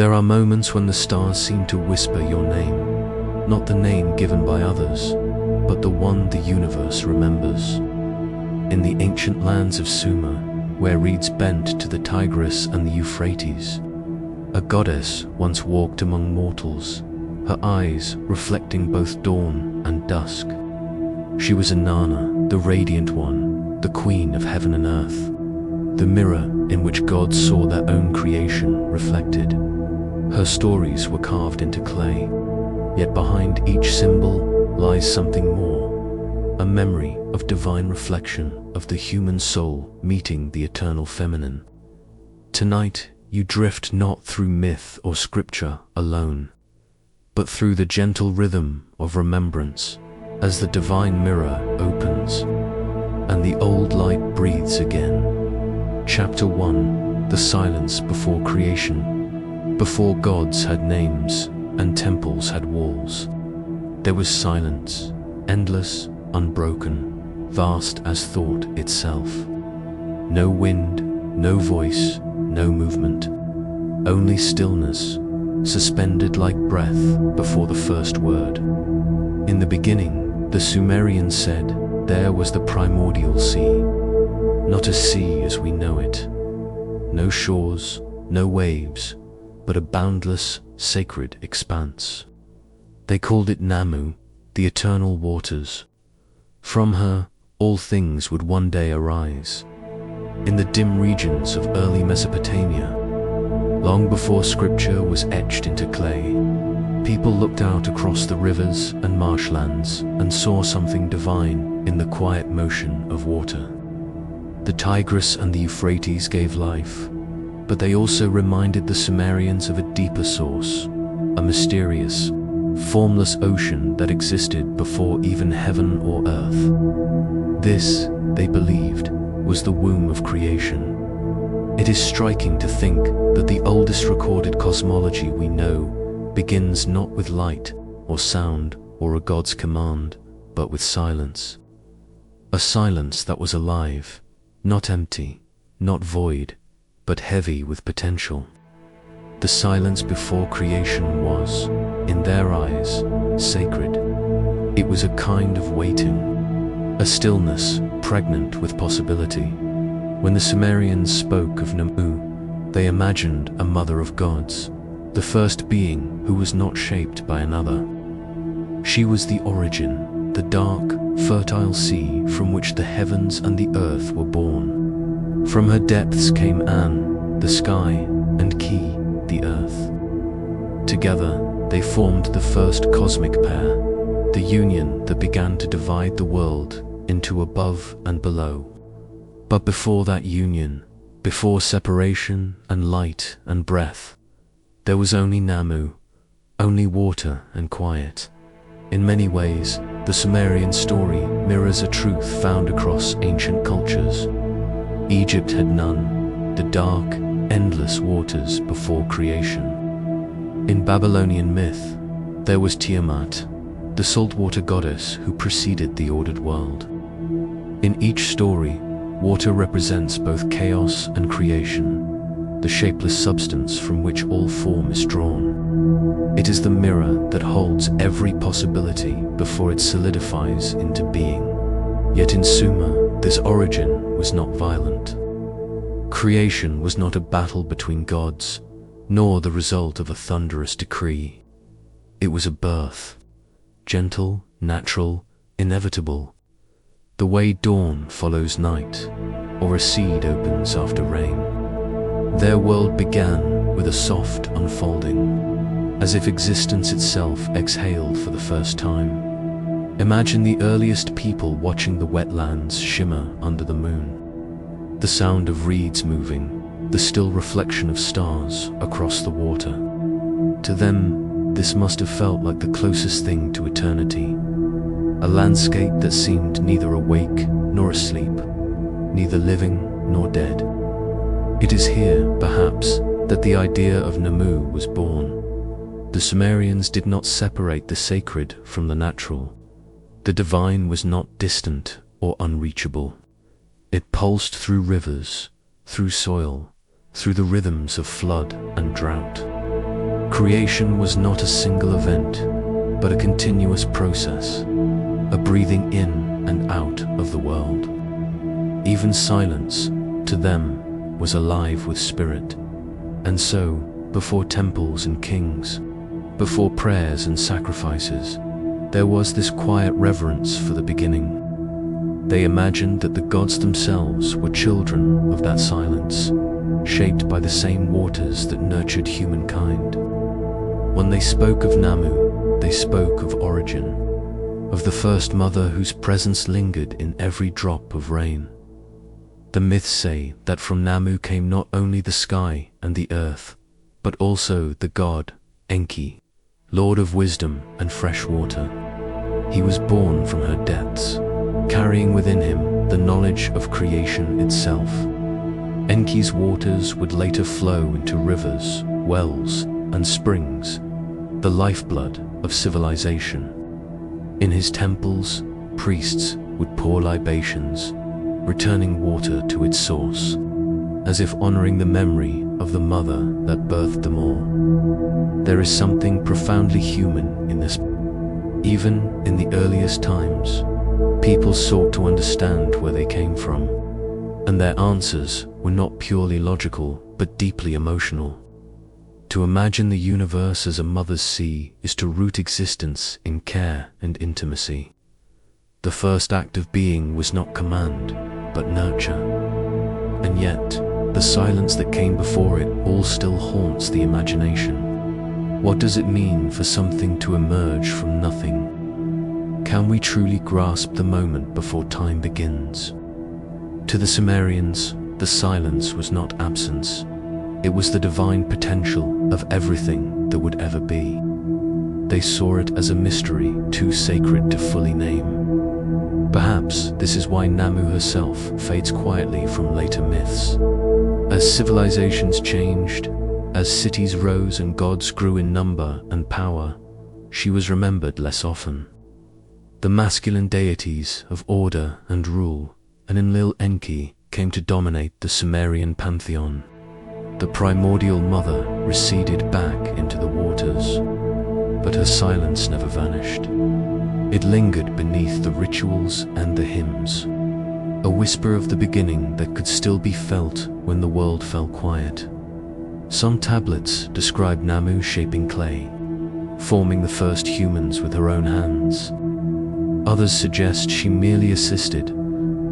There are moments when the stars seem to whisper your name, not the name given by others, but the one the universe remembers. In the ancient lands of Sumer, where reeds bent to the Tigris and the Euphrates, a goddess once walked among mortals, her eyes reflecting both dawn and dusk. She was Innana, the radiant one, the queen of heaven and earth, the mirror in which gods saw their own creation reflected. Her stories were carved into clay, yet behind each symbol lies something more, a memory of divine reflection of the human soul meeting the eternal feminine. Tonight, you drift not through myth or scripture alone, but through the gentle rhythm of remembrance as the divine mirror opens and the old light breathes again. Chapter 1: The Silence Before Creation. Before gods had names and temples had walls, there was silence, endless, unbroken, vast as thought itself. No wind, no voice, no movement, only stillness, suspended like breath before the first word. In the beginning, the Sumerians said, there was the primordial sea, not a sea as we know it. No shores, no waves, but a boundless, sacred expanse. They called it Namu, the eternal waters. From her, all things would one day arise. In the dim regions of early Mesopotamia, long before scripture was etched into clay, people looked out across the rivers and marshlands and saw something divine in the quiet motion of water. The Tigris and the Euphrates gave life, but they also reminded the Sumerians of a deeper source, a mysterious, formless ocean that existed before even heaven or earth. This, they believed, was the womb of creation. It is striking to think that the oldest recorded cosmology we know begins not with light or sound or a god's command, but with silence. A silence that was alive, not empty, not void, but heavy with potential. The silence before creation was, in their eyes, sacred. It was a kind of waiting, a stillness pregnant with possibility. When the Sumerians spoke of Namu, they imagined a mother of gods, the first being who was not shaped by another. She was the origin, the dark, fertile sea from which the heavens and the earth were born. From her depths came An, the sky, and Ki, the earth. Together, they formed the first cosmic pair, the union that began to divide the world into above and below. But before that union, before separation and light and breath, there was only Namu, only water and quiet. In many ways, the Sumerian story mirrors a truth found across ancient cultures. Egypt had none, the dark, endless waters before creation. In Babylonian myth, there was Tiamat, the saltwater goddess who preceded the ordered world. In each story, water represents both chaos and creation, the shapeless substance from which all form is drawn. It is the mirror that holds every possibility before it solidifies into being. Yet in Sumer, this origin was not violent. Creation was not a battle between gods, nor the result of a thunderous decree. It was a birth, gentle, natural, inevitable, the way dawn follows night, or a seed opens after rain. Their world began with a soft unfolding, as if existence itself exhaled for the first time. Imagine the earliest people watching the wetlands shimmer under the moon. The sound of reeds moving, the still reflection of stars across the water. To them, this must have felt like the closest thing to eternity. A landscape that seemed neither awake nor asleep, neither living nor dead. It is here, perhaps, that the idea of Namu was born. The Sumerians did not separate the sacred from the natural. The divine was not distant or unreachable. It pulsed through rivers, through soil, through the rhythms of flood and drought. Creation was not a single event, but a continuous process, a breathing in and out of the world. Even silence, to them, was alive with spirit. And so, before temples and kings, before prayers and sacrifices, there was this quiet reverence for the beginning. They imagined that the gods themselves were children of that silence, shaped by the same waters that nurtured humankind. When they spoke of Namu, they spoke of origin, of the first mother whose presence lingered in every drop of rain. The myths say that from Namu came not only the sky and the earth, but also the god, Enki, lord of wisdom and fresh water. He was born from her depths, carrying within him the knowledge of creation itself. Enki's waters would later flow into rivers, wells, and springs, the lifeblood of civilization. In his temples, priests would pour libations, returning water to its source, as if honoring the memory of the mother that birthed them all. There is something profoundly human in this. Even in the earliest times, people sought to understand where they came from, and their answers were not purely logical, but deeply emotional. To imagine the universe as a mother's sea is to root existence in care and intimacy. The first act of being was not command, but nurture. And yet, the silence that came before it all still haunts the imagination. What does it mean for something to emerge from nothing? Can we truly grasp the moment before time begins? To the Sumerians, the silence was not absence. It was the divine potential of everything that would ever be. They saw it as a mystery too sacred to fully name. Perhaps this is why Namu herself fades quietly from later myths. As civilizations changed, as cities rose and gods grew in number and power, she was remembered less often. The masculine deities of order and rule, and Enlil Enki, came to dominate the Sumerian pantheon. The primordial mother receded back into the waters, but her silence never vanished. It lingered beneath the rituals and the hymns, a whisper of the beginning that could still be felt when the world fell quiet. Some tablets describe Namu shaping clay, forming the first humans with her own hands. Others suggest she merely assisted,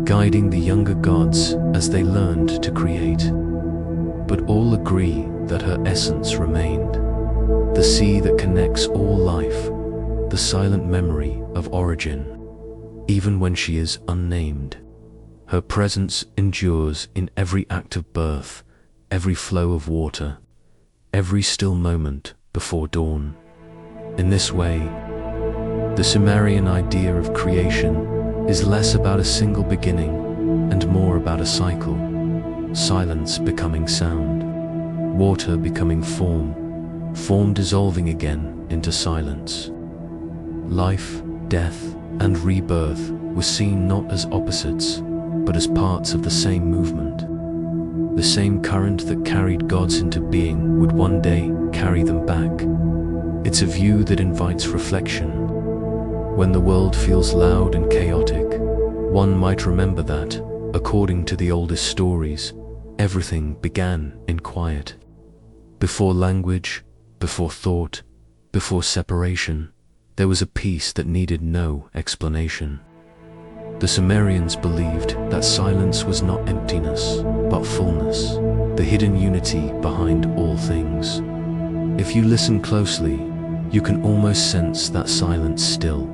guiding the younger gods as they learned to create. But all agree that her essence remained, the sea that connects all life, the silent memory of origin. Even when she is unnamed, her presence endures in every act of birth, every flow of water, every still moment before dawn. In this way, the Sumerian idea of creation is less about a single beginning and more about a cycle. Silence becoming sound, water becoming form, form dissolving again into silence. Life, death, and rebirth were seen not as opposites, but as parts of the same movement. The same current that carried gods into being would one day carry them back. It's a view that invites reflection. When the world feels loud and chaotic, one might remember that, according to the oldest stories, everything began in quiet. Before language, before thought, before separation, there was a peace that needed no explanation. The Sumerians believed that silence was not emptiness, but fullness, the hidden unity behind all things. If you listen closely, you can almost sense that silence still.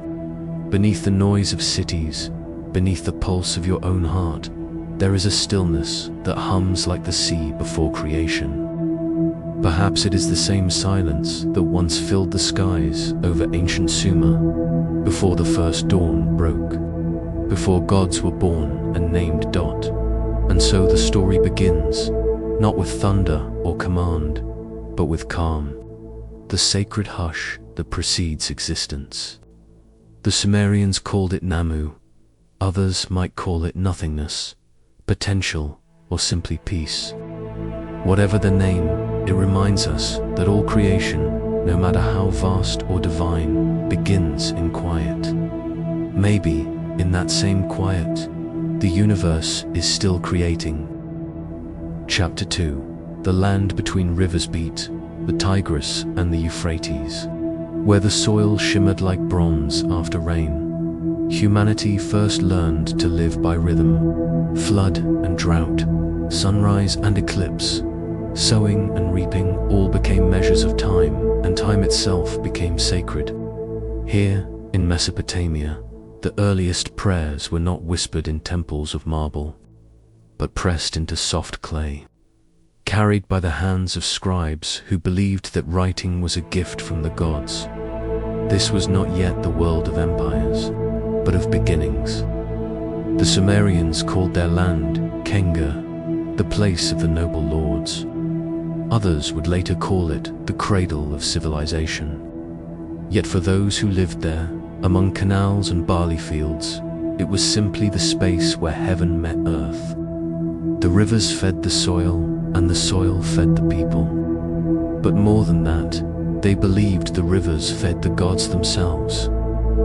Beneath the noise of cities, beneath the pulse of your own heart, there is a stillness that hums like the sea before creation. Perhaps it is the same silence that once filled the skies over ancient Sumer, before the first dawn broke, before gods were born and named Dot. And so the story begins, not with thunder or command, but with calm, the sacred hush that precedes existence. The Sumerians called it Namu, others might call it nothingness, potential, or simply peace. Whatever the name, it reminds us that all creation no matter how vast or divine, begins in quiet. Maybe, in that same quiet, the universe is still creating. Chapter 2. The land between rivers beat, the Tigris and the Euphrates, where the soil shimmered like bronze after rain. Humanity first learned to live by rhythm, flood and drought, sunrise and eclipse. Sowing and reaping all became measures of time, and time itself became sacred. Here, in Mesopotamia, the earliest prayers were not whispered in temples of marble, but pressed into soft clay, carried by the hands of scribes who believed that writing was a gift from the gods. This was not yet the world of empires, but of beginnings. The Sumerians called their land Kenga, the place of the noble lords. Others would later call it the cradle of civilization. Yet for those who lived there, among canals and barley fields, it was simply the space where heaven met earth. The rivers fed the soil, and the soil fed the people. But more than that, they believed the rivers fed the gods themselves.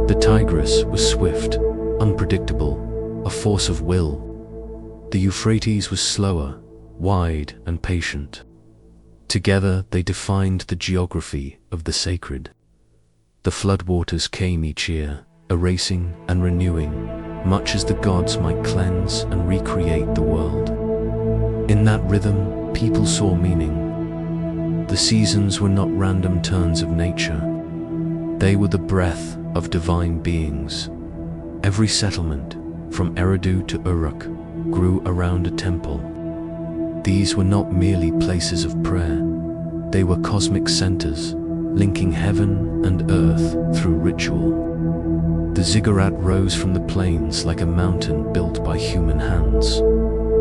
The Tigris was swift, unpredictable, a force of will. The Euphrates was slower, wide, and patient. Together they defined the geography of the sacred. The floodwaters came each year, erasing and renewing, much as the gods might cleanse and recreate the world. In that rhythm, people saw meaning. The seasons were not random turns of nature. They were the breath of divine beings. Every settlement, from Eridu to Uruk, grew around a temple. These were not merely places of prayer. They were cosmic centers, linking heaven and earth through ritual. The ziggurat rose from the plains like a mountain built by human hands,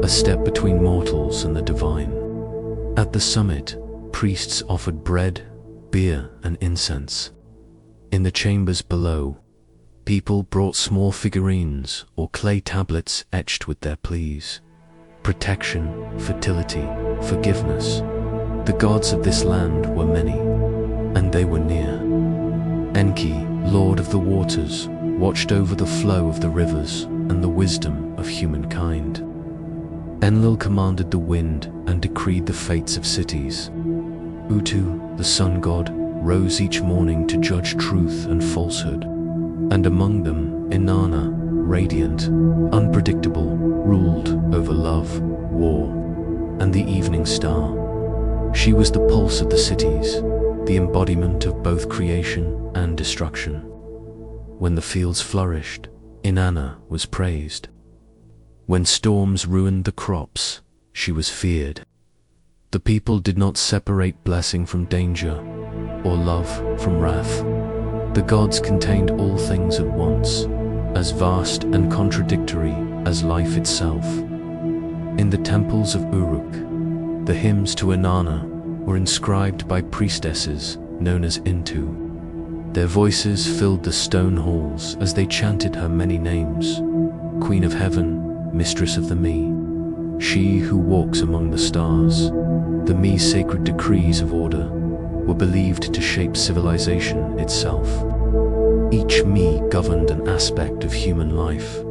a step between mortals and the divine. At the summit, priests offered bread, beer, and incense. In the chambers below, people brought small figurines or clay tablets etched with their pleas. Protection, fertility, forgiveness. The gods of this land were many, and they were near. Enki, lord of the waters, watched over the flow of the rivers and the wisdom of humankind. Enlil commanded the wind and decreed the fates of cities. Utu, the sun god, rose each morning to judge truth and falsehood. And among them, Innana, radiant, unpredictable, ruled over love, war, and the evening star. She was the pulse of the cities, the embodiment of both creation and destruction. When the fields flourished, Innana was praised. When storms ruined the crops, she was feared. The people did not separate blessing from danger, or love from wrath. The gods contained all things at once, as vast and contradictory as life itself. In the temples of Uruk, the hymns to Innana were inscribed by priestesses known as Intu. Their voices filled the stone halls as they chanted her many names: Queen of Heaven, Mistress of the Me, she who walks among the stars. The Me sacred decrees of order were believed to shape civilization itself. Each Me governed an aspect of human life: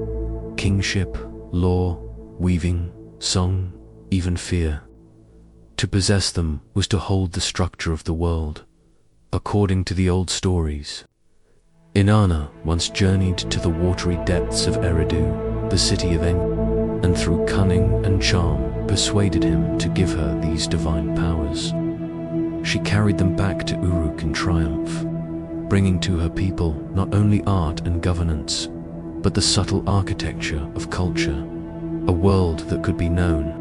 kingship, law, weaving, song, even fear. To possess them was to hold the structure of the world, according to the old stories. Innana once journeyed to the watery depths of Eridu, the city of Enki, and through cunning and charm persuaded him to give her these divine powers. She carried them back to Uruk in triumph, bringing to her people not only art and governance, but the subtle architecture of culture, a world that could be known,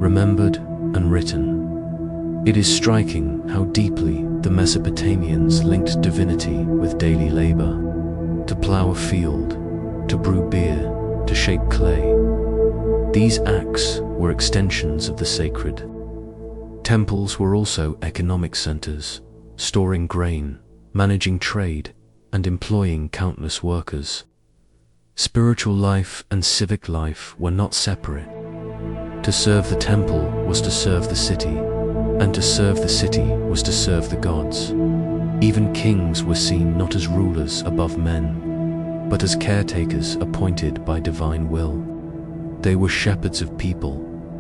remembered, and written. It is striking how deeply the Mesopotamians linked divinity with daily labor. To plow a field, to brew beer, to shape clay. These acts were extensions of the sacred. Temples were also economic centers, storing grain, managing trade, and employing countless workers. Spiritual life and civic life were not separate. To serve the temple was to serve the city, and to serve the city was to serve the gods. Even kings were seen not as rulers above men, but as caretakers appointed by divine will. They were shepherds of people,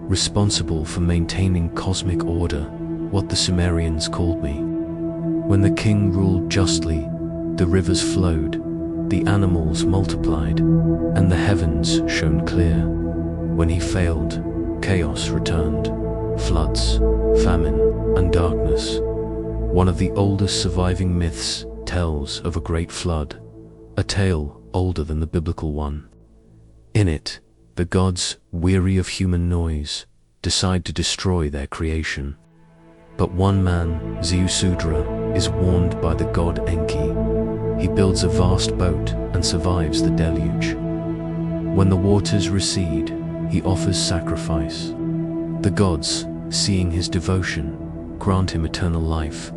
responsible for maintaining cosmic order, what the Sumerians called me. When the king ruled justly, the rivers flowed, the animals multiplied, and the heavens shone clear. When he failed, chaos returned, floods, famine, and darkness. One of the oldest surviving myths tells of a great flood, a tale older than the biblical one. In it, the gods, weary of human noise, decide to destroy their creation. But one man, Ziusudra, is warned by the god Enki. He builds a vast boat and survives the deluge. When the waters recede, he offers sacrifice. The gods, seeing his devotion, grant him eternal life.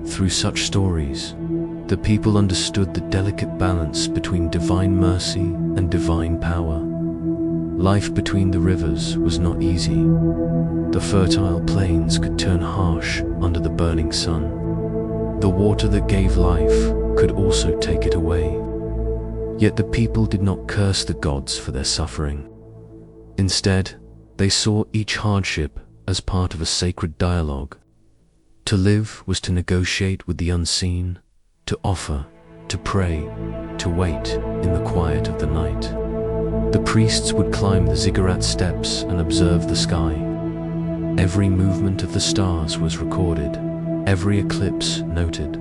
Through such stories, the people understood the delicate balance between divine mercy and divine power. Life between the rivers was not easy. The fertile plains could turn harsh under the burning sun. The water that gave life could also take it away. Yet the people did not curse the gods for their suffering. Instead, they saw each hardship as part of a sacred dialogue. To live was to negotiate with the unseen, to offer, to pray, to wait in the quiet of the night. The priests would climb the ziggurat steps and observe the sky. Every movement of the stars was recorded, every eclipse noted.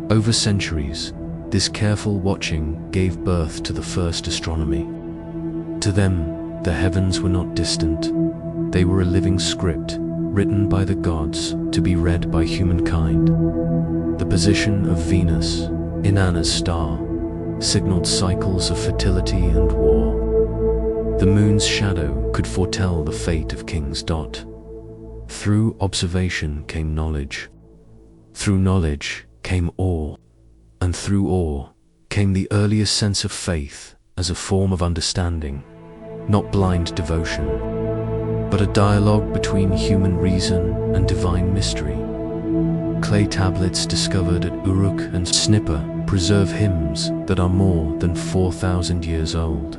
Over centuries, this careful watching gave birth to the first astronomy. To them, the heavens were not distant. They were a living script, written by the gods to be read by humankind. The position of Venus, Inanna's star, signaled cycles of fertility and war. The moon's shadow could foretell the fate of King's Dot. Through observation came knowledge. Through knowledge came awe. And through awe came the earliest sense of faith as a form of understanding, not blind devotion, but a dialogue between human reason and divine mystery. Clay tablets discovered at Uruk and Snipper preserve hymns that are more than 4,000 years old.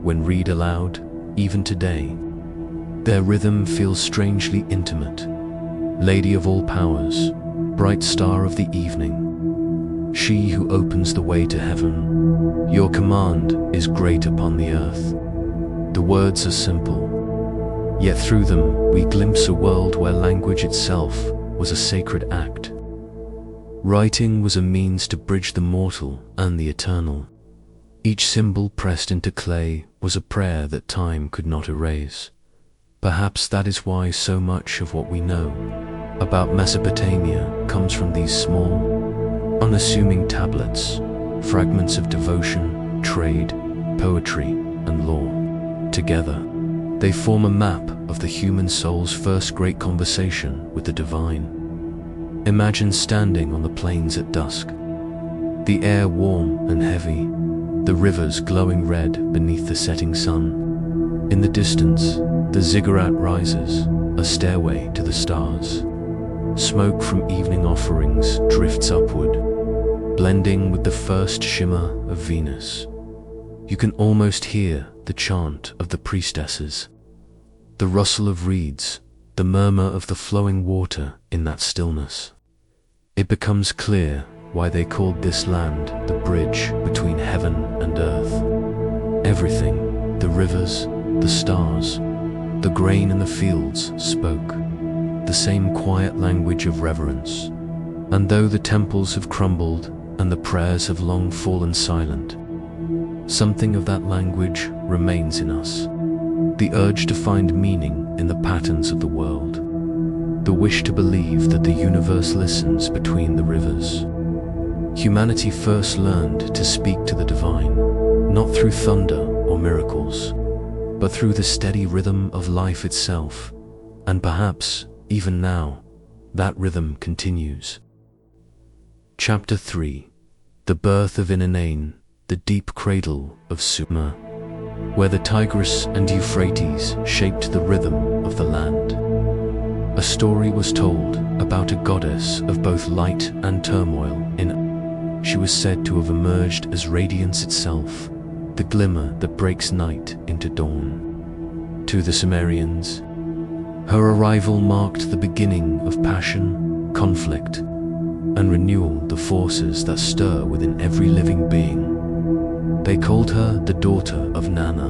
When read aloud, even today, their rhythm feels strangely intimate. Lady of all powers, bright star of the evening, she who opens the way to heaven, your command is great upon the earth. The words are simple, yet through them we glimpse a world where language itself was a sacred act. Writing was a means to bridge the mortal and the eternal. Each symbol pressed into clay was a prayer that time could not erase. Perhaps that is why so much of what we know about Mesopotamia comes from these small, unassuming tablets, fragments of devotion, trade, poetry, and law. Together, they form a map of the human soul's first great conversation with the divine. Imagine standing on the plains at dusk, the air warm and heavy, the rivers glowing red beneath the setting sun. In the distance, the ziggurat rises, a stairway to the stars. Smoke from evening offerings drifts upward, blending with the first shimmer of Venus. You can almost hear the chant of the priestesses, the rustle of reeds, the murmur of the flowing water in that stillness. It becomes clear why they called this land the bridge between heaven and earth. Everything, the rivers, the stars, the grain in the fields spoke the same quiet language of reverence. And though the temples have crumbled and the prayers have long fallen silent, something of that language remains in us. The urge to find meaning in the patterns of the world. The wish to believe that the universe listens between the rivers. Humanity first learned to speak to the divine, not through thunder or miracles, but through the steady rhythm of life itself. And perhaps, even now, that rhythm continues. Chapter 3. The Birth of Inanna, the Deep Cradle of Sumer, where the Tigris and Euphrates shaped the rhythm of the land. a story was told about a goddess of both light and turmoil. She was said to have emerged as radiance itself, the glimmer that breaks night into dawn. To the Sumerians, her arrival marked the beginning of passion, conflict, and renewal, the forces that stir within every living being. They called her the daughter of Nana,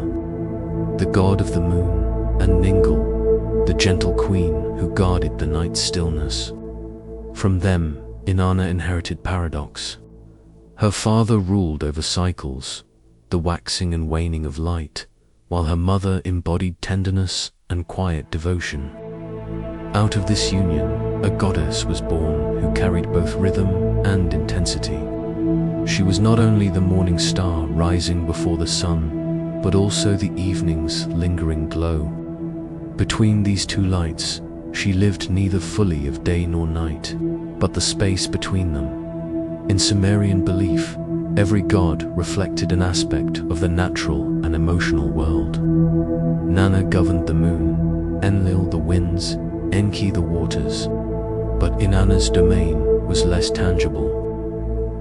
the god of the moon, and Ningal, the gentle queen who guarded the night's stillness. From them, Inanna inherited paradox. Her father ruled over cycles, the waxing and waning of light, while her mother embodied tenderness and quiet devotion. Out of this union, a goddess was born who carried both rhythm and intensity. She was not only the morning star rising before the sun, but also the evening's lingering glow. Between these two lights, she lived neither fully of day nor night, but the space between them. In Sumerian belief, every god reflected an aspect of the natural and emotional world. Nana governed the moon, Enlil the winds, Enki the waters, but Inanna's domain was less tangible.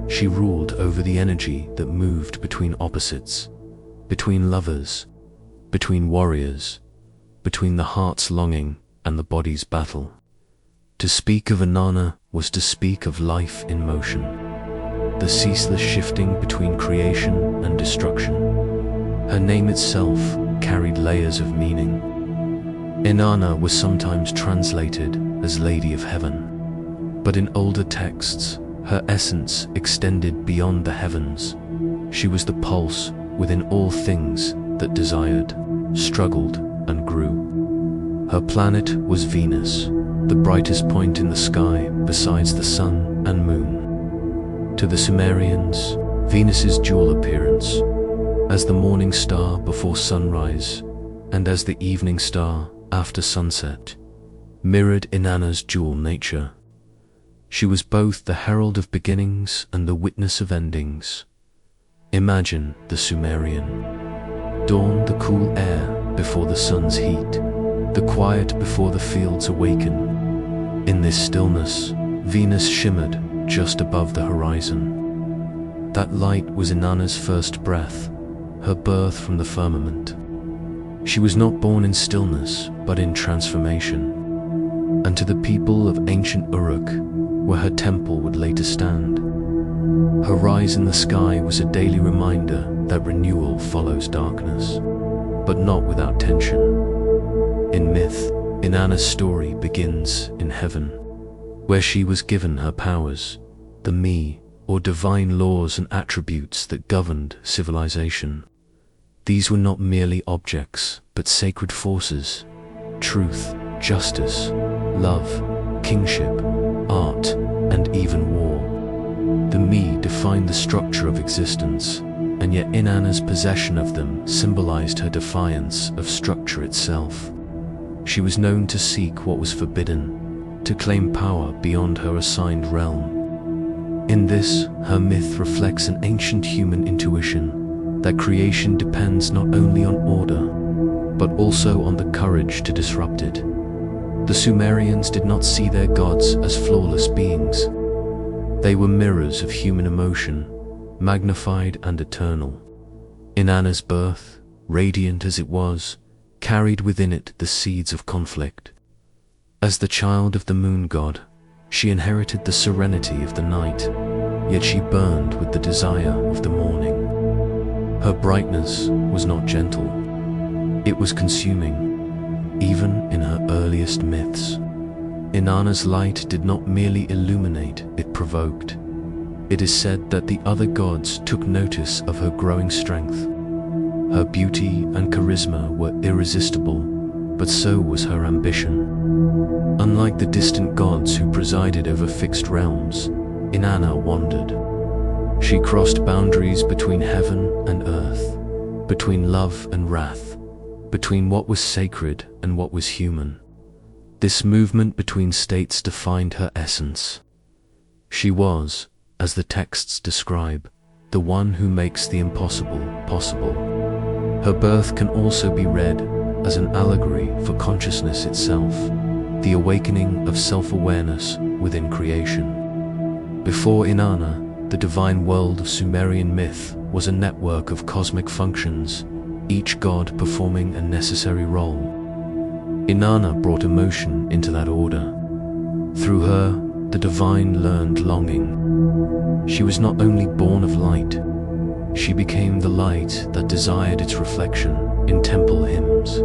She ruled over the energy that moved between opposites, between lovers, between warriors, between the heart's longing and the body's battle. To speak of Inanna was to speak of life in motion, the ceaseless shifting between creation and destruction. Her name itself carried layers of meaning. Innana was sometimes translated as Lady of Heaven, but in older texts, her essence extended beyond the heavens. She was the pulse within all things that desired, struggled, and grew. Her planet was Venus, the brightest point in the sky besides the sun and moon. To the Sumerians, Venus's dual appearance, as the morning star before sunrise and as the evening star after sunset, mirrored Inanna's dual nature. She was both the herald of beginnings and the witness of endings. Imagine the Sumerian. Dawn, the cool air before the sun's heat, the quiet before the fields awaken. In this stillness, Venus shimmered just above the horizon. That light was Inanna's first breath, her birth from the firmament. She was not born in stillness, but in transformation. And to the people of ancient Uruk, where her temple would later stand, her rise in the sky was a daily reminder that renewal follows darkness, but not without tension. In myth, Inanna's story begins in heaven, where she was given her powers, the me, or divine laws and attributes that governed civilization. These were not merely objects, but sacred forces: truth, justice, love, kingship, art, and even war. The me defined the structure of existence, and yet Inanna's possession of them symbolized her defiance of structure itself. She was known to seek what was forbidden, to claim power beyond her assigned realm. In this, her myth reflects an ancient human intuition that creation depends not only on order, but also on the courage to disrupt it. The Sumerians did not see their gods as flawless beings. They were mirrors of human emotion, magnified and eternal. Inanna's birth, radiant as it was, carried within it the seeds of conflict. As the child of the moon god, she inherited the serenity of the night, yet she burned with the desire of the morning. Her brightness was not gentle. It was consuming, even in her earliest myths. Inanna's light did not merely illuminate, it provoked. It is said that the other gods took notice of her growing strength. Her beauty and charisma were irresistible, but so was her ambition. Unlike the distant gods who presided over fixed realms, Inanna wandered. She crossed boundaries between heaven and earth, between love and wrath, between what was sacred and what was human. This movement between states defined her essence. She was, as the texts describe, the one who makes the impossible possible. Her birth can also be read as an allegory for consciousness itself, the awakening of self-awareness within creation. Before Innana, the divine world of Sumerian myth was a network of cosmic functions, each god performing a necessary role. Innana brought emotion into that order. Through her, the divine learned longing. She was not only born of light, she became the light that desired its reflection in temple hymns.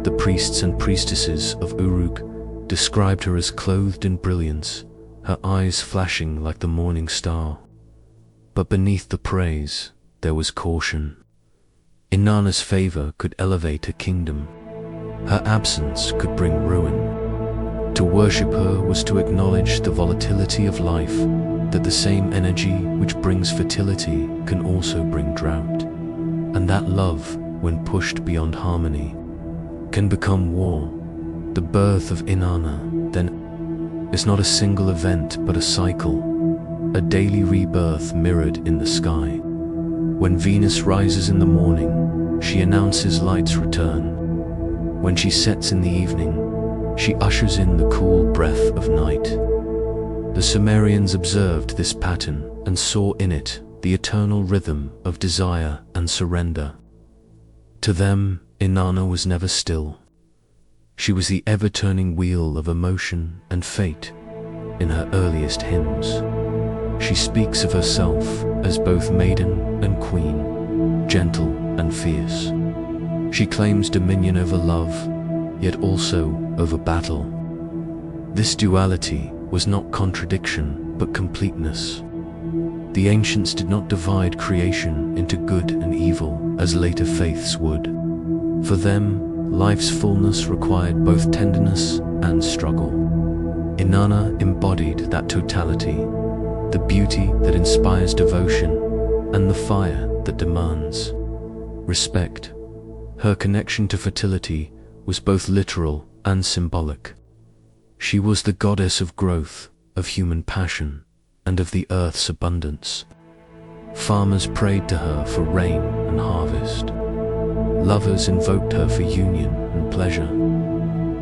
The priests and priestesses of Uruk described her as clothed in brilliance, her eyes flashing like the morning star. But beneath the praise, there was caution. Innana's favor could elevate a kingdom. Her absence could bring ruin. To worship her was to acknowledge the volatility of life, that the same energy which brings fertility can also bring drought, and that love, when pushed beyond harmony, can become war. The birth of Innana, then, is not a single event but a cycle, a daily rebirth mirrored in the sky. When Venus rises in the morning, she announces light's return. When she sets in the evening, she ushers in the cool breath of night. The Sumerians observed this pattern and saw in it the eternal rhythm of desire and surrender. To them, Innana was never still. She was the ever-turning wheel of emotion and fate. In her earliest hymns, she speaks of herself as both maiden and queen, gentle and fierce. She claims dominion over love, yet also over battle. This duality was not contradiction, but completeness. The ancients did not divide creation into good and evil as later faiths would. For them, life's fullness required both tenderness and struggle. Innana embodied that totality, the beauty that inspires devotion and the fire that demands respect. Her connection to fertility was both literal and symbolic. She was the goddess of growth, of human passion, and of the earth's abundance. Farmers prayed to her for rain and harvest. Lovers invoked her for union and pleasure.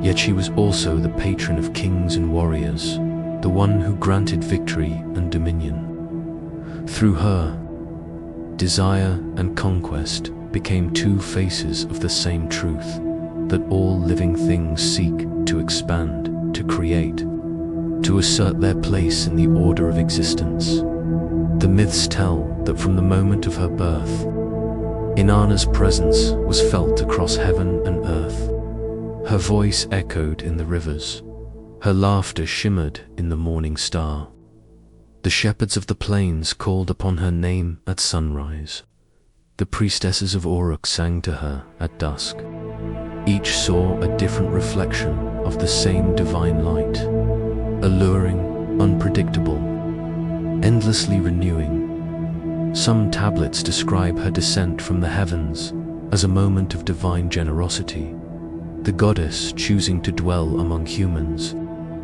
Yet she was also the patron of kings and warriors, the one who granted victory and dominion. Through her, desire and conquest became two faces of the same truth, that all living things seek to expand, to create, to assert their place in the order of existence. The myths tell that from the moment of her birth, Innana's presence was felt across heaven and earth. Her voice echoed in the rivers. Her laughter shimmered in the morning star. The shepherds of the plains called upon her name at sunrise. The priestesses of Uruk sang to her at dusk. Each saw a different reflection of the same divine light, alluring, unpredictable, endlessly renewing. Some tablets describe her descent from the heavens as a moment of divine generosity, the goddess choosing to dwell among humans,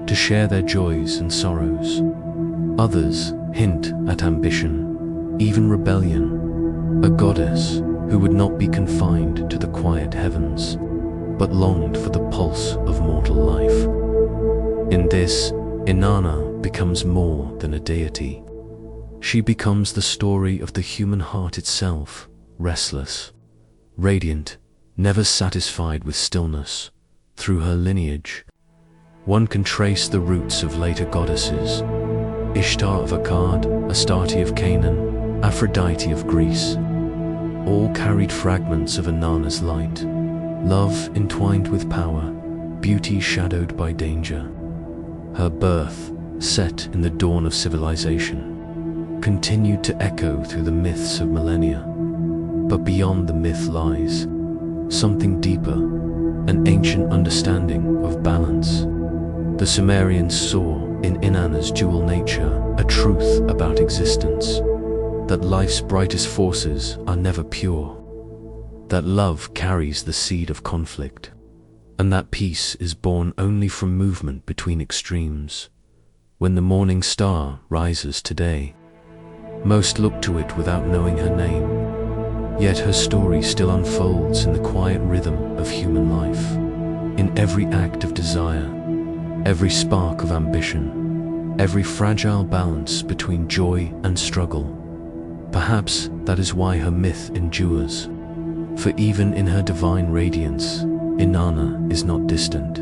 to share their joys and sorrows. Others hint at ambition, even rebellion, a goddess who would not be confined to the quiet heavens, but longed for the pulse of mortal life. In this, Innana becomes more than a deity. She becomes the story of the human heart itself, restless, radiant, never satisfied with stillness. Through her lineage, one can trace the roots of later goddesses: Ishtar of Akkad, Astarte of Canaan, Aphrodite of Greece. All carried fragments of Innana's light, love entwined with power, beauty shadowed by danger. Her birth, set in the dawn of civilization, continued to echo through the myths of millennia. But beyond the myth lies something deeper, an ancient understanding of balance. The Sumerians saw in Innanna's dual nature a truth about existence, that life's brightest forces are never pure, that love carries the seed of conflict, and that peace is born only from movement between extremes. When the morning star rises today, most look to it without knowing her name, yet her story still unfolds in the quiet rhythm of human life. In every act of desire, every spark of ambition, every fragile balance between joy and struggle. Perhaps that is why her myth endures, for even in her divine radiance, Innana is not distant.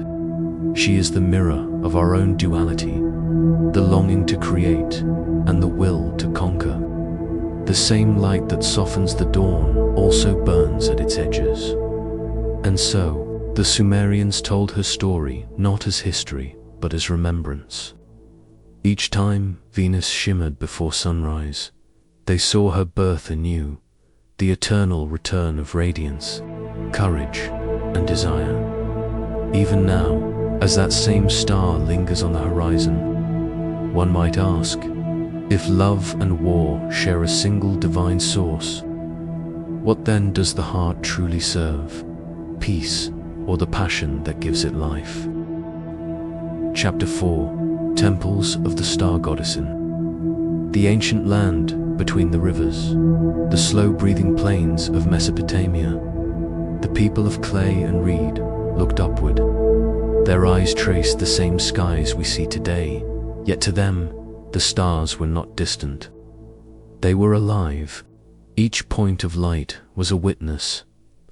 She is the mirror of our own duality, the longing to create and the will to conquer. The same light that softens the dawn also burns at its edges. And so, the Sumerians told her story not as history, but as remembrance. Each time Venus shimmered before sunrise, they saw her birth anew, the eternal return of radiance, courage, and desire. Even now, as that same star lingers on the horizon, one might ask, if love and war share a single divine source, what then does the heart truly serve? Peace, or the passion that gives it life? Chapter 4. Temples of the Star Goddess. In the ancient land between the rivers, the slow-breathing plains of Mesopotamia, the people of clay and reed looked upward. Their eyes traced the same skies we see today, yet to them, the stars were not distant. They were alive. Each point of light was a witness,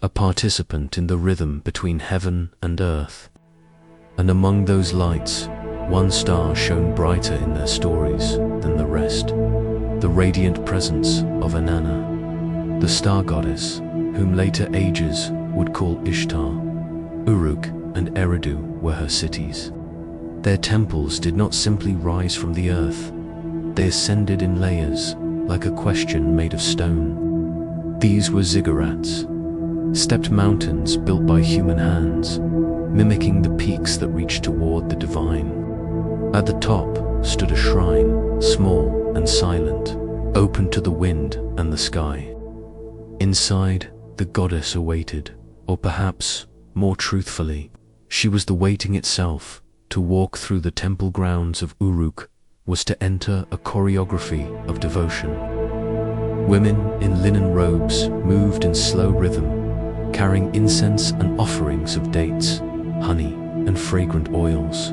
a participant in the rhythm between heaven and earth. And among those lights, one star shone brighter in their stories than the rest, the radiant presence of Innana, the star goddess, whom later ages would call Ishtar. Uruk and Eridu were her cities. Their temples did not simply rise from the earth, they ascended in layers, like a question made of stone. These were ziggurats, stepped mountains built by human hands, mimicking the peaks that reached toward the divine. At the top stood a shrine, small and silent, open to the wind and the sky. Inside, the goddess awaited, or perhaps, more truthfully, she was the waiting itself. To walk through the temple grounds of Uruk was to enter a choreography of devotion. Women in linen robes moved in slow rhythm, carrying incense and offerings of dates, honey, and fragrant oils.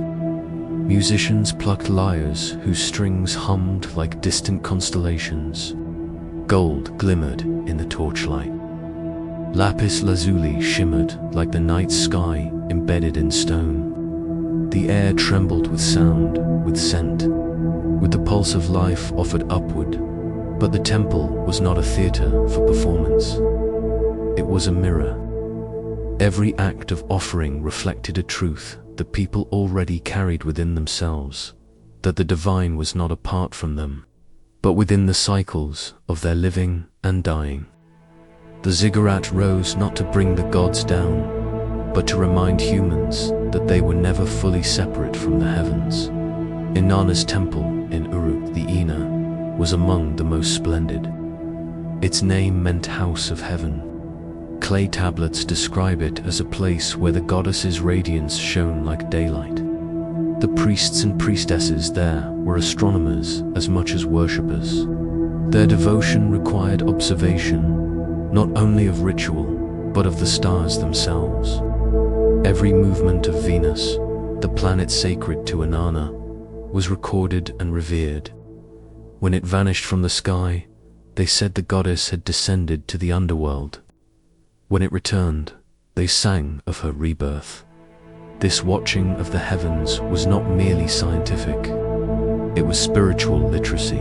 Musicians plucked lyres whose strings hummed like distant constellations. Gold glimmered in the torchlight. Lapis lazuli shimmered like the night sky embedded in stone. The air trembled with sound, with scent, with the pulse of life offered upward. But the temple was not a theater for performance. It was a mirror. Every act of offering reflected a truth the people already carried within themselves, that the divine was not apart from them, but within the cycles of their living and dying. The ziggurat rose not to bring the gods down, but to remind humans that they were never fully separate from the heavens. Inanna's temple in Uruk the Ina was among the most splendid. Its name meant house of heaven. Clay tablets describe it as a place where the goddess's radiance shone like daylight. The priests and priestesses there were astronomers as much as worshippers. Their devotion required observation, not only of ritual, but of the stars themselves. Every movement of Venus, the planet sacred to Innana, was recorded and revered. When it vanished from the sky, they said the goddess had descended to the underworld. When it returned, they sang of her rebirth. This watching of the heavens was not merely scientific, it was spiritual literacy.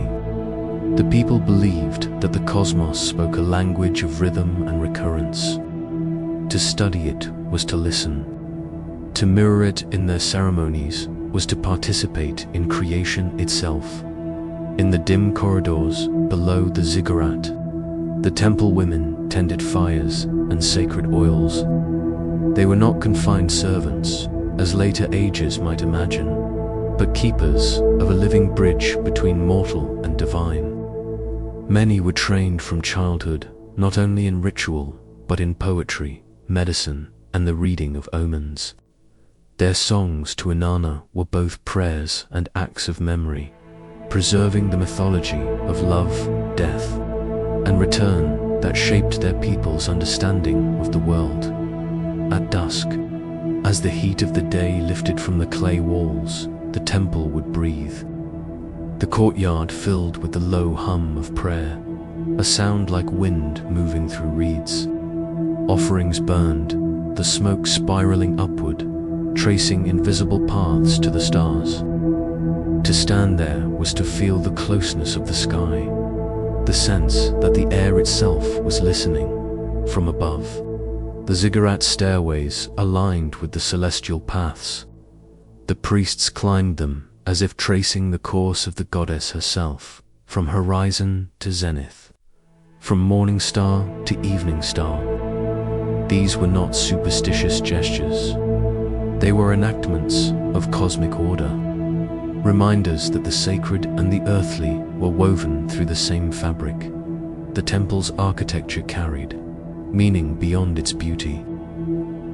The people believed that the cosmos spoke a language of rhythm and recurrence. To study it was to listen. To mirror it in their ceremonies was to participate in creation itself. In the dim corridors below the ziggurat, the temple women tended fires and sacred oils. They were not confined servants, as later ages might imagine, but keepers of a living bridge between mortal and divine. Many were trained from childhood, not only in ritual, but in poetry, medicine, and the reading of omens. Their songs to Innana were both prayers and acts of memory, preserving the mythology of love, death, and return that shaped their people's understanding of the world. At dusk, As the heat of the day lifted from the clay walls, the temple would breathe. The courtyard filled with the low hum of prayer, a sound like wind moving through reeds. Offerings burned, the smoke spiraling upward, tracing invisible paths to the stars. To stand there was to feel the closeness of the sky, the sense that the air itself was listening from above. The ziggurat stairways aligned with the celestial paths. The priests climbed them as if tracing the course of the goddess herself, from horizon to zenith, from morning star to evening star. These were not superstitious gestures. They were enactments of cosmic order, reminders that the sacred and the earthly were woven through the same fabric. The temple's architecture carried meaning beyond its beauty.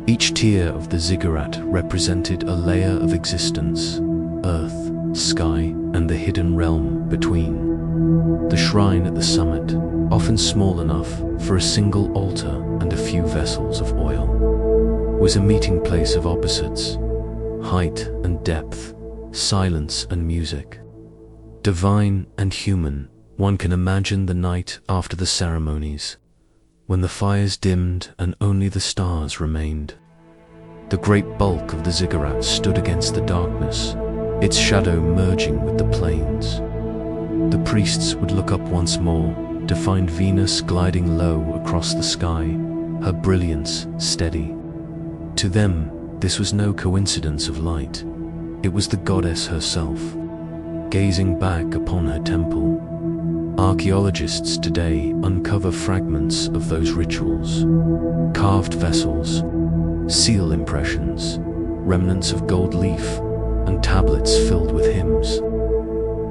Each tier of the ziggurat represented a layer of existence, earth, sky, and the hidden realm between. The shrine at the summit, often small enough for a single altar and a few vessels of oil, was a meeting place of opposites, height and depth, silence and music. Divine and human, one can imagine the night after the ceremonies, when the fires dimmed and only the stars remained. The great bulk of the ziggurat stood against the darkness, its shadow merging with the plains. The priests would look up once more to find Venus gliding low across the sky, her brilliance steady. To them, this was no coincidence of light. It was the goddess herself, gazing back upon her temple. Archaeologists today uncover fragments of those rituals, carved vessels, seal impressions, remnants of gold leaf, and tablets filled with hymns.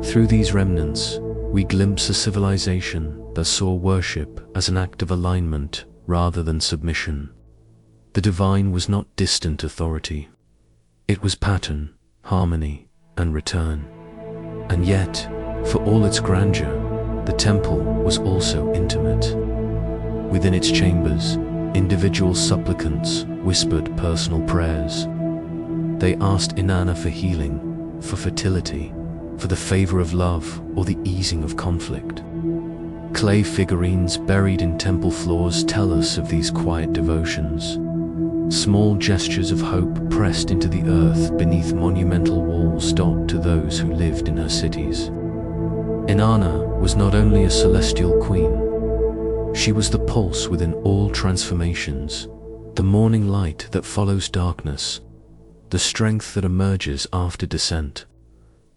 Through these remnants, we glimpse a civilization that saw worship as an act of alignment rather than submission. The divine was not distant authority. It was pattern, harmony, and return. And yet, for all its grandeur, the temple was also intimate. Within its chambers, individual supplicants whispered personal prayers. They asked Innana for healing, for fertility, for the favor of love or the easing of conflict. Clay figurines buried in temple floors tell us of these quiet devotions. Small gestures of hope pressed into the earth beneath monumental walls dot to those who lived in her cities. Innana was not only a celestial queen, she was the pulse within all transformations, the morning light that follows darkness, the strength that emerges after descent.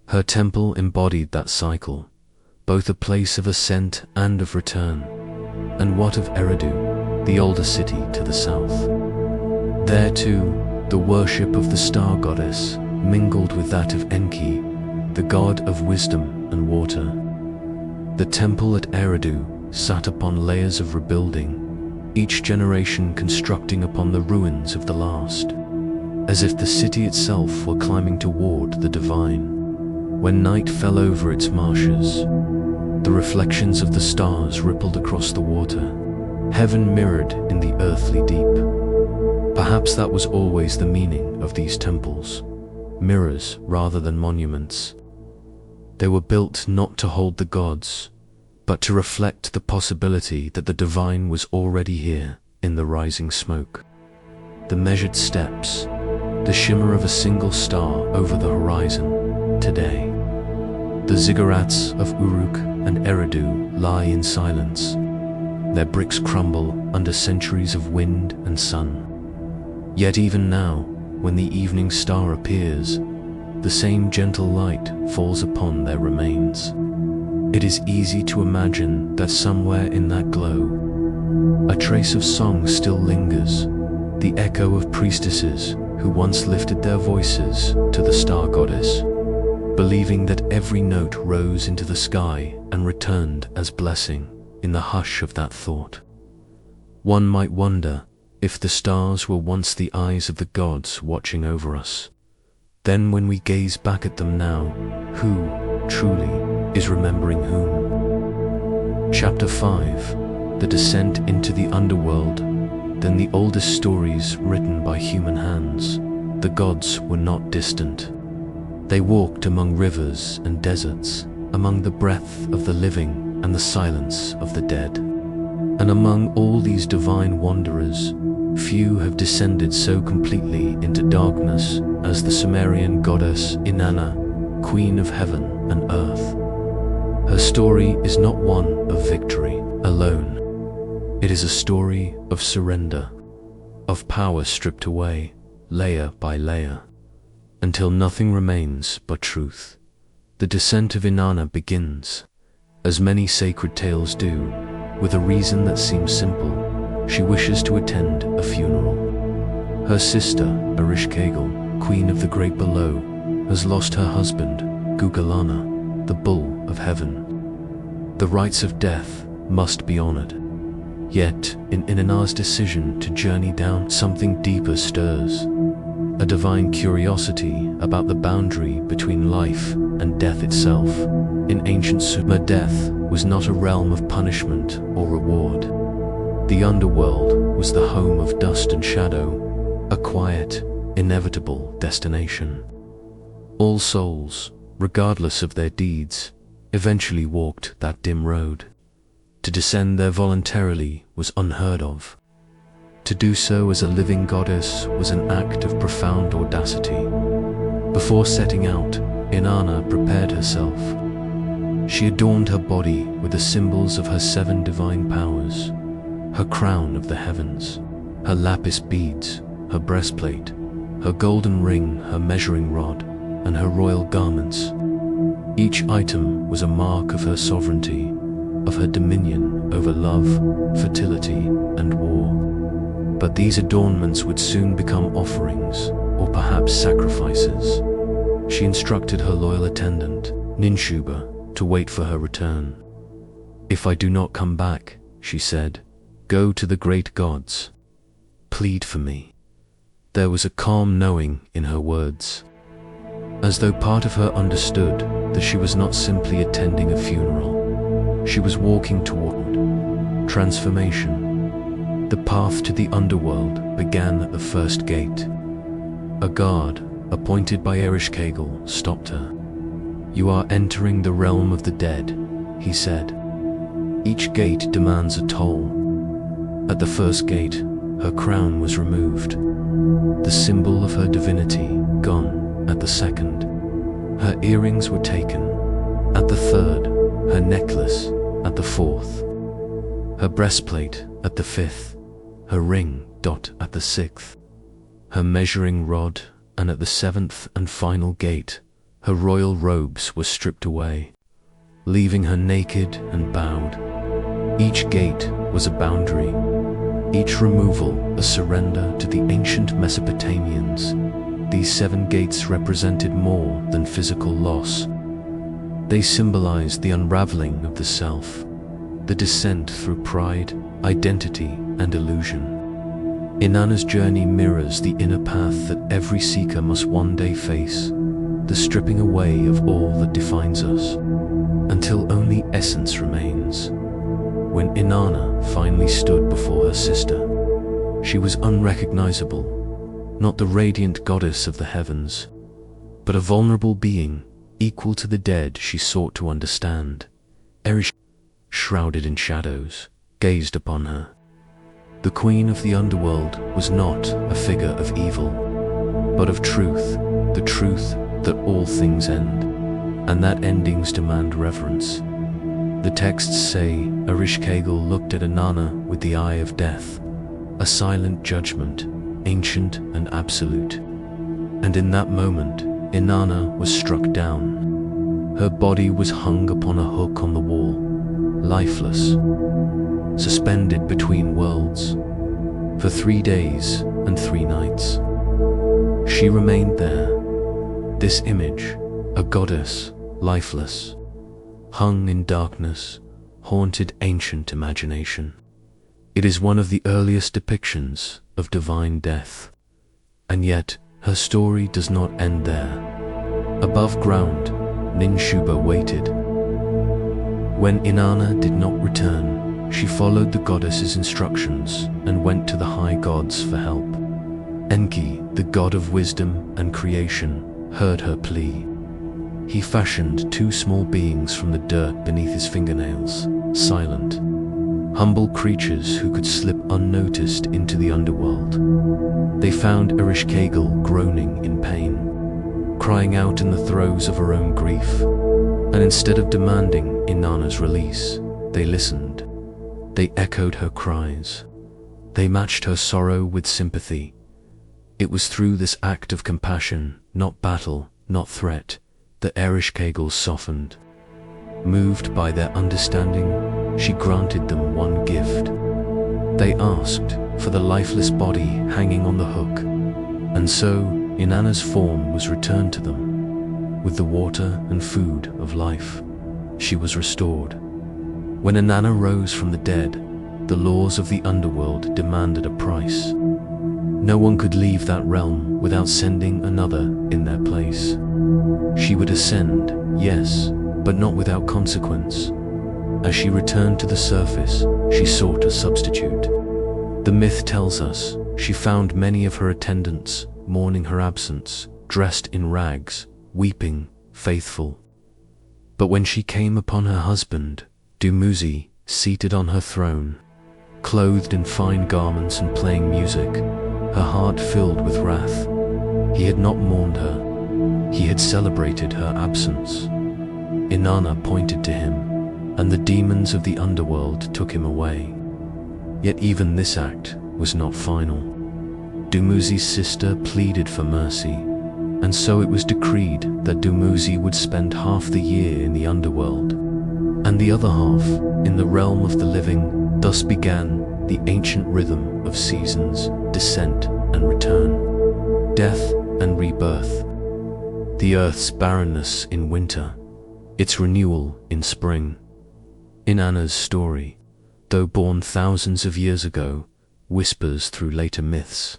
Her temple embodied that cycle, both a place of ascent and of return. And what of Eridu, the older city to the south? There too, the worship of the star goddess mingled with that of Enki, the god of wisdom and water. The temple at Eridu sat upon layers of rebuilding, each generation constructing upon the ruins of the last, as if the city itself were climbing toward the divine. When night fell over its marshes, the reflections of the stars rippled across the water, heaven mirrored in the earthly deep. Perhaps that was always the meaning of these temples, mirrors rather than monuments. They were built not to hold the gods, but to reflect the possibility that the divine was already here in the rising smoke. The measured steps, the shimmer of a single star over the horizon today. The ziggurats of Uruk and Eridu lie in silence. Their bricks crumble under centuries of wind and sun. Yet even now, when the evening star appears, the same gentle light falls upon their remains. It is easy to imagine that somewhere in that glow, a trace of song still lingers, the echo of priestesses who once lifted their voices to the star goddess, believing that every note rose into the sky and returned as blessing in the hush of that thought. One might wonder if the stars were once the eyes of the gods watching over us. Then when we gaze back at them now, who, truly, is remembering whom? Chapter 5, The Descent into the Underworld, then the oldest stories written by human hands. the gods were not distant. They walked among rivers and deserts, among the breath of the living and the silence of the dead. And among all these divine wanderers, few have descended so completely into darkness as the Sumerian goddess Innana, queen of heaven and earth. Her story is not one of victory alone. It is a story of surrender, of power stripped away, layer by layer, until nothing remains but truth. The descent of Innana begins, as many sacred tales do, with a reason that seems simple. She wishes to attend a funeral. Her sister, Ereshkigal, queen of the great below, has lost her husband, Gugalana, the bull of heaven. The rites of death must be honored. Yet, in Inanna's decision to journey down, something deeper stirs. A divine curiosity about the boundary between life and death itself. In ancient Sumer, death was not a realm of punishment or reward. The underworld was the home of dust and shadow, a quiet, inevitable destination. All souls, regardless of their deeds, eventually walked that dim road. To descend there voluntarily was unheard of. To do so as a living goddess was an act of profound audacity. Before setting out, Innana prepared herself. She adorned her body with the symbols of her 7 divine powers, her crown of the heavens, her lapis beads, her breastplate, her golden ring, her measuring rod, and her royal garments. Each item was a mark of her sovereignty, of her dominion over love, fertility, and war. But these adornments would soon become offerings, or perhaps sacrifices. She instructed her loyal attendant, Ninshuba, to wait for her return. "If I do not come back," she said, "go to the great gods. Plead for me." There was a calm knowing in her words, as though part of her understood that she was not simply attending a funeral. She was walking toward transformation. The path to the underworld began at the first gate. A guard, appointed by Ereshkigal, stopped her. "You are entering the realm of the dead," he said. "Each gate demands a toll." At the first gate, her crown was removed, the symbol of her divinity gone. At the second, her earrings were taken. At the third, her necklace. At the fourth, her breastplate. At the fifth, her ring. At the sixth, her measuring rod. And at the 7th and final gate, her royal robes were stripped away, leaving her naked and bowed. Each gate was a boundary, each removal a surrender to the ancient Mesopotamians. These 7 gates represented more than physical loss. They symbolized the unraveling of the self, the descent through pride, identity, and illusion. Inanna's journey mirrors the inner path that every seeker must one day face, the stripping away of all that defines us, until only essence remains. When Innana finally stood before her sister, she was unrecognizable, not the radiant goddess of the heavens, but a vulnerable being, equal to the dead she sought to understand. Eresh, shrouded in shadows, gazed upon her. The queen of the underworld was not a figure of evil, but of truth, the truth that all things end, and that endings demand reverence. The texts say Ereshkigal looked at Innana with the eye of death, a silent judgment, ancient and absolute. And in that moment, Innana was struck down. Her body was hung upon a hook on the wall, lifeless, suspended between worlds. For 3 days and 3 nights, she remained there. This image, a goddess, lifeless, hung in darkness, haunted ancient imagination. It is one of the earliest depictions of divine death. And yet, her story does not end there. Above ground, Ninshuba waited. When Innana did not return, she followed the goddess's instructions and went to the high gods for help. Enki, the god of wisdom and creation, heard her plea. He fashioned two small beings from the dirt beneath his fingernails, silent, humble creatures who could slip unnoticed into the underworld. They found Ereshkigal groaning in pain, crying out in the throes of her own grief, and instead of demanding Inanna's release, they listened. They echoed her cries. They matched her sorrow with sympathy. It was through this act of compassion, not battle, not threat, that Ereshkigal softened. Moved by their understanding, she granted them one gift. They asked for the lifeless body hanging on the hook, and so Inanna's form was returned to them. With the water and food of life, she was restored. When Innana rose from the dead, the laws of the underworld demanded a price. No one could leave that realm without sending another in their place. She would ascend, yes, but not without consequence. As she returned to the surface, she sought a substitute. The myth tells us she found many of her attendants mourning her absence, dressed in rags, weeping, faithful. But when she came upon her husband, Dumuzi, seated on her throne, clothed in fine garments and playing music, her heart filled with wrath. He had not mourned her. He had celebrated her absence. Innana pointed to him, and the demons of the underworld took him away. Yet even this act was not final. Dumuzi's sister pleaded for mercy, and so it was decreed that Dumuzi would spend half the year in the underworld, and the other half in the realm of the living. Thus began the ancient rhythm of seasons, descent and return, death and rebirth. The earth's barrenness in winter, its renewal in spring. Inanna's story, though born thousands of years ago, whispers through later myths.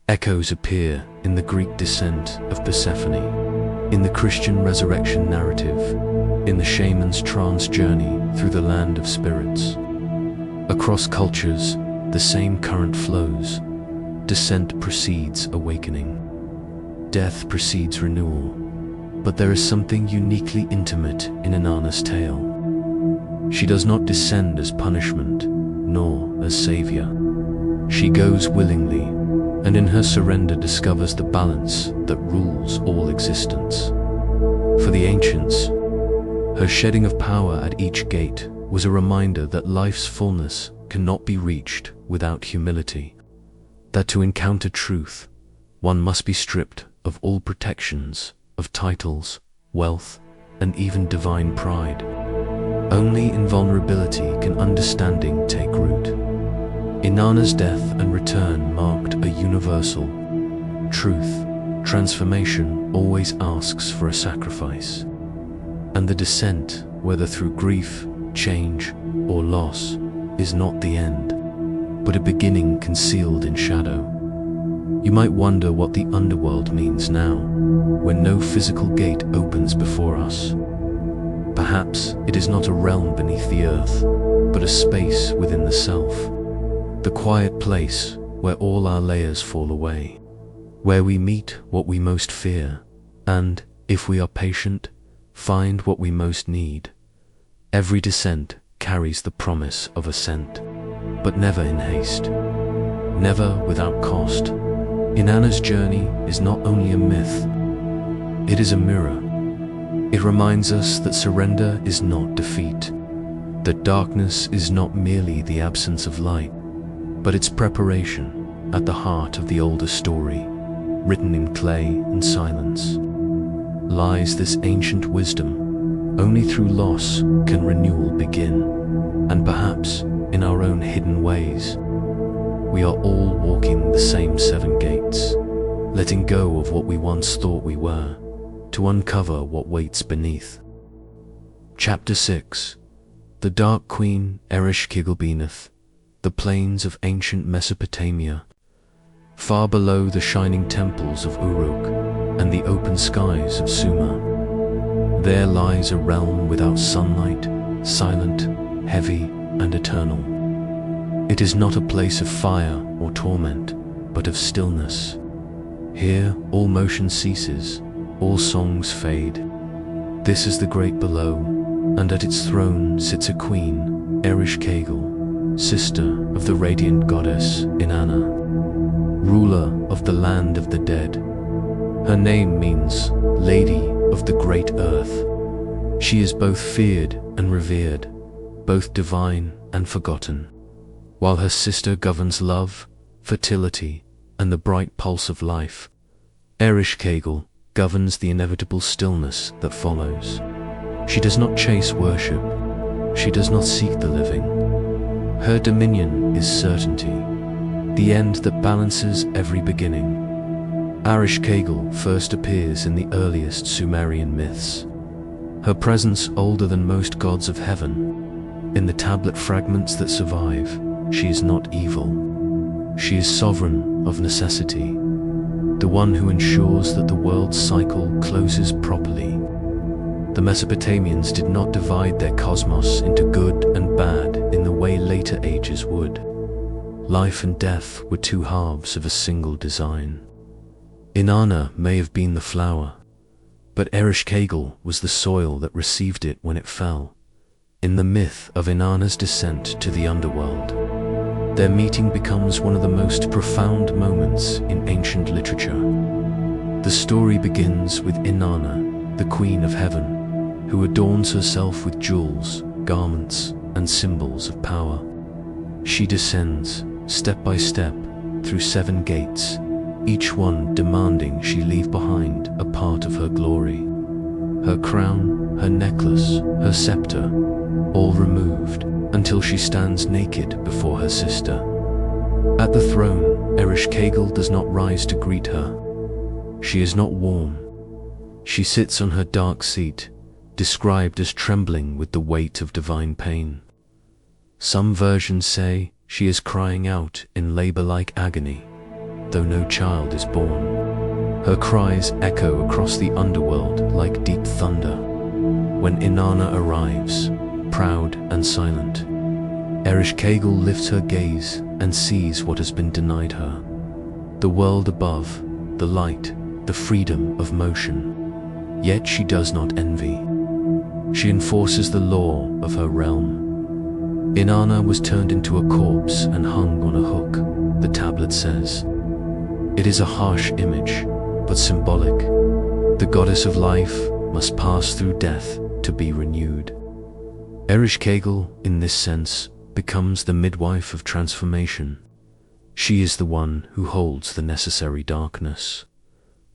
Echoes appear in the Greek descent of Persephone, in the Christian resurrection narrative, in the shaman's trance journey through the land of spirits. Across cultures, the same current flows. Descent precedes awakening. Death precedes renewal. But there is something uniquely intimate in Inanna's tale. She does not descend as punishment, nor as savior. She goes willingly, and in her surrender discovers the balance that rules all existence. For the ancients, her shedding of power at each gate was a reminder that life's fullness cannot be reached without humility, that to encounter truth, one must be stripped of all protections, of titles, wealth, and even divine pride. Only in vulnerability can understanding take root. Inanna's death and return marked a universal truth. Transformation always asks for a sacrifice, and the descent, whether through grief, change, or loss, is not the end, but a beginning concealed in shadow. You might wonder what the underworld means now, when no physical gate opens before us. Perhaps it is not a realm beneath the earth, but a space within the self, the quiet place where all our layers fall away, where we meet what we most fear, and, if we are patient, find what we most need. Every descent carries the promise of ascent, but never in haste, never without cost. Inanna's journey is not only a myth, it is a mirror. It reminds us that surrender is not defeat, that darkness is not merely the absence of light, but its preparation at the heart of the older story, written in clay and silence. Lies this ancient wisdom. Only through loss can renewal begin, and perhaps in our own hidden ways. We are all walking the same 7 gates, letting go of what we once thought we were, to uncover what waits beneath. Chapter 6. The Dark Queen Ereshkigal, the plains of ancient Mesopotamia. Far below the shining temples of Uruk and the open skies of Sumer, there lies a realm without sunlight, silent, heavy, and eternal. It is not a place of fire or torment, but of stillness. Here all motion ceases, all songs fade. This is the great below, and at its throne sits a queen, Ereshkigal, sister of the radiant goddess Innana, ruler of the land of the dead. Her name means Lady of the Great Earth. She is both feared and revered, both divine and forgotten. While her sister governs love, fertility, and the bright pulse of life, Ereshkigal governs the inevitable stillness that follows. She does not chase worship. She does not seek the living. Her dominion is certainty, the end that balances every beginning. Ereshkigal first appears in the earliest Sumerian myths. Her presence older than most gods of heaven. In the tablet fragments that survive, she is not evil. She is sovereign of necessity, the one who ensures that the world's cycle closes properly. The Mesopotamians did not divide their cosmos into good and bad in the way later ages would. Life and death were two halves of a single design. Innana may have been the flower, but Ereshkigal was the soil that received it when it fell. In the myth of Inanna's descent to the underworld, their meeting becomes one of the most profound moments in ancient literature. The story begins with Innana, the queen of heaven, who adorns herself with jewels, garments, and symbols of power. She descends, step by step, through 7 gates, each one demanding she leave behind a part of her glory. Her crown, her necklace, her scepter, all removed, until she stands naked before her sister. At the throne, Ereshkigal does not rise to greet her. She is not warm. She sits on her dark seat, described as trembling with the weight of divine pain. Some versions say she is crying out in labor-like agony, though no child is born. Her cries echo across the underworld like deep thunder. When Innana arrives, proud and silent, Ereshkigal lifts her gaze and sees what has been denied her. The world above, the light, the freedom of motion. Yet she does not envy. She enforces the law of her realm. Innana was turned into a corpse and hung on a hook, the tablet says. It is a harsh image, but symbolic. The goddess of life must pass through death to be renewed. Ereshkigal, in this sense, becomes the midwife of transformation. She is the one who holds the necessary darkness,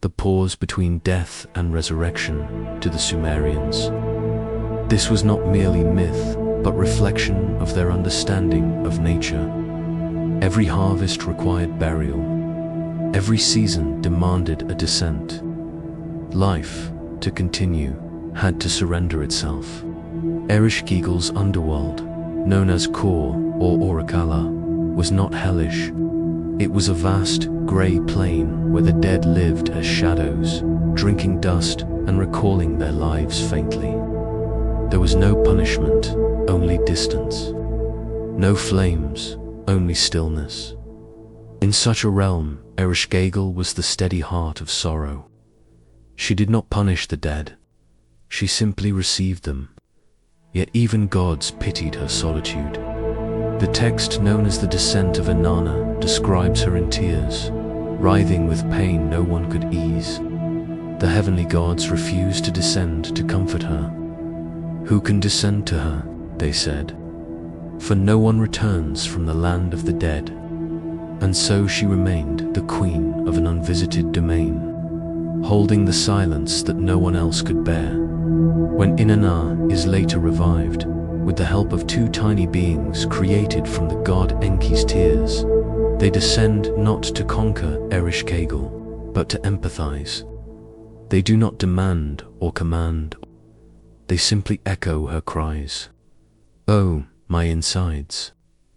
the pause between death and resurrection to the Sumerians. This was not merely myth, but reflection of their understanding of nature. Every harvest required burial. Every season demanded a descent. Life, to continue, had to surrender itself. Ereshkigal's underworld, known as Kor or Orikala, was not hellish. It was a vast, grey plain where the dead lived as shadows, drinking dust and recalling their lives faintly. There was no punishment, only distance. No flames, only stillness. In such a realm, Ereshkigal was the steady heart of sorrow. She did not punish the dead. She simply received them. Yet even gods pitied her solitude. The text known as the Descent of Innana describes her in tears, writhing with pain no one could ease. The heavenly gods refused to descend to comfort her. Who can descend to her, they said, for no one returns from the land of the dead. And so she remained the queen of an unvisited domain, holding the silence that no one else could bear. When Innana is later revived, with the help of 2 tiny beings created from the god Enki's tears, they descend not to conquer Ereshkigal, but to empathize. They do not demand or command. They simply echo her cries. "Oh, my insides,"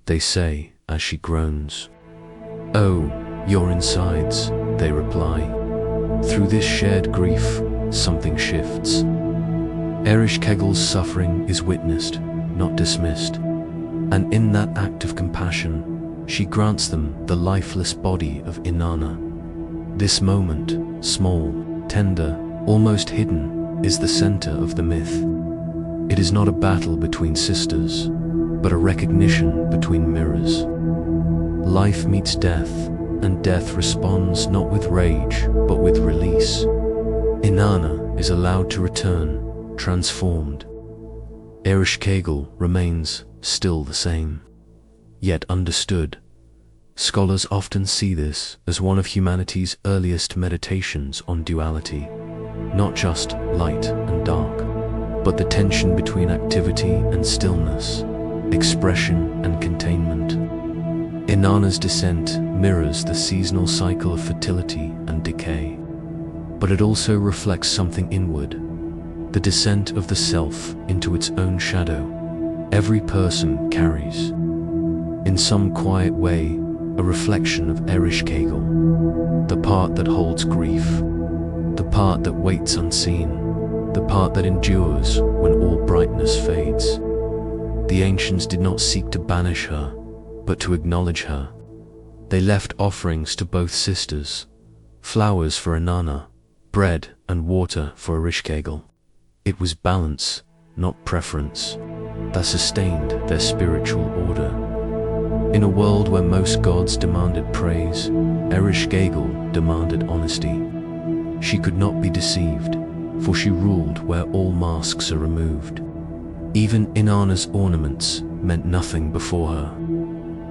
they say as she groans. "Oh, your insides," they reply. Through this shared grief, something shifts. Ereshkigal's suffering is witnessed, not dismissed. And in that act of compassion, she grants them the lifeless body of Innana. This moment, small, tender, almost hidden, is the center of the myth. It is not a battle between sisters, but a recognition between mirrors. Life meets death, and death responds not with rage, but with release. Innana is allowed to return, transformed. Ereshkigal remains still the same, yet understood. Scholars often see this as one of humanity's earliest meditations on duality, not just light and dark, but the tension between activity and stillness, expression and containment. Inanna's descent mirrors the seasonal cycle of fertility and decay, but it also reflects something inward, the descent of the self into its own shadow. Every person carries, in some quiet way, a reflection of Ereshkigal, the part that holds grief, the part that waits unseen, the part that endures when all brightness fades. The ancients did not seek to banish her, but to acknowledge her. They left offerings to both sisters, flowers for Innana, bread and water for Ereshkigal. It was balance, not preference, that sustained their spiritual order. In a world where most gods demanded praise, Ereshkigal demanded honesty. She could not be deceived, for she ruled where all masks are removed. Even Inanna's ornaments meant nothing before her.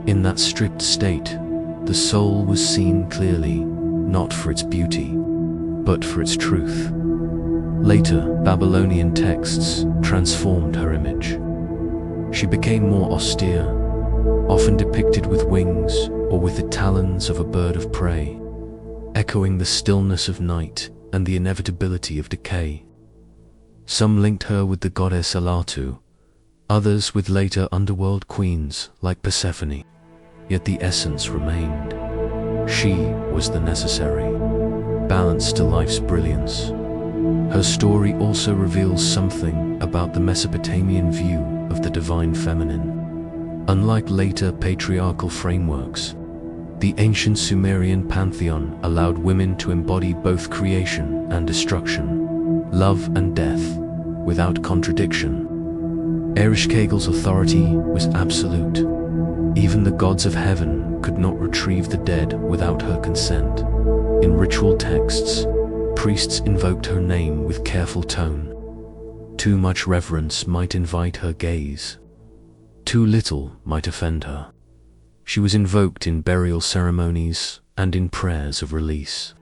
In that stripped state, the soul was seen clearly, not for its beauty, but for its truth. Later, Babylonian texts transformed her image. She became more austere, often depicted with wings or with the talons of a bird of prey, echoing the stillness of night and the inevitability of decay. Some linked her with the goddess Alatu, others with later underworld queens like Persephone. Yet the essence remained. She was the necessary balance to life's brilliance. Her story also reveals something about the Mesopotamian view of the divine feminine. Unlike later patriarchal frameworks, the ancient Sumerian pantheon allowed women to embody both creation and destruction, love and death, without contradiction. Ereshkigal's authority was absolute. Even the gods of heaven could not retrieve the dead without her consent. In ritual texts, priests invoked her name with careful tone. Too much reverence might invite her gaze. Too little might offend her. She was invoked in burial ceremonies and in prayers of release.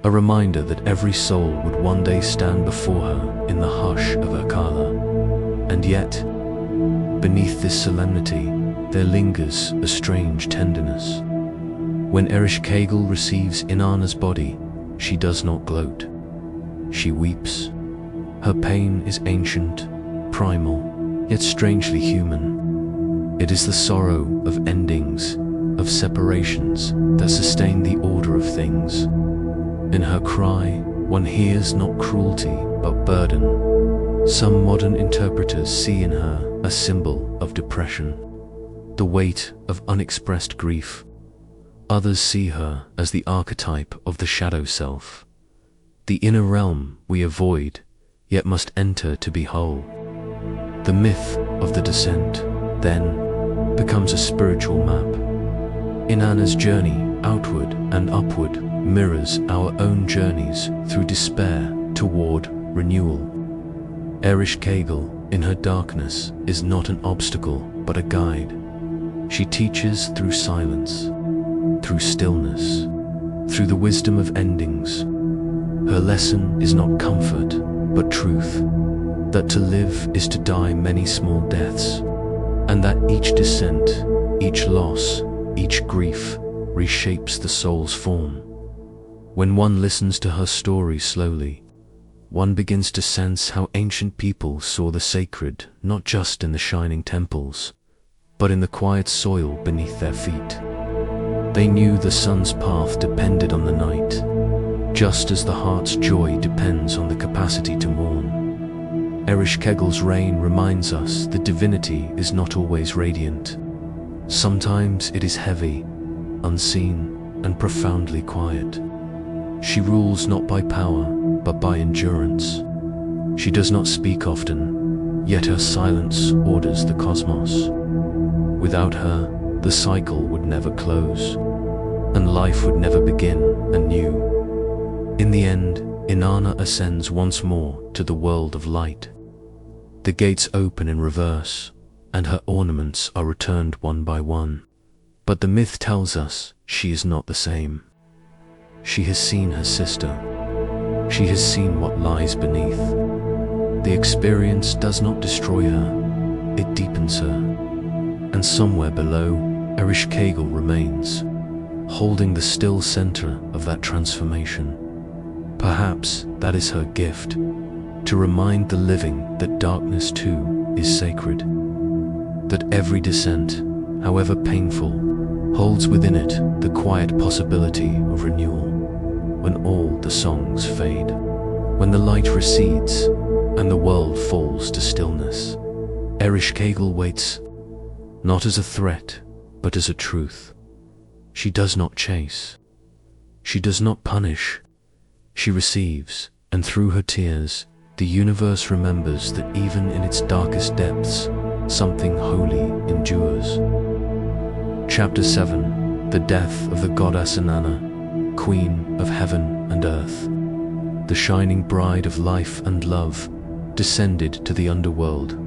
A reminder that every soul would one day stand before her in the hush of Erkala. And yet, beneath this solemnity, there lingers a strange tenderness. When Ereshkigal receives Inanna's body, she does not gloat. She weeps. Her pain is ancient, primal, yet strangely human. It is the sorrow of endings, of separations, that sustain the order of things. In her cry, one hears not cruelty, but burden. Some modern interpreters see in her a symbol of depression, the weight of unexpressed grief. Others see her as the archetype of the shadow self, the inner realm we avoid, yet must enter to be whole. The myth of the descent, then, becomes a spiritual map. Inanna's journey outward and upward mirrors our own journeys through despair toward renewal. Ereshkigal, in her darkness, is not an obstacle but a guide. She teaches through silence, through stillness, through the wisdom of endings. Her lesson is not comfort, but truth, that to live is to die many small deaths, and that each descent, each loss, each grief reshapes the soul's form. When one listens to her story slowly, one begins to sense how ancient people saw the sacred not just in the shining temples, but in the quiet soil beneath their feet. They knew the sun's path depended on the night, just as the heart's joy depends on the capacity to mourn. Ereshkigal's reign reminds us that divinity is not always radiant. Sometimes it is heavy, unseen, and profoundly quiet. She rules not by power, but by endurance. She does not speak often, yet her silence orders the cosmos. Without her, the cycle would never close, and life would never begin anew. In the end, Inanna ascends once more to the world of light. The gates open in reverse, and her ornaments are returned one by one. But the myth tells us she is not the same. She has seen her sister. She has seen what lies beneath. The experience does not destroy her, it deepens her. And somewhere below, Ereshkigal remains, holding the still center of that transformation. Perhaps that is her gift, to remind the living that darkness too is sacred. That every descent, however painful, holds within it the quiet possibility of renewal. When all the songs fade, when the light recedes, and the world falls to stillness, Ereshkigal waits, not as a threat, but as a truth. She does not chase. She does not punish. She receives, and through her tears, the universe remembers that even in its darkest depths, something holy endures. Chapter 7. The Death of the Goddess Innana, Queen of Heaven and Earth. The shining bride of life and love descended to the underworld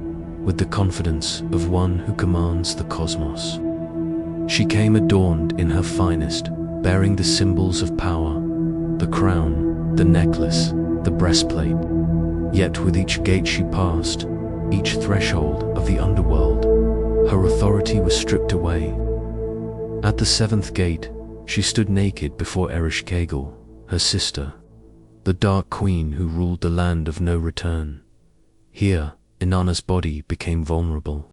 with the confidence of one who commands the cosmos. She came adorned in her finest, bearing the symbols of power, the crown, the necklace, the breastplate. Yet with each gate she passed, each threshold of the underworld, her authority was stripped away. At the seventh gate, she stood naked before Ereshkigal, her sister, the dark queen who ruled the land of no return. Here, Inanna's body became vulnerable.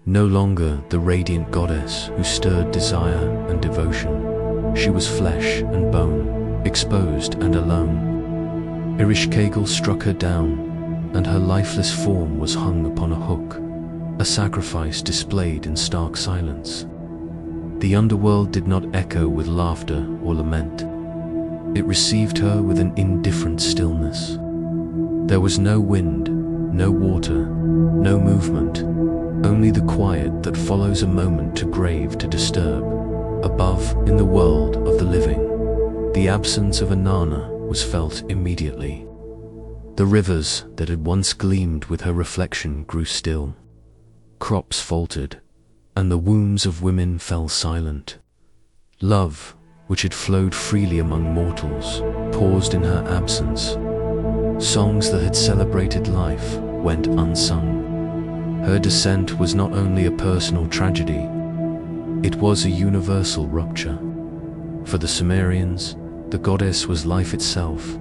No longer the radiant goddess who stirred desire and devotion. She was flesh and bone, exposed and alone. Ereshkigal struck her down, and her lifeless form was hung upon a hook, a sacrifice displayed in stark silence. The underworld did not echo with laughter or lament. It received her with an indifferent stillness. There was no wind, no water, no movement, only the quiet that follows a moment too grave to disturb. Above, in the world of the living, the absence of Innana was felt immediately. The rivers that had once gleamed with her reflection grew still. Crops faltered, and the wombs of women fell silent. Love, which had flowed freely among mortals, paused in her absence. Songs that had celebrated life went unsung. Her descent was not only a personal tragedy, it was a universal rupture. For the Sumerians, the goddess was life itself,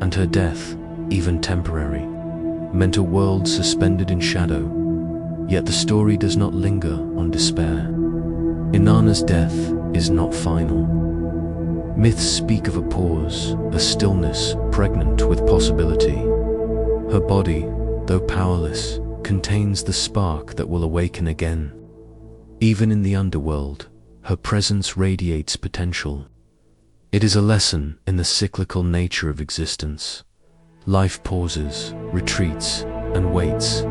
and her death, even temporary, meant a world suspended in shadow. Yet the story does not linger on despair. Inanna's death is not final. Myths speak of a pause, a stillness pregnant with possibility. Her body, though powerless, contains the spark that will awaken again. Even in the underworld, her presence radiates potential. It is a lesson in the cyclical nature of existence. Life pauses, retreats, and waits,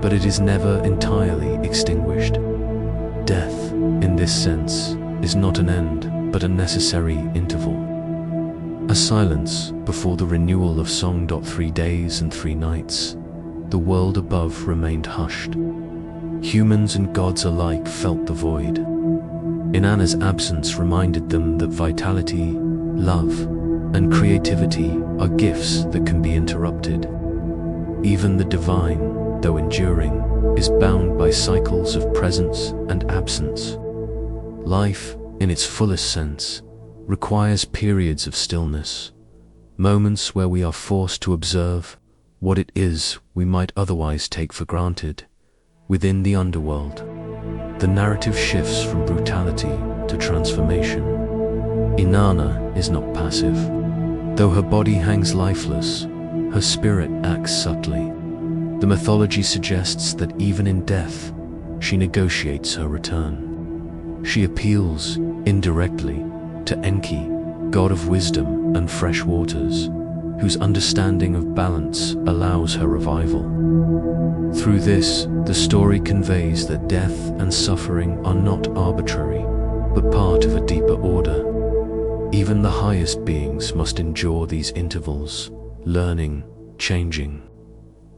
but it is never entirely extinguished. Death, in this sense, is not an end, but a necessary interval. A silence before the renewal of song. 3 days and 3 nights, the world above remained hushed. Humans and gods alike felt the void. Inanna's absence reminded them that vitality, love, and creativity are gifts that can be interrupted. Even the divine, though enduring, is bound by cycles of presence and absence. Life, in its fullest sense, requires periods of stillness, moments where we are forced to observe what it is we might otherwise take for granted. Within the underworld, the narrative shifts from brutality to transformation. Inanna is not passive. Though her body hangs lifeless, her spirit acts subtly. The mythology suggests that even in death, she negotiates her return. She appeals, indirectly, to Enki, god of wisdom and fresh waters, whose understanding of balance allows her revival. Through this, the story conveys that death and suffering are not arbitrary, but part of a deeper order. Even the highest beings must endure these intervals, learning, changing,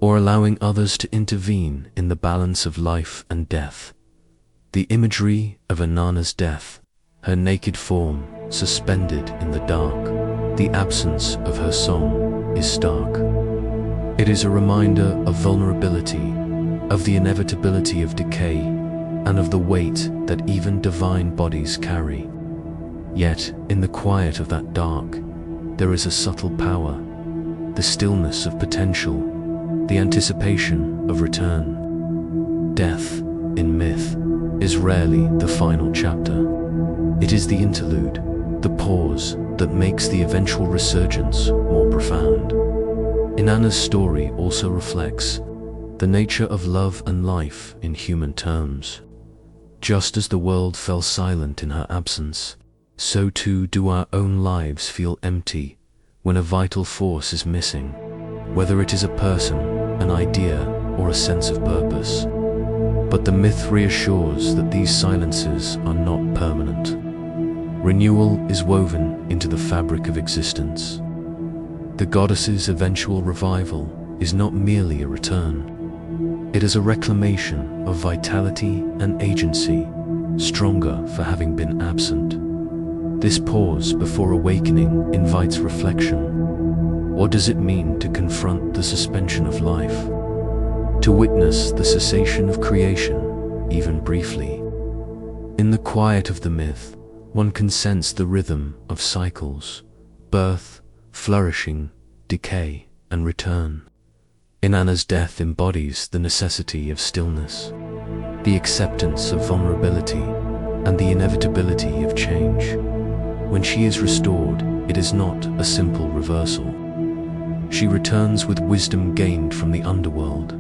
or allowing others to intervene in the balance of life and death. The imagery of Inanna's death, her naked form suspended in the dark, the absence of her song, is stark. It is a reminder of vulnerability, of the inevitability of decay, and of the weight that even divine bodies carry. Yet, in the quiet of that dark, there is a subtle power, the stillness of potential, the anticipation of return. Death, in myth, is rarely the final chapter. It is the interlude, the pause that makes the eventual resurgence more profound. Inanna's story also reflects the nature of love and life in human terms. Just as the world fell silent in her absence, so too do our own lives feel empty when a vital force is missing, whether it is a person, an idea, or a sense of purpose. But the myth reassures that these silences are not permanent. Renewal is woven into the fabric of existence. The goddess's eventual revival is not merely a return. It is a reclamation of vitality and agency, stronger for having been absent. This pause before awakening invites reflection. What does it mean to confront the suspension of life? To witness the cessation of creation, even briefly? In the quiet of the myth, one can sense the rhythm of cycles: birth, flourishing, decay, and return. Inanna's death embodies the necessity of stillness, the acceptance of vulnerability, and the inevitability of change. When she is restored, it is not a simple reversal. She returns with wisdom gained from the underworld,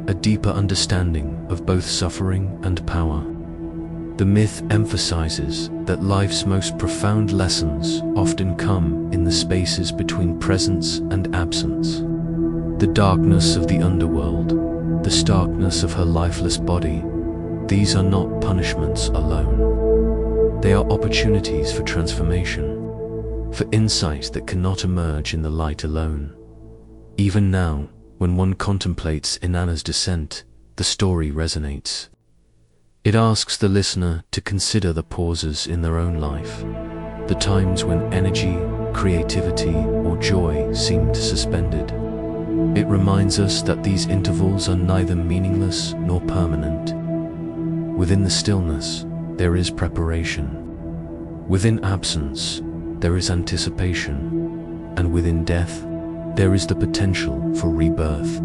a deeper understanding of both suffering and power. The myth emphasizes that life's most profound lessons often come in the spaces between presence and absence. The darkness of the underworld, the starkness of her lifeless body, these are not punishments alone. They are opportunities for transformation, for insight that cannot emerge in the light alone. Even now, when one contemplates Inanna's descent, the story resonates. It asks the listener to consider the pauses in their own life, the times when energy, creativity, or joy seemed suspended. It reminds us that these intervals are neither meaningless nor permanent. Within the stillness, there is preparation. Within absence, there is anticipation. And within death, there is the potential for rebirth.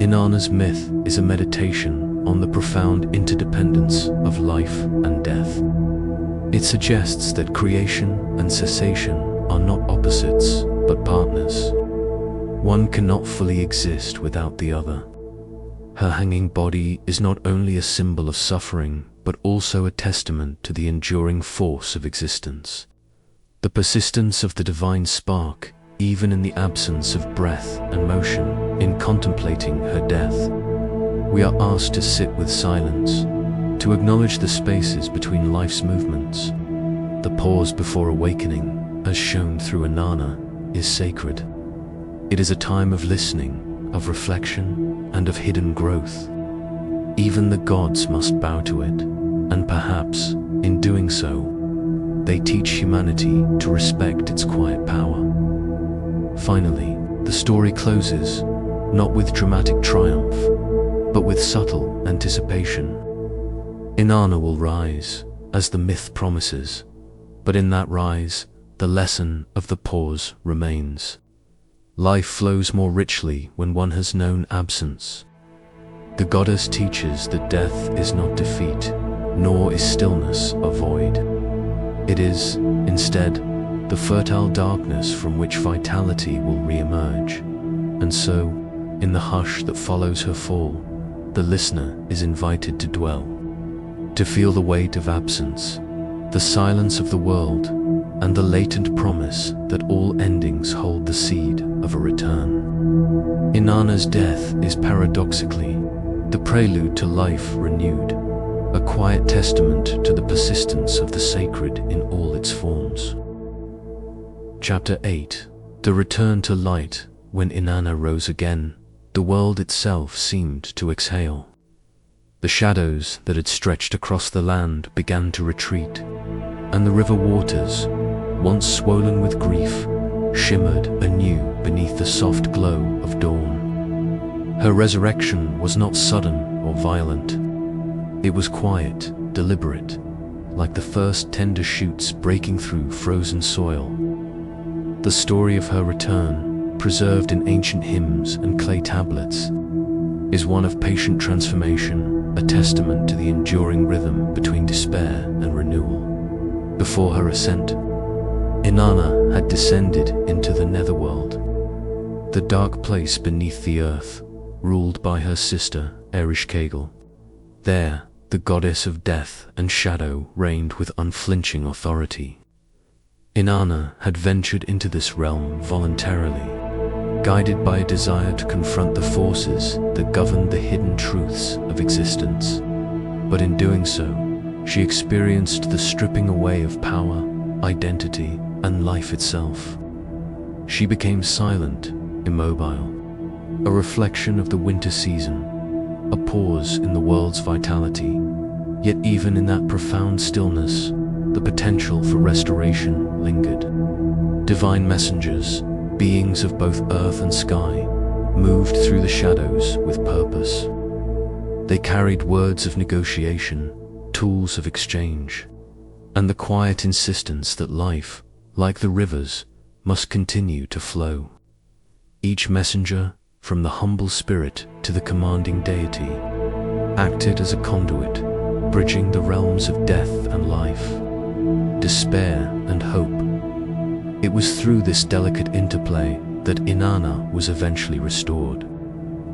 Inanna's myth is a meditation on the profound interdependence of life and death. It suggests that creation and cessation are not opposites, but partners. One cannot fully exist without the other. Her hanging body is not only a symbol of suffering, but also a testament to the enduring force of existence. The persistence of the divine spark, even in the absence of breath and motion. In contemplating her death, we are asked to sit with silence, to acknowledge the spaces between life's movements. The pause before awakening, as shown through Innana, is sacred. It is a time of listening, of reflection, and of hidden growth. Even the gods must bow to it, and perhaps, in doing so, they teach humanity to respect its quiet power. Finally, the story closes, not with dramatic triumph, but with subtle anticipation. Innana will rise, as the myth promises, but in that rise, the lesson of the pause remains. Life flows more richly when one has known absence. The goddess teaches that death is not defeat, nor is stillness a void. It is, instead, the fertile darkness from which vitality will re-emerge. And so, in the hush that follows her fall, the listener is invited to dwell, to feel the weight of absence, the silence of the world, and the latent promise that all endings hold the seed of a return. Inanna's death is paradoxically the prelude to life renewed, a quiet testament to the persistence of the sacred in all its forms. Chapter 8. The return to light. When Innana rose again, the world itself seemed to exhale. The shadows that had stretched across the land began to retreat, and the river waters, once swollen with grief, shimmered anew beneath the soft glow of dawn. Her resurrection was not sudden or violent. It was quiet, deliberate, like the first tender shoots breaking through frozen soil. The story of her return, preserved in ancient hymns and clay tablets, is one of patient transformation, a testament to the enduring rhythm between despair and renewal. Before her ascent, Innana had descended into the netherworld, the dark place beneath the earth, ruled by her sister Ereshkigal. There, the goddess of death and shadow reigned with unflinching authority. Innana had ventured into this realm voluntarily, guided by a desire to confront the forces that governed the hidden truths of existence. But in doing so, she experienced the stripping away of power, identity, and life itself. She became silent, immobile, a reflection of the winter season, a pause in the world's vitality. Yet even in that profound stillness, the potential for restoration lingered. Divine messengers, beings of both earth and sky, moved through the shadows with purpose. They carried words of negotiation, tools of exchange, and the quiet insistence that life, like the rivers, must continue to flow. Each messenger, from the humble spirit to the commanding deity, acted as a conduit, bridging the realms of death and life, despair and hope. It was through this delicate interplay that Innana was eventually restored.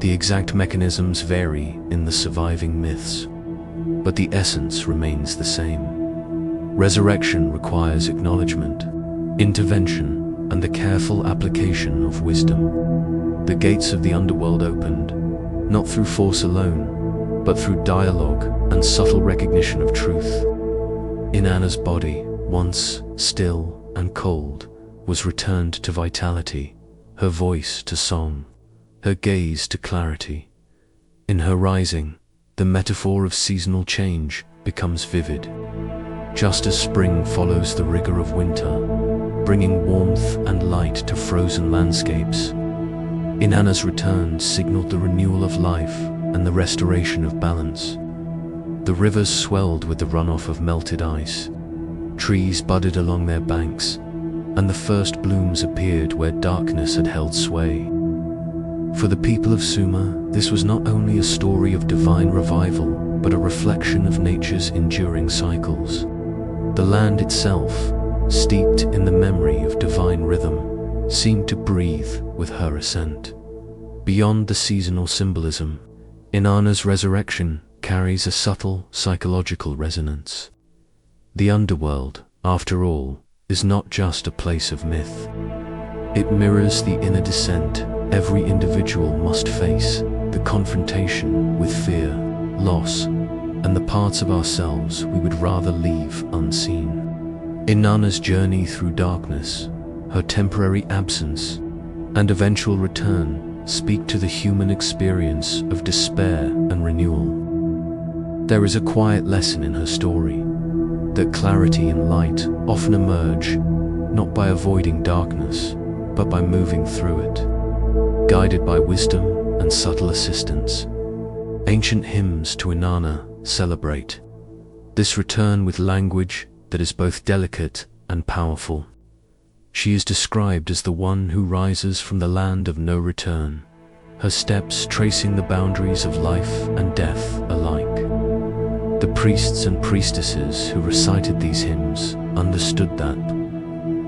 The exact mechanisms vary in the surviving myths, but the essence remains the same. Resurrection requires acknowledgement, intervention, and the careful application of wisdom. The gates of the underworld opened, not through force alone, but through dialogue and subtle recognition of truth. Inanna's body, once still and cold, was returned to vitality, her voice to song, her gaze to clarity. In her rising, the metaphor of seasonal change becomes vivid. Just as spring follows the rigor of winter, bringing warmth and light to frozen landscapes, Inanna's return signaled the renewal of life and the restoration of balance. The rivers swelled with the runoff of melted ice, trees budded along their banks, and the first blooms appeared where darkness had held sway. For the people of Sumer, this was not only a story of divine revival, but a reflection of nature's enduring cycles. The land itself, steeped in the memory of divine rhythm, seemed to breathe with her ascent. Beyond the seasonal symbolism, Inanna's resurrection carries a subtle psychological resonance. The underworld, after all, is not just a place of myth. It mirrors the inner descent every individual must face, the confrontation with fear, loss, and the parts of ourselves we would rather leave unseen. Inanna's journey through darkness, her temporary absence, and eventual return speak to the human experience of despair and renewal. There is a quiet lesson in her story, that clarity and light often emerge not by avoiding darkness, but by moving through it, guided by wisdom and subtle assistance. Ancient hymns to Innana celebrate this return with language that is both delicate and powerful. She is described as the one who rises from the land of no return, her steps tracing the boundaries of life and death alike. The priests and priestesses who recited these hymns understood that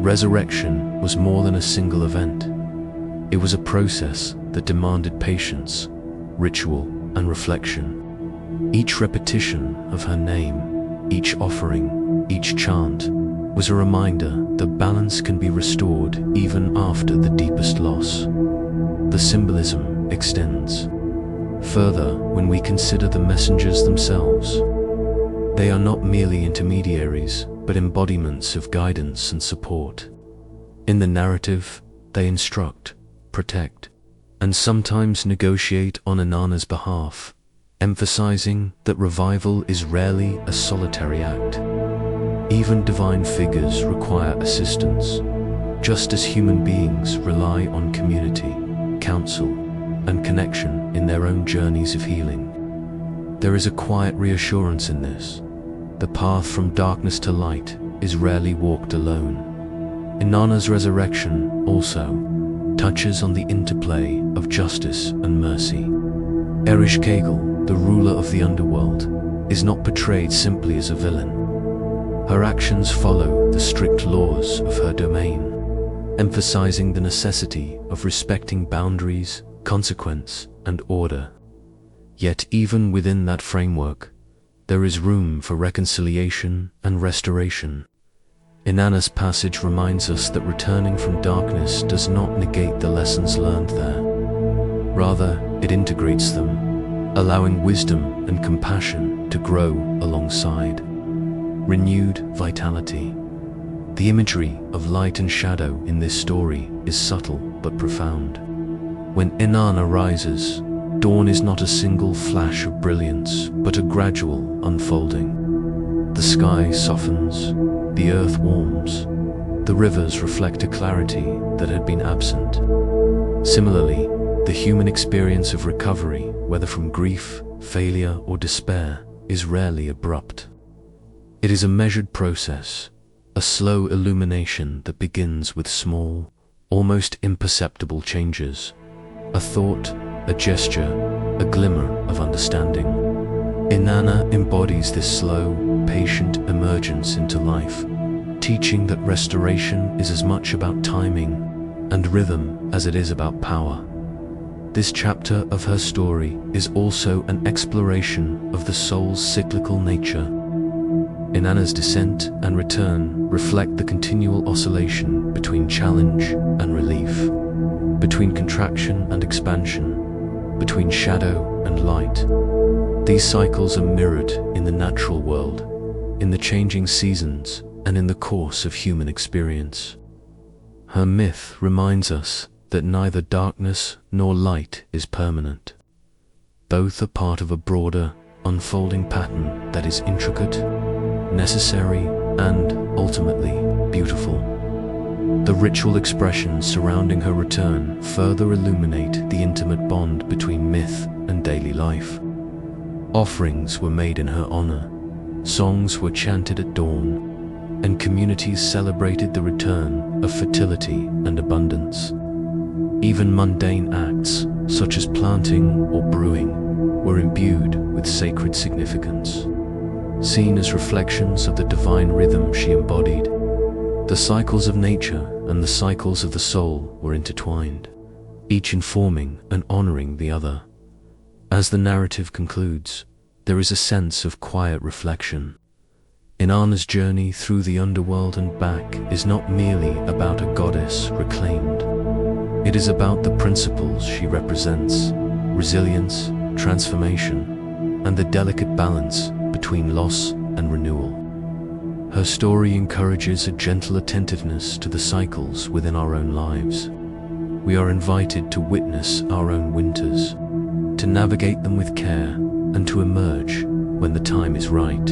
resurrection was more than a single event. It was a process that demanded patience, ritual, and reflection. Each repetition of her name, each offering, each chant, was a reminder that balance can be restored even after the deepest loss. The symbolism extends further when we consider the messengers themselves. They are not merely intermediaries, but embodiments of guidance and support. In the narrative, they instruct, protect, and sometimes negotiate on Inanna's behalf, emphasizing that revival is rarely a solitary act. Even divine figures require assistance, just as human beings rely on community, counsel, and connection in their own journeys of healing. There is a quiet reassurance in this. The path from darkness to light is rarely walked alone. Inanna's resurrection also touches on the interplay of justice and mercy. Ereshkigal, the ruler of the underworld, is not portrayed simply as a villain. Her actions follow the strict laws of her domain, emphasizing the necessity of respecting boundaries, consequence, and order. Yet even within that framework, there is room for reconciliation and restoration. Inanna's passage reminds us that returning from darkness does not negate the lessons learned there. Rather, it integrates them, allowing wisdom and compassion to grow alongside. Renewed vitality. The imagery of light and shadow in this story is subtle but profound. When Innana rises, dawn is not a single flash of brilliance, but a gradual unfolding. The sky softens, the earth warms, the rivers reflect a clarity that had been absent. Similarly, the human experience of recovery, whether from grief, failure, or despair, is rarely abrupt. It is a measured process, a slow illumination that begins with small, almost imperceptible changes. A thought, a gesture, a glimmer of understanding. Innana embodies this slow, patient emergence into life, teaching that restoration is as much about timing and rhythm as it is about power. This chapter of her story is also an exploration of the soul's cyclical nature. Inanna's descent and return reflect the continual oscillation between challenge and relief, between contraction and expansion, between shadow and light. These cycles are mirrored in the natural world, in the changing seasons, and in the course of human experience. Her myth reminds us that neither darkness nor light is permanent. Both are part of a broader, unfolding pattern that is intricate, necessary, and ultimately beautiful. The ritual expressions surrounding her return further illuminate the intimate bond between myth and daily life. Offerings were made in her honor, songs were chanted at dawn, and communities celebrated the return of fertility and abundance. Even mundane acts, such as planting or brewing, were imbued with sacred significance. Seen as reflections of the divine rhythm she embodied, the cycles of nature and the cycles of the soul were intertwined, each informing and honoring the other. As the narrative concludes, there is a sense of quiet reflection. Inanna's journey through the underworld and back is not merely about a goddess reclaimed. It is about the principles she represents: resilience, transformation, and the delicate balance between loss and renewal. Her story encourages a gentle attentiveness to the cycles within our own lives. We are invited to witness our own winters, to navigate them with care, and to emerge, when the time is right,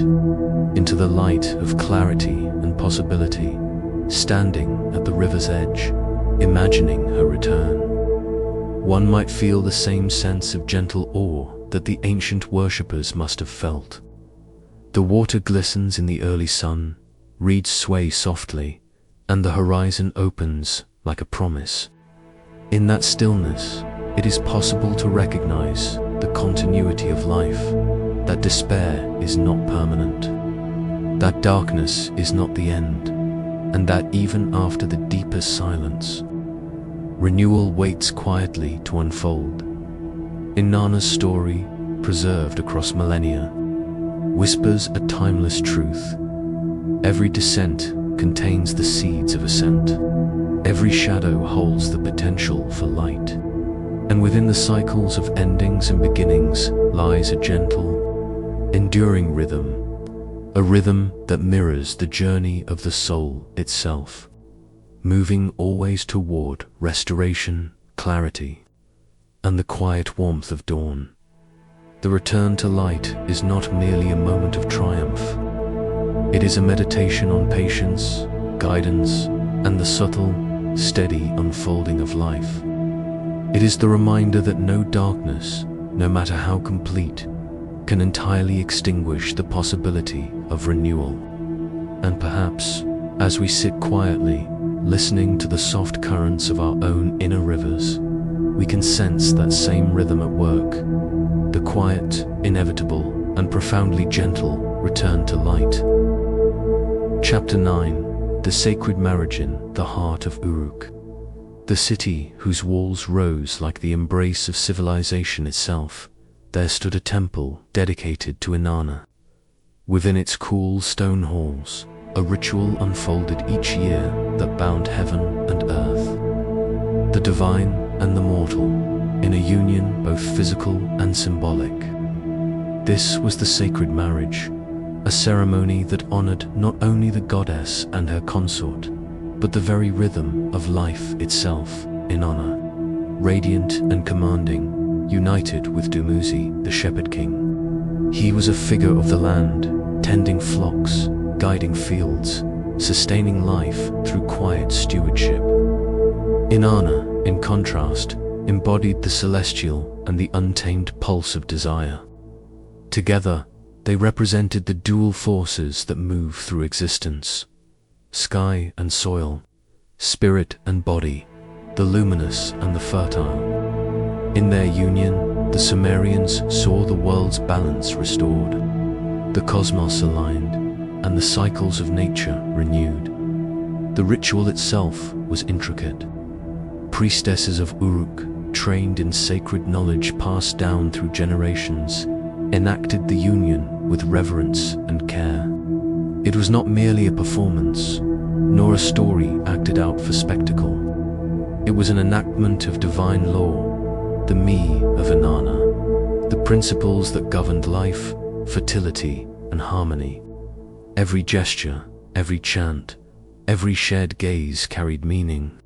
into the light of clarity and possibility, standing at the river's edge, imagining her return. One might feel the same sense of gentle awe that the ancient worshippers must have felt. The water glistens in the early sun, reeds sway softly, and the horizon opens like a promise. In that stillness, it is possible to recognize the continuity of life, that despair is not permanent, that darkness is not the end, and that even after the deepest silence, renewal waits quietly to unfold. Inanna's story, preserved across millennia, whispers a timeless truth. Every descent contains the seeds of ascent. Every shadow holds the potential for light. And within the cycles of endings and beginnings lies a gentle, enduring rhythm. A rhythm that mirrors the journey of the soul itself, moving always toward restoration, clarity, and the quiet warmth of dawn. The return to light is not merely a moment of triumph. It is a meditation on patience, guidance, and the subtle, steady unfolding of life. It is the reminder that no darkness, no matter how complete, can entirely extinguish the possibility of renewal. And perhaps, as we sit quietly, listening to the soft currents of our own inner rivers, we can sense that same rhythm at work, the quiet, inevitable, and profoundly gentle return to light. Chapter 9: The Sacred Marriage in the Heart of Uruk. The city whose walls rose like the embrace of civilization itself, there stood a temple dedicated to Innana. Within its cool stone halls, a ritual unfolded each year that bound heaven and earth, the divine and the mortal, in a union both physical and symbolic. This was the sacred marriage, a ceremony that honored not only the goddess and her consort, but the very rhythm of life itself, Innana, radiant and commanding, united with Dumuzi, the shepherd king. He was a figure of the land, tending flocks, guiding fields, sustaining life through quiet stewardship. Innana, in contrast, embodied the celestial and the untamed pulse of desire. Together, they represented the dual forces that move through existence: sky and soil, spirit and body, the luminous and the fertile. In their union, the Sumerians saw the world's balance restored, the cosmos aligned, and the cycles of nature renewed. The ritual itself was intricate. Priestesses of Uruk, trained in sacred knowledge passed down through generations, enacted the union with reverence and care. It was not merely a performance, nor a story acted out for spectacle. It was an enactment of divine law, the me of Innana, the principles that governed life, fertility, and harmony. Every gesture, every chant, every shared gaze carried meaning.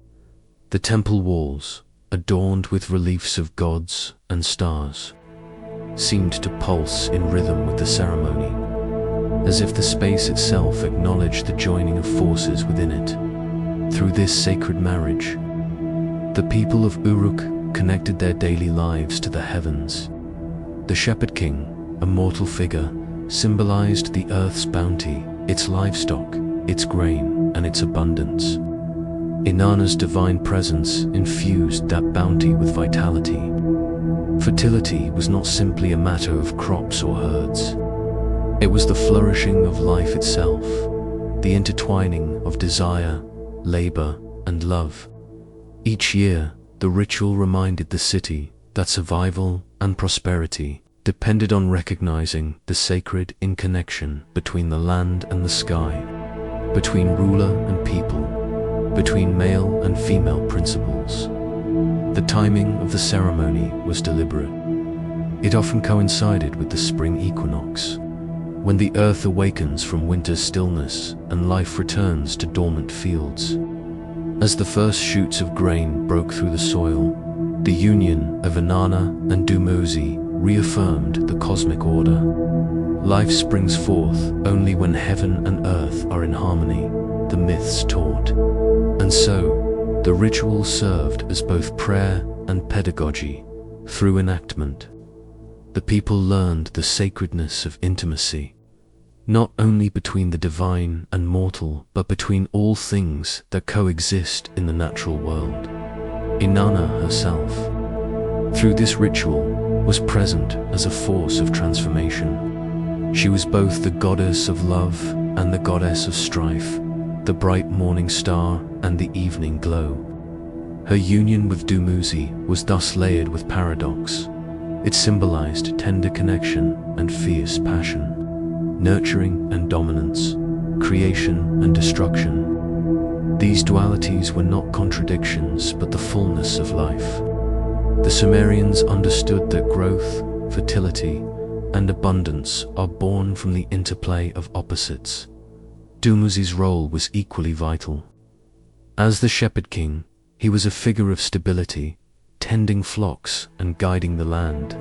The temple walls, adorned with reliefs of gods and stars, seemed to pulse in rhythm with the ceremony, as if the space itself acknowledged the joining of forces within it. Through this sacred marriage, the people of Uruk connected their daily lives to the heavens. The shepherd king, a mortal figure, symbolized the earth's bounty, its livestock, its grain, and its abundance. Innana's divine presence infused that bounty with vitality. Fertility was not simply a matter of crops or herds. It was the flourishing of life itself, the intertwining of desire, labor, and love. Each year, the ritual reminded the city that survival and prosperity depended on recognizing the sacred interconnection between the land and the sky, between ruler and people, between male and female principles. The timing of the ceremony was deliberate. It often coincided with the spring equinox, when the earth awakens from winter's stillness and life returns to dormant fields. As the first shoots of grain broke through the soil, the union of Innana and Dumuzi reaffirmed the cosmic order. Life springs forth only when heaven and earth are in harmony, the myths taught. And so, the ritual served as both prayer and pedagogy through enactment. The people learned the sacredness of intimacy, not only between the divine and mortal, but between all things that coexist in the natural world. Innana herself, through this ritual, was present as a force of transformation. She was both the goddess of love and the goddess of strife, the bright morning star and the evening glow. Her union with Dumuzi was thus layered with paradox. It symbolized tender connection and fierce passion, nurturing and dominance, creation and destruction. These dualities were not contradictions, but the fullness of life. The Sumerians understood that growth, fertility, and abundance are born from the interplay of opposites. Dumuzi's role was equally vital. As the Shepherd King, he was a figure of stability, tending flocks and guiding the land.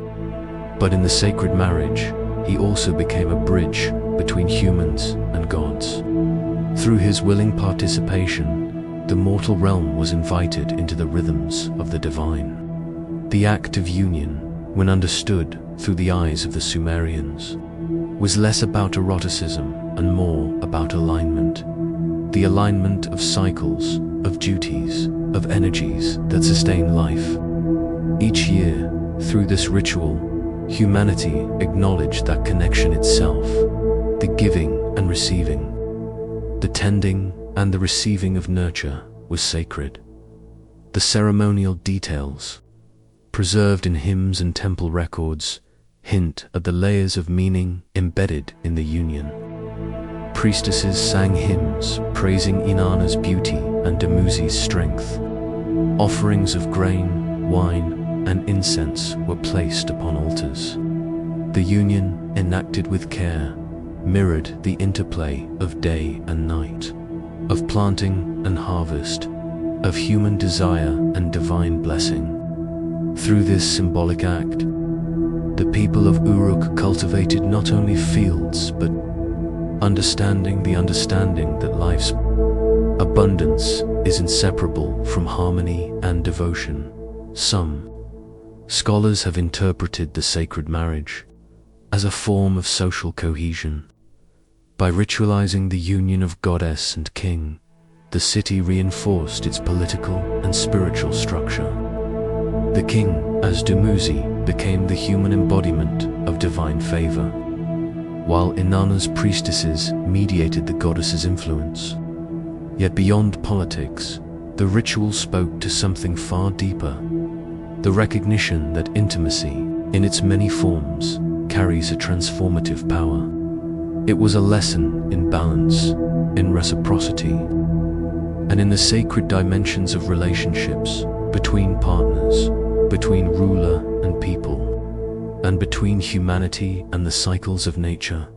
But in the sacred marriage, he also became a bridge between humans and gods. Through his willing participation, the mortal realm was invited into the rhythms of the divine. The act of union, when understood through the eyes of the Sumerians, was less about eroticism and more about alignment. The alignment of cycles, of duties, of energies that sustain life. Each year, through this ritual, humanity acknowledged that connection itself, the giving and receiving, the tending and the receiving of nurture was sacred. The ceremonial details, preserved in hymns and temple records, hint at the layers of meaning embedded in the union. Priestesses sang hymns praising Inanna's beauty and Dumuzi's strength. Offerings of grain, wine, and incense were placed upon altars. The union, enacted with care, mirrored the interplay of day and night, of planting and harvest, of human desire and divine blessing. Through this symbolic act, the people of Uruk cultivated not only fields, but understanding that life's abundance is inseparable from harmony and devotion. Some scholars have interpreted the sacred marriage as a form of social cohesion. By ritualizing the union of goddess and king, the city reinforced its political and spiritual structure. The king, as Dumuzi, became the human embodiment of divine favor, while Inanna's priestesses mediated the goddess's influence. Yet beyond politics, the ritual spoke to something far deeper, the recognition that intimacy, in its many forms, carries a transformative power. It was a lesson in balance, in reciprocity, and in the sacred dimensions of relationships between partners, between ruler and people, and between humanity and the cycles of nature.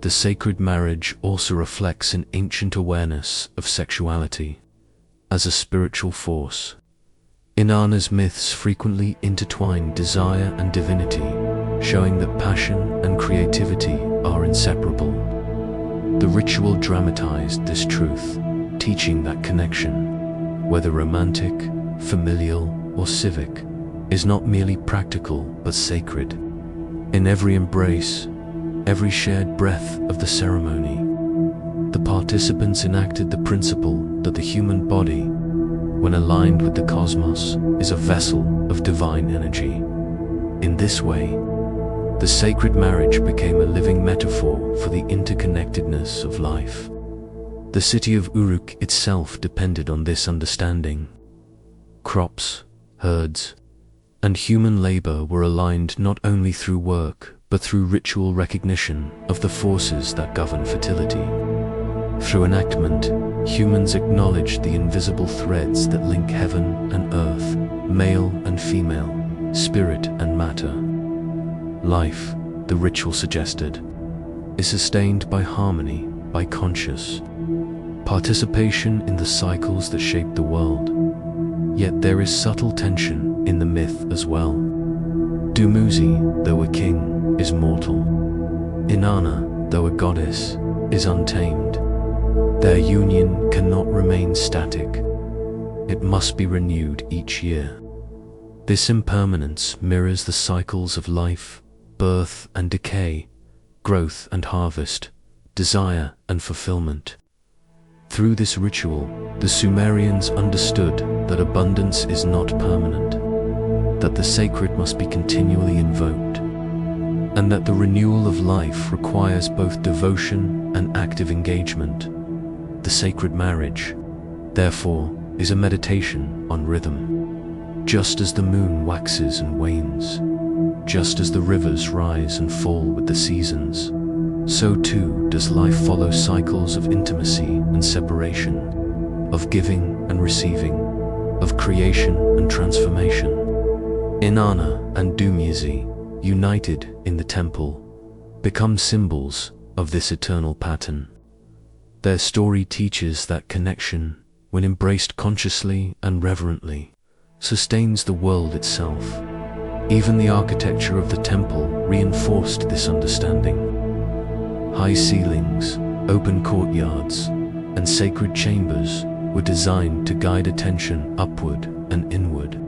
The sacred marriage also reflects an ancient awareness of sexuality as a spiritual force. Inanna's myths frequently intertwine desire and divinity, showing that passion and creativity are inseparable. The ritual dramatized this truth, teaching that connection, whether romantic, familial, or civic, is not merely practical but sacred. In every embrace, every shared breath of the ceremony, the participants enacted the principle that the human body, when aligned with the cosmos, is a vessel of divine energy. In this way, the sacred marriage became a living metaphor for the interconnectedness of life. The city of Uruk itself depended on this understanding. Crops, herds, and human labor were aligned not only through work, but through ritual recognition of the forces that govern fertility. Through enactment, humans acknowledged the invisible threads that link heaven and earth, male and female, spirit and matter. Life, the ritual suggested, is sustained by harmony, by conscious participation in the cycles that shape the world. Yet there is subtle tension in the myth as well. Dumuzi, though a king, is mortal. Innana, though a goddess, is untamed. Their union cannot remain static. It must be renewed each year. This impermanence mirrors the cycles of life, birth and decay, growth and harvest, desire and fulfillment. Through this ritual, the Sumerians understood that abundance is not permanent, that the sacred must be continually invoked, and that the renewal of life requires both devotion and active engagement. The sacred marriage, therefore, is a meditation on rhythm. Just as the moon waxes and wanes, just as the rivers rise and fall with the seasons, so too does life follow cycles of intimacy and separation, of giving and receiving, of creation and transformation. Innana and Dumuzi, united in the temple, become symbols of this eternal pattern. Their story teaches that connection, when embraced consciously and reverently, sustains the world itself. Even the architecture of the temple reinforced this understanding. High ceilings, open courtyards, and sacred chambers were designed to guide attention upward and inward,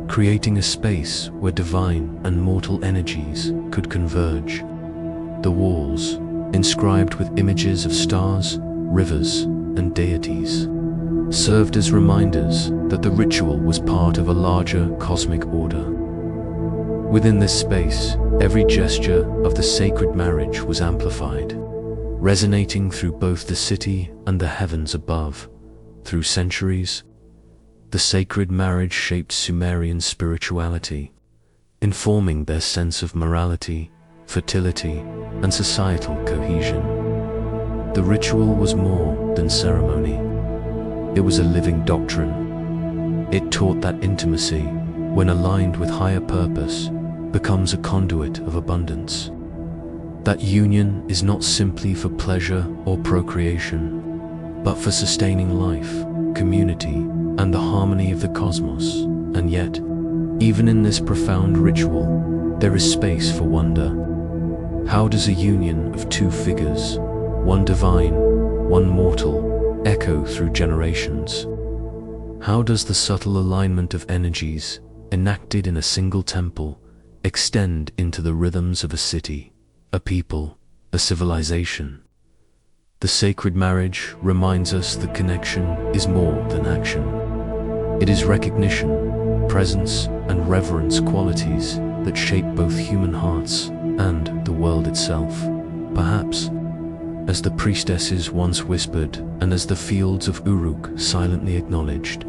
creating a space where divine and mortal energies could converge. The walls, inscribed with images of stars, rivers, and deities, served as reminders that the ritual was part of a larger cosmic order. Within this space, every gesture of the sacred marriage was amplified, resonating through both the city and the heavens above. Through centuries, the sacred marriage shaped Sumerian spirituality, informing their sense of morality, fertility, and societal cohesion. The ritual was more than ceremony. It was a living doctrine. It taught that intimacy, when aligned with higher purpose, becomes a conduit of abundance. That union is not simply for pleasure or procreation, but for sustaining life, community, and the harmony of the cosmos. And yet, even in this profound ritual, there is space for wonder. How does a union of two figures, one divine, one mortal, echo through generations? How does the subtle alignment of energies, enacted in a single temple, extend into the rhythms of a city, a people, a civilization? The sacred marriage reminds us that connection is more than action. It is recognition, presence, and reverence, qualities that shape both human hearts and the world itself. Perhaps, as the priestesses once whispered, and as the fields of Uruk silently acknowledged,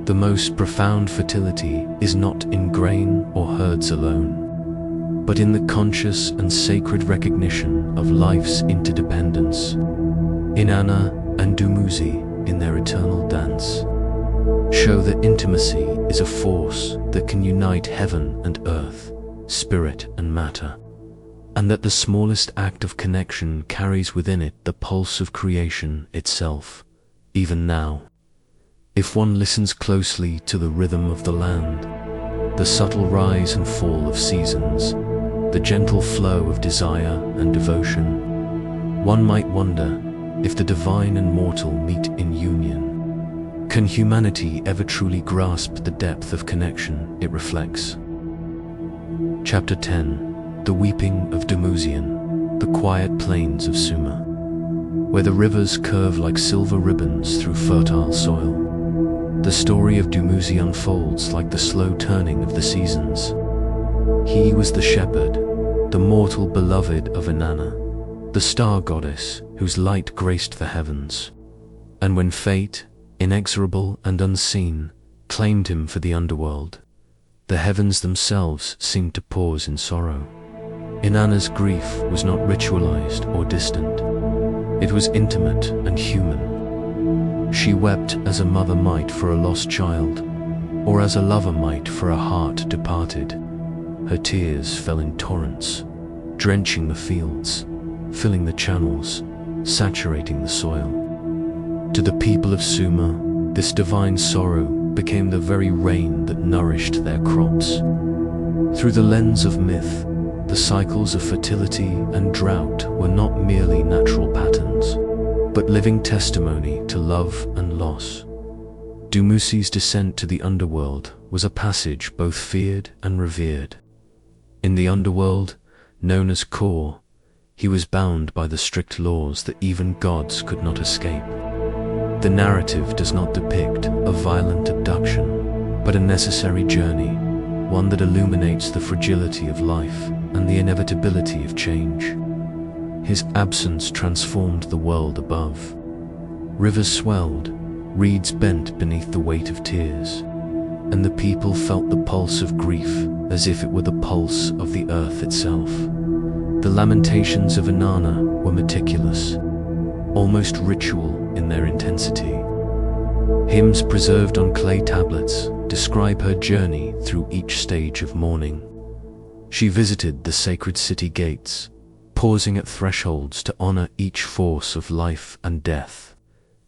the most profound fertility is not in grain or herds alone, but in the conscious and sacred recognition of life's interdependence. Innana and Dumuzi, in their eternal dance, show that intimacy is a force that can unite heaven and earth, spirit and matter, and that the smallest act of connection carries within it the pulse of creation itself, even now. If one listens closely to the rhythm of the land, the subtle rise and fall of seasons, the gentle flow of desire and devotion, one might wonder if the divine and mortal meet in union. Can humanity ever truly grasp the depth of connection it reflects? Chapter 10. The Weeping of Dumuzian, the Quiet Plains of Sumer, where the rivers curve like silver ribbons through fertile soil. The story of Dumuzi unfolds like the slow turning of the seasons. He was the shepherd, the mortal beloved of Innana, the star goddess whose light graced the heavens. And when fate, inexorable and unseen, claimed him for the underworld, the heavens themselves seemed to pause in sorrow. Inanna's grief was not ritualized or distant. It was intimate and human. She wept as a mother might for a lost child, or as a lover might for a heart departed. Her tears fell in torrents, drenching the fields, filling the channels, saturating the soil. To the people of Sumer, this divine sorrow became the very rain that nourished their crops. Through the lens of myth, the cycles of fertility and drought were not merely natural patterns, but living testimony to love and loss. Dumuzi's descent to the underworld was a passage both feared and revered. In the underworld, known as Kor, he was bound by the strict laws that even gods could not escape. The narrative does not depict a violent abduction, but a necessary journey, one that illuminates the fragility of life and the inevitability of change. His absence transformed the world above. Rivers swelled, reeds bent beneath the weight of tears, and the people felt the pulse of grief as if it were the pulse of the earth itself. The lamentations of Innana were meticulous, almost ritual in their intensity. Hymns preserved on clay tablets describe her journey through each stage of mourning. She visited the sacred city gates, pausing at thresholds to honor each force of life and death,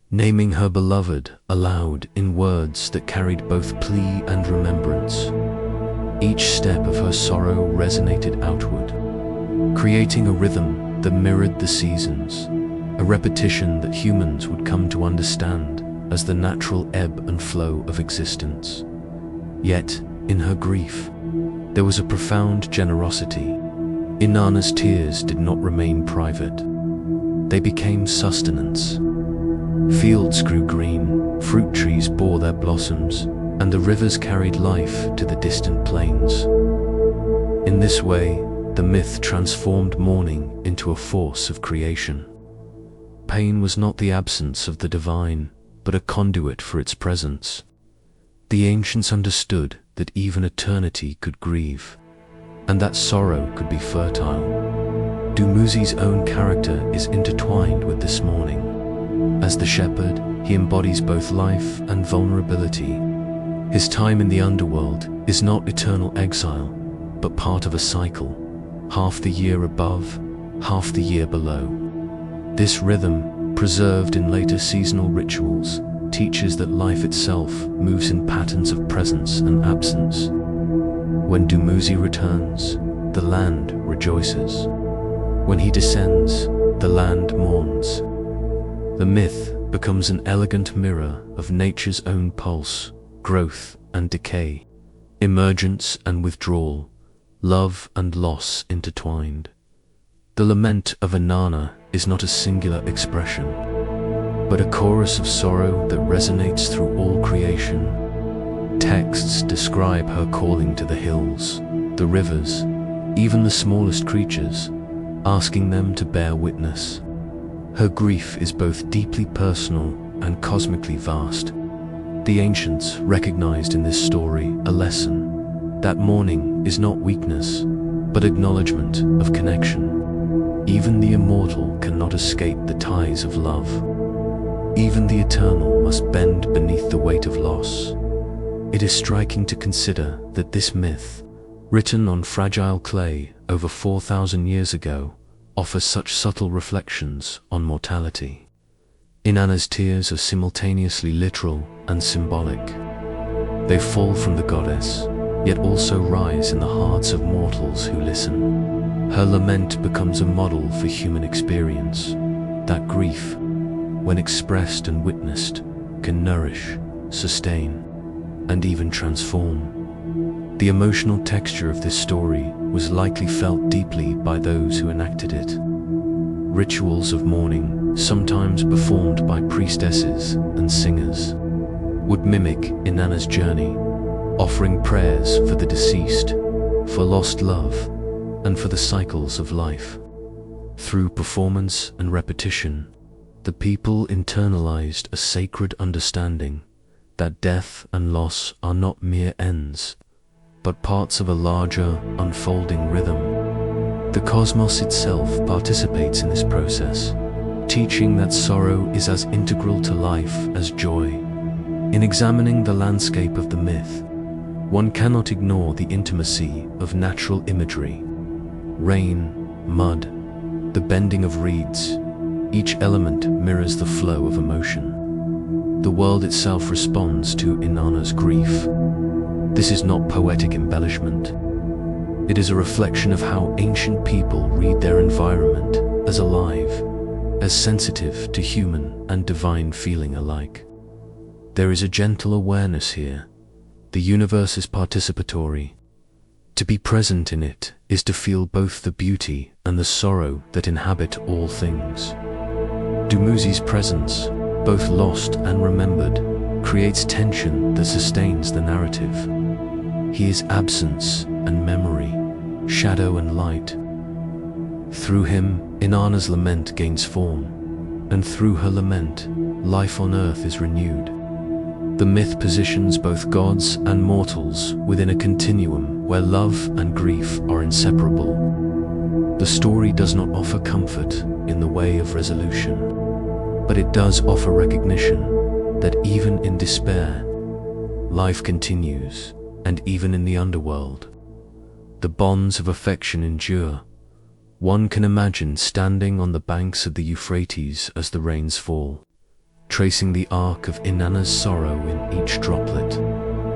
naming her beloved aloud in words that carried both plea and remembrance. Each step of her sorrow resonated outward, creating a rhythm that mirrored the seasons, a repetition that humans would come to understand as the natural ebb and flow of existence. Yet, in her grief, there was a profound generosity. Inanna's tears did not remain private. They became sustenance. Fields grew green, fruit trees bore their blossoms, and the rivers carried life to the distant plains. In this way, the myth transformed mourning into a force of creation. Pain was not the absence of the divine, but a conduit for its presence. The ancients understood that even eternity could grieve, and that sorrow could be fertile. Dumuzi's own character is intertwined with this mourning. As the shepherd, he embodies both life and vulnerability. His time in the underworld is not eternal exile, but part of a cycle, half the year above, half the year below. This rhythm, preserved in later seasonal rituals, teaches that life itself moves in patterns of presence and absence. When Dumuzi returns, the land rejoices. When he descends, the land mourns. The myth becomes an elegant mirror of nature's own pulse, growth and decay, emergence and withdrawal, love and loss intertwined. The lament of Innana is not a singular expression, but a chorus of sorrow that resonates through all creation. Texts describe her calling to the hills, the rivers, even the smallest creatures, asking them to bear witness. Her grief is both deeply personal and cosmically vast. The ancients recognized in this story a lesson that mourning is not weakness, but acknowledgement of connection. Even the immortal cannot escape the ties of love. Even the eternal must bend beneath the weight of loss. It is striking to consider that this myth, written on fragile clay over 4,000 years ago, offers such subtle reflections on mortality. Inanna's tears are simultaneously literal and symbolic. They fall from the goddess, yet also rise in the hearts of mortals who listen. Her lament becomes a model for human experience, that grief, when expressed and witnessed, can nourish, sustain, and even transform. The emotional texture of this story was likely felt deeply by those who enacted it. Rituals of mourning, sometimes performed by priestesses and singers, would mimic Inanna's journey, offering prayers for the deceased, for lost love, and for the cycles of life. Through performance and repetition, the people internalized a sacred understanding that death and loss are not mere ends, but parts of a larger, unfolding rhythm. The cosmos itself participates in this process, teaching that sorrow is as integral to life as joy. In examining the landscape of the myth, one cannot ignore the intimacy of natural imagery. Rain, mud, the bending of reeds, each element mirrors the flow of emotion. The world itself responds to Inanna's grief. This is not poetic embellishment. It is a reflection of how ancient people read their environment as alive, as sensitive to human and divine feeling alike. There is a gentle awareness here. The universe is participatory. To be present in it is to feel both the beauty and the sorrow that inhabit all things. Dumuzi's presence, both lost and remembered, creates tension that sustains the narrative. He is absence and memory, shadow and light. Through him, Inanna's lament gains form, and through her lament, life on earth is renewed. The myth positions both gods and mortals within a continuum where love and grief are inseparable. The story does not offer comfort in the way of resolution, but it does offer recognition that even in despair, life continues, and even in the underworld, the bonds of affection endure. One can imagine standing on the banks of the Euphrates as the rains fall, tracing the arc of Inanna's sorrow in each droplet.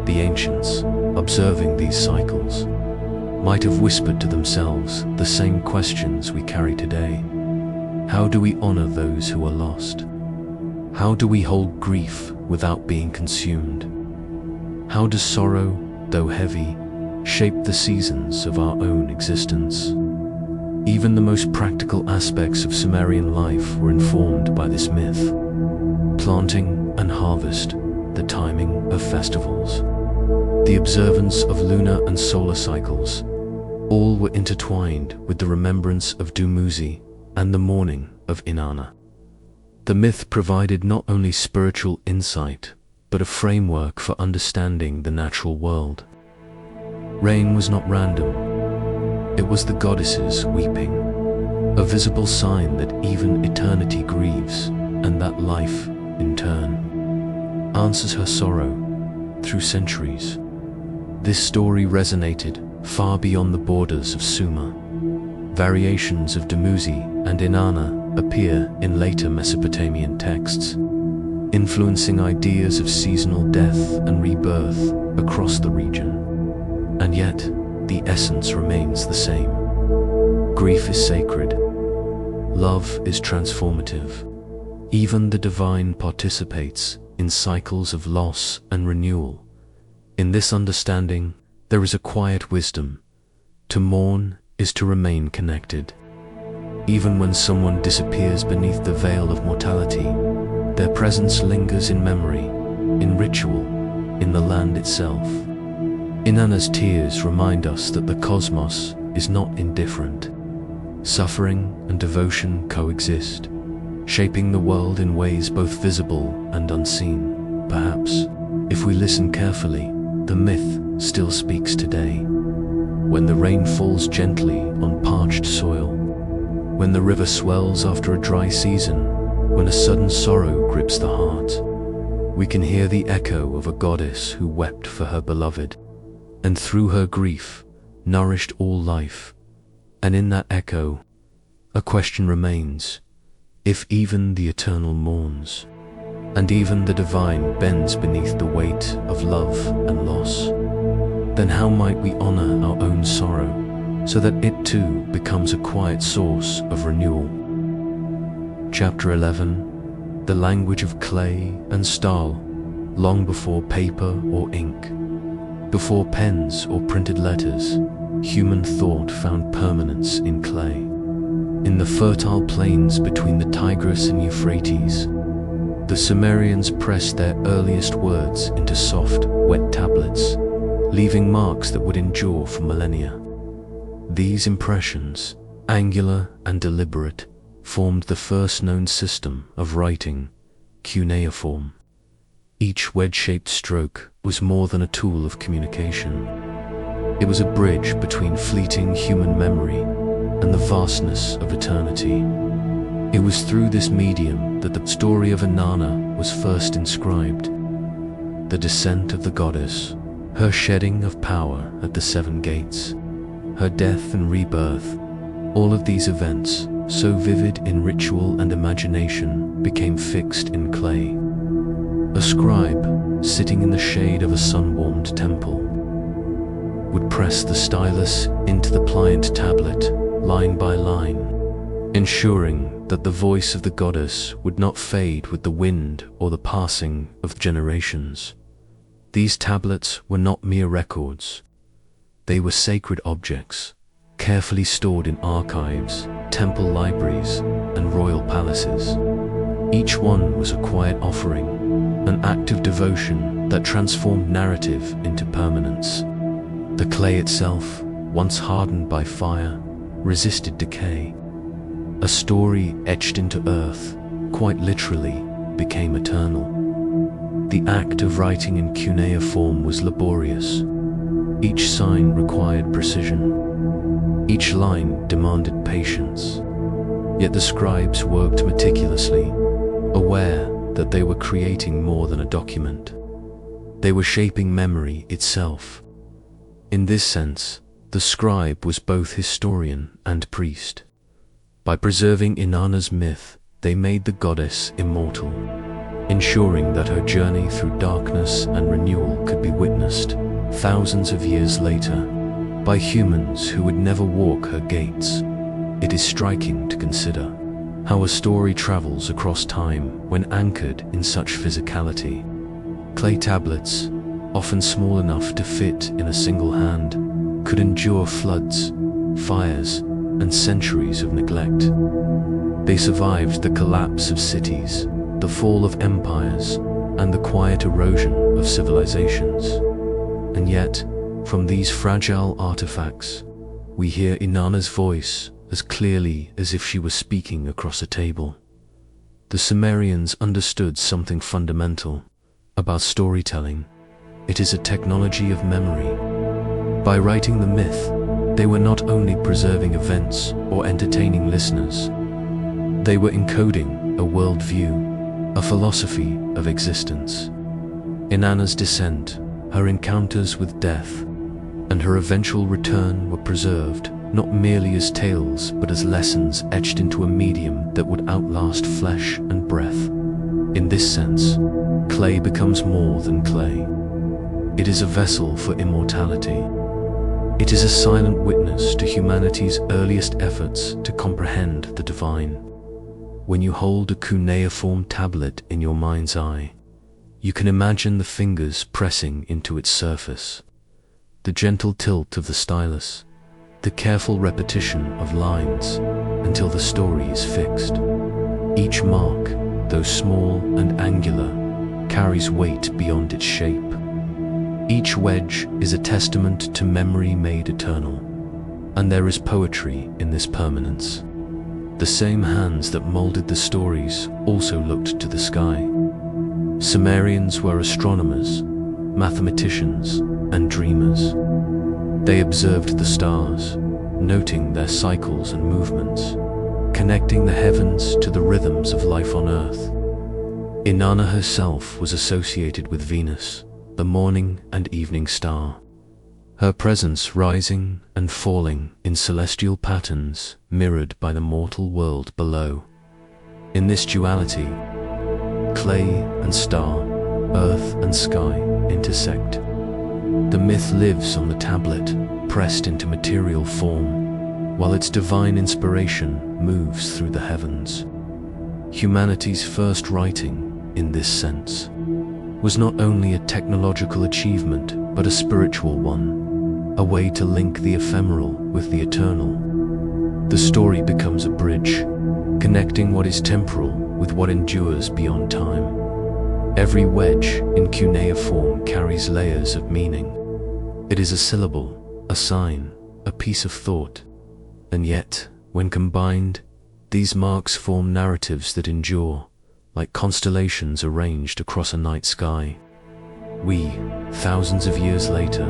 The ancients, observing these cycles, might have whispered to themselves the same questions we carry today. How do we honor those who are lost? How do we hold grief without being consumed? How does sorrow, though heavy, shape the seasons of our own existence? Even the most practical aspects of Sumerian life were informed by this myth. Planting and harvest, the timing of festivals, the observance of lunar and solar cycles, all were intertwined with the remembrance of Dumuzi and the mourning of Innana. The myth provided not only spiritual insight, but a framework for understanding the natural world. Rain was not random. It was the goddesses weeping, a visible sign that even eternity grieves, and that life, in turn, answers her sorrow through centuries. This story resonated far beyond the borders of Sumer. Variations of Dumuzi and Innana appear in later Mesopotamian texts, influencing ideas of seasonal death and rebirth across the region. And yet, the essence remains the same. Grief is sacred. Love is transformative. Even the divine participates in cycles of loss and renewal. In this understanding, there is a quiet wisdom. To mourn is to remain connected. Even when someone disappears beneath the veil of mortality, their presence lingers in memory, in ritual, in the land itself. Inanna's tears remind us that the cosmos is not indifferent. Suffering and devotion coexist, shaping the world in ways both visible and unseen. Perhaps, if we listen carefully, the myth still speaks today. When the rain falls gently on parched soil, when the river swells after a dry season, when a sudden sorrow grips the heart, we can hear the echo of a goddess who wept for her beloved, and through her grief nourished all life. And in that echo, a question remains: if even the eternal mourns, and even the divine bends beneath the weight of love and loss, then how might we honor our own sorrow, so that it too becomes a quiet source of renewal? Chapter 11. The language of clay and style, long before paper or ink. Before pens or printed letters, human thought found permanence in clay. In the fertile plains between the Tigris and Euphrates, the Sumerians pressed their earliest words into soft, wet tablets, leaving marks that would endure for millennia. These impressions, angular and deliberate, formed the first known system of writing, cuneiform. Each wedge-shaped stroke was more than a tool of communication. It was a bridge between fleeting human memory and the vastness of eternity. It was through this medium that the story of Innana was first inscribed. The descent of the goddess, her shedding of power at the seven gates, her death and rebirth, all of these events, so vivid in ritual and imagination, became fixed in clay. A scribe, sitting in the shade of a sun-warmed temple, would press the stylus into the pliant tablet, line by line, ensuring that the voice of the goddess would not fade with the wind or the passing of generations. These tablets were not mere records. They were sacred objects, carefully stored in archives, temple libraries, and royal palaces. Each one was a quiet offering, an act of devotion that transformed narrative into permanence. The clay itself, once hardened by fire, resisted decay. A story etched into earth, quite literally, became eternal. The act of writing in cuneiform was laborious. Each sign required precision. Each line demanded patience. Yet the scribes worked meticulously, aware that they were creating more than a document. They were shaping memory itself. In this sense, the scribe was both historian and priest. By preserving Inanna's myth, they made the goddess immortal, ensuring that her journey through darkness and renewal could be witnessed thousands of years later by humans who would never walk her gates. It is striking to consider how a story travels across time when anchored in such physicality. Clay tablets, often small enough to fit in a single hand, could endure floods, fires, and centuries of neglect. They survived the collapse of cities, the fall of empires, and the quiet erosion of civilizations. And yet, from these fragile artifacts, we hear Inanna's voice as clearly as if she was speaking across a table. The Sumerians understood something fundamental about storytelling. It is a technology of memory. By writing the myth, they were not only preserving events or entertaining listeners, they were encoding a worldview, a philosophy of existence. Inanna's descent, her encounters with death, and her eventual return were preserved not merely as tales but as lessons etched into a medium that would outlast flesh and breath. In this sense, clay becomes more than clay. It is a vessel for immortality. It is a silent witness to humanity's earliest efforts to comprehend the divine. When you hold a cuneiform tablet in your mind's eye, you can imagine the fingers pressing into its surface, the gentle tilt of the stylus, the careful repetition of lines until the story is fixed. Each mark, though small and angular, carries weight beyond its shape. Each wedge is a testament to memory made eternal, and there is poetry in this permanence. The same hands that molded the stories also looked to the sky. Sumerians were astronomers, mathematicians, and dreamers. They observed the stars, noting their cycles and movements, connecting the heavens to the rhythms of life on Earth. Innana herself was associated with Venus, the morning and evening star, her presence rising and falling in celestial patterns mirrored by the mortal world below. In this duality, clay and star, earth and sky intersect. The myth lives on the tablet, pressed into material form, while its divine inspiration moves through the heavens. Humanity's first writing, in this sense, was not only a technological achievement, but a spiritual one, a way to link the ephemeral with the eternal. The story becomes a bridge, connecting what is temporal with what endures beyond time. Every wedge in cuneiform carries layers of meaning. It is a syllable, a sign, a piece of thought, and yet, when combined, these marks form narratives that endure, like constellations arranged across a night sky. We, thousands of years later,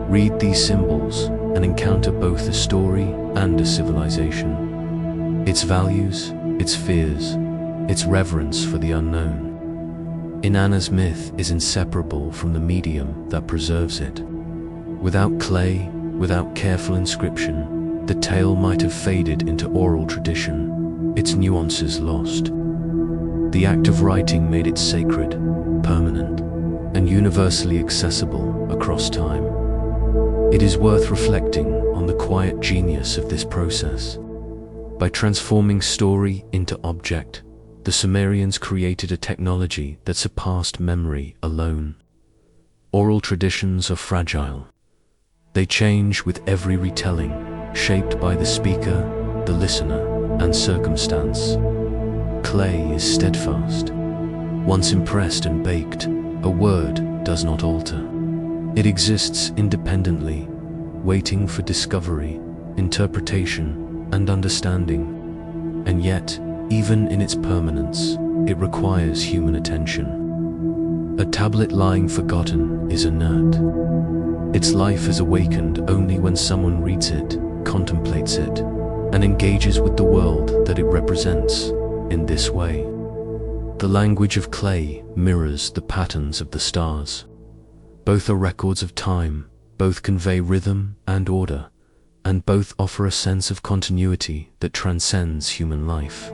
read these symbols and encounter both a story and a civilization. Its values, its fears, its reverence for the unknown. Inanna's myth is inseparable from the medium that preserves it. Without clay, without careful inscription, the tale might have faded into oral tradition, its nuances lost. The act of writing made it sacred, permanent, and universally accessible across time. It is worth reflecting on the quiet genius of this process. By transforming story into object, the Sumerians created a technology that surpassed memory alone. Oral traditions are fragile. They change with every retelling, shaped by the speaker, the listener, and circumstance. Clay is steadfast. Once impressed and baked, a word does not alter. It exists independently, waiting for discovery, interpretation, and understanding. And yet, even in its permanence, it requires human attention. A tablet lying forgotten is inert. Its life is awakened only when someone reads it, contemplates it and engages with the world that it represents in this way. The language of clay mirrors the patterns of the stars. Both are records of time, both convey rhythm and order, and both offer a sense of continuity that transcends human life.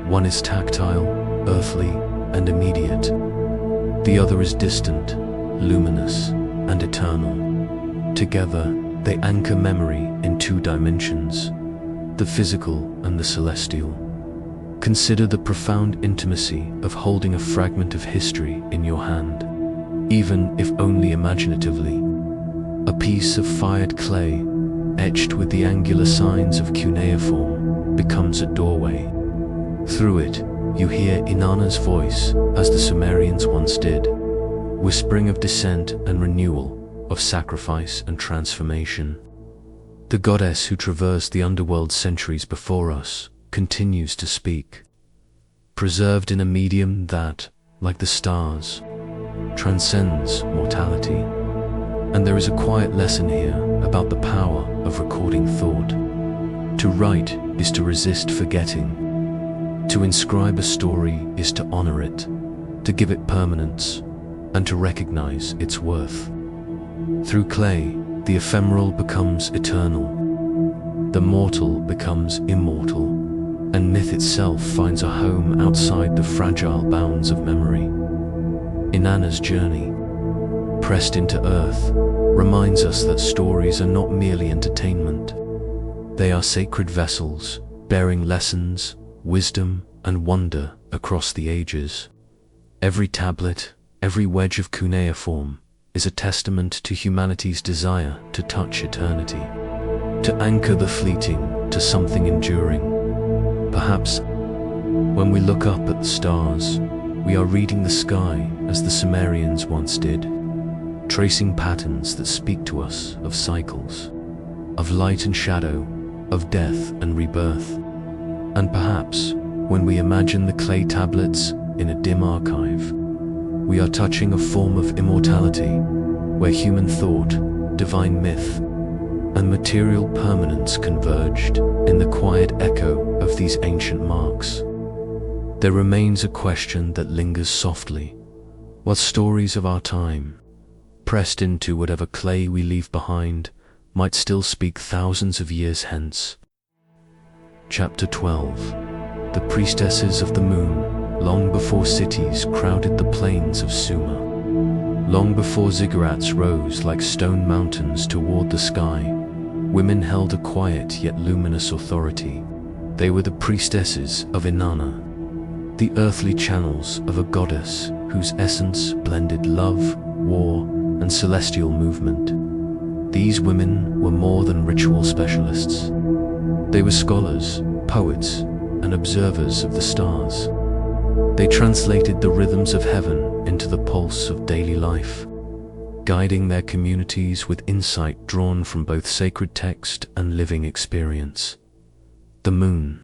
One is tactile, earthly, and immediate. The other is distant, luminous, and eternal. Together, they anchor memory in two dimensions, the physical and the celestial. Consider the profound intimacy of holding a fragment of history in your hand, even if only imaginatively. A piece of fired clay, etched with the angular signs of cuneiform, becomes a doorway. Through it, you hear Inanna's voice, as the Sumerians once did, whispering of descent and renewal, of sacrifice and transformation. The goddess who traversed the underworld centuries before us continues to speak, preserved in a medium that, like the stars, transcends mortality. And there is a quiet lesson here about the power of recording thought. To write is to resist forgetting. To inscribe a story is to honor it, to give it permanence, and to recognize its worth. Through clay, the ephemeral becomes eternal, the mortal becomes immortal, and myth itself finds a home outside the fragile bounds of memory. Inanna's journey, pressed into earth, reminds us that stories are not merely entertainment. They are sacred vessels, bearing lessons, wisdom, and wonder across the ages. Every tablet, every wedge of cuneiform, is a testament to humanity's desire to touch eternity, to anchor the fleeting to something enduring. Perhaps, when we look up at the stars, we are reading the sky as the Sumerians once did, tracing patterns that speak to us of cycles, of light and shadow, of death and rebirth. And perhaps, when we imagine the clay tablets in a dim archive, we are touching a form of immortality, where human thought, divine myth, and material permanence converged in the quiet echo of these ancient marks. There remains a question that lingers softly. What stories of our time, pressed into whatever clay we leave behind, might still speak thousands of years hence? Chapter 12. The Priestesses of the Moon. Long before cities crowded the plains of Sumer, long before ziggurats rose like stone mountains toward the sky, women held a quiet yet luminous authority. They were the priestesses of Innana, the earthly channels of a goddess whose essence blended love, war, and celestial movement. These women were more than ritual specialists. They were scholars, poets, and observers of the stars. They translated the rhythms of heaven into the pulse of daily life, guiding their communities with insight drawn from both sacred text and living experience. The moon,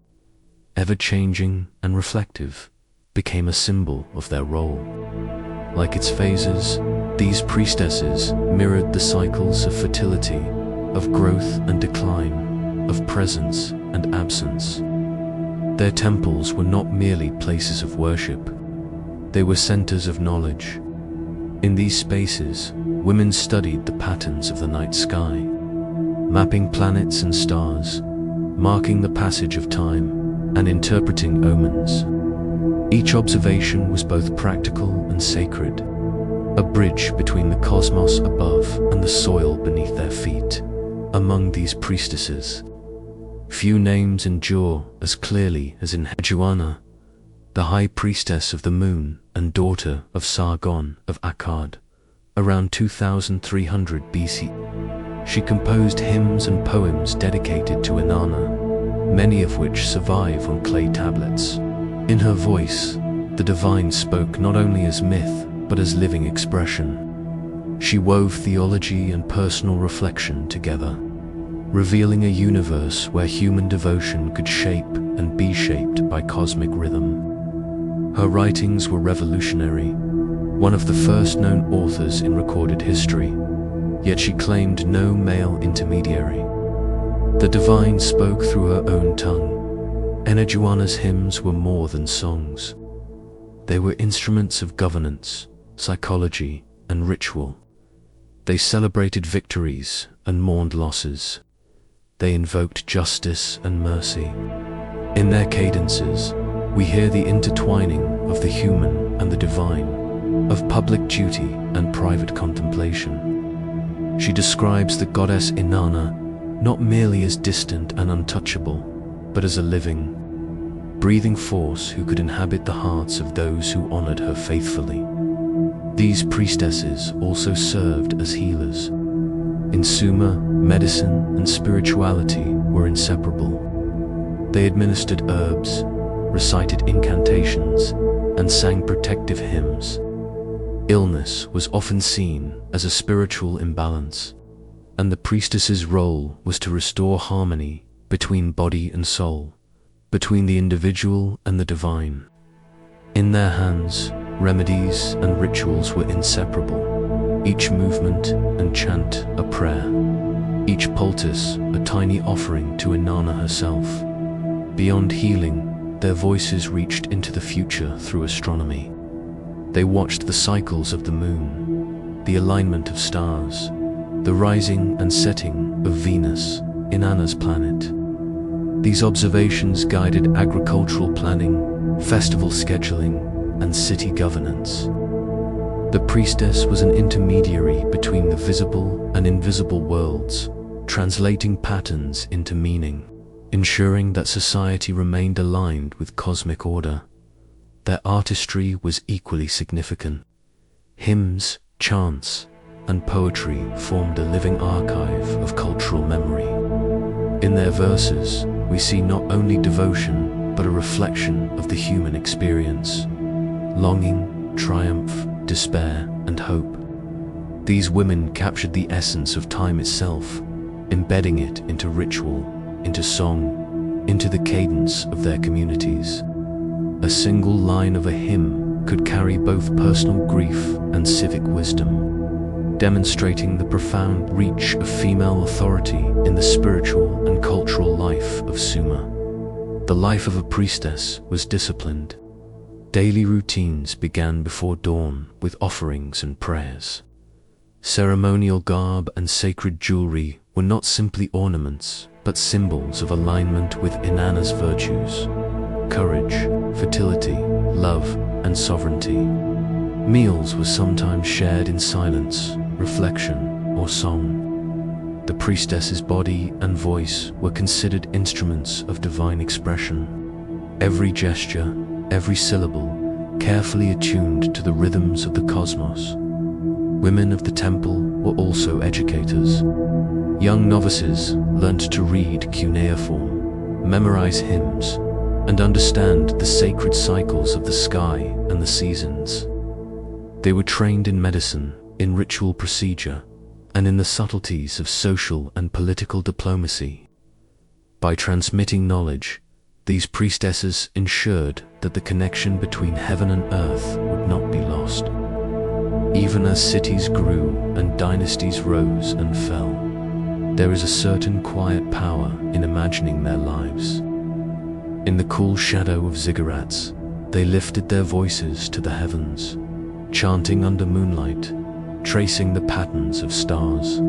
ever-changing and reflective, became a symbol of their role. Like its phases, these priestesses mirrored the cycles of fertility, of growth and decline, of presence and absence. Their temples were not merely places of worship, they were centers of knowledge. In these spaces, women studied the patterns of the night sky, mapping planets and stars, marking the passage of time, and interpreting omens. Each observation was both practical and sacred, a bridge between the cosmos above and the soil beneath their feet. Among these priestesses, few names endure as clearly as Enheduanna, the high priestess of the moon and daughter of Sargon of Akkad, around 2300 BC. She composed hymns and poems dedicated to Innana, many of which survive on clay tablets. In her voice, the divine spoke not only as myth, but as living expression. She wove theology and personal reflection together, revealing a universe where human devotion could shape and be shaped by cosmic rhythm. Her writings were revolutionary, one of the first known authors in recorded history, yet she claimed no male intermediary. The divine spoke through her own tongue. Enheduanna's hymns were more than songs. They were instruments of governance, psychology, and ritual. They celebrated victories and mourned losses. They invoked justice and mercy. In their cadences, we hear the intertwining of the human and the divine, of public duty and private contemplation. She describes the goddess Innana not merely as distant and untouchable, but as a living, breathing force who could inhabit the hearts of those who honored her faithfully. These priestesses also served as healers. In Sumer, medicine and spirituality were inseparable. They administered herbs, recited incantations, and sang protective hymns. Illness was often seen as a spiritual imbalance, and the priestess's role was to restore harmony between body and soul, between the individual and the divine. In their hands, remedies and rituals were inseparable, each movement and chant a prayer, each poultice a tiny offering to Innana herself. Beyond healing, their voices reached into the future through astronomy. They watched the cycles of the moon, the alignment of stars, the rising and setting of Venus, Inanna's planet. These observations guided agricultural planning, festival scheduling, and city governance. The priestess was an intermediary between the visible and invisible worlds, translating patterns into meaning, ensuring that society remained aligned with cosmic order. Their artistry was equally significant. Hymns, chants, and poetry formed a living archive of cultural memory. In their verses, we see not only devotion, but a reflection of the human experience: longing, triumph, despair, and hope. These women captured the essence of time itself, embedding it into ritual, into song, into the cadence of their communities. A single line of a hymn could carry both personal grief and civic wisdom, demonstrating the profound reach of female authority in the spiritual and cultural life of Sumer. The life of a priestess was disciplined. Daily routines began before dawn with offerings and prayers. Ceremonial garb and sacred jewelry were not simply ornaments, but symbols of alignment with Inanna's virtues: courage, fertility, love, and sovereignty. Meals were sometimes shared in silence, reflection, or song. The priestess's body and voice were considered instruments of divine expression. Every gesture, every syllable, carefully attuned to the rhythms of the cosmos. Women of the temple were also educators. Young novices learnt to read cuneiform, memorize hymns, and understand the sacred cycles of the sky and the seasons. They were trained in medicine, in ritual procedure, and in the subtleties of social and political diplomacy. By transmitting knowledge, these priestesses ensured that the connection between heaven and earth would not be lost. Even as cities grew and dynasties rose and fell, there is a certain quiet power in imagining their lives. In the cool shadow of ziggurats, they lifted their voices to the heavens, chanting under moonlight, tracing the patterns of stars,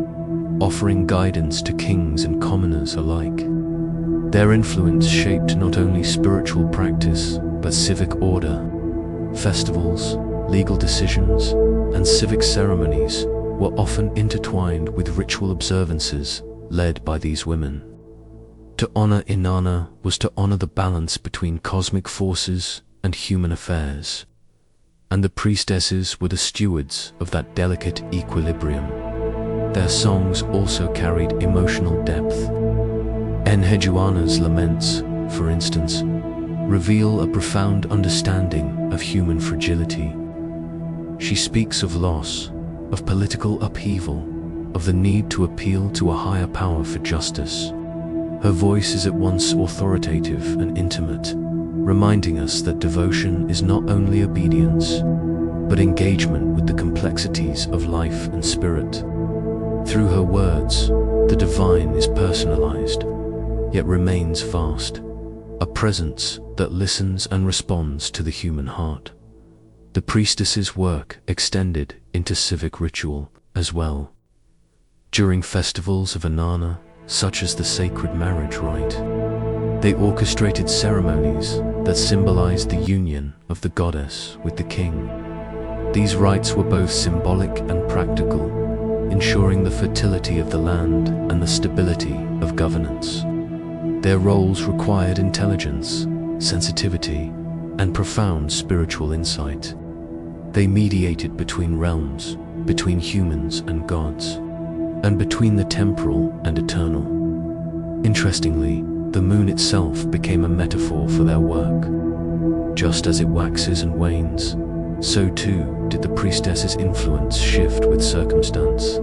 offering guidance to kings and commoners alike. Their influence shaped not only spiritual practice, but civic order. Festivals, legal decisions, and civic ceremonies were often intertwined with ritual observances led by these women. To honor Innana was to honor the balance between cosmic forces and human affairs, and the priestesses were the stewards of that delicate equilibrium. Their songs also carried emotional depth. Enheduanna's laments, for instance, reveal a profound understanding of human fragility. She speaks of loss, of political upheaval, of the need to appeal to a higher power for justice. Her voice is at once authoritative and intimate, reminding us that devotion is not only obedience, but engagement with the complexities of life and spirit. Through her words, The divine is personalized, yet remains vast, a presence that listens and responds to the human heart. The priestess's work extended into civic ritual as well. During festivals of Innana, such as the sacred marriage rite, they orchestrated ceremonies that symbolized the union of the goddess with the king. These rites were both symbolic and practical, ensuring the fertility of the land and the stability of governance. Their roles required intelligence, sensitivity, and profound spiritual insight. They mediated between realms, between humans and gods, and between the temporal and eternal. Interestingly, the moon itself became a metaphor for their work. Just as it waxes and wanes, so too did the priestess's influence shift with circumstance.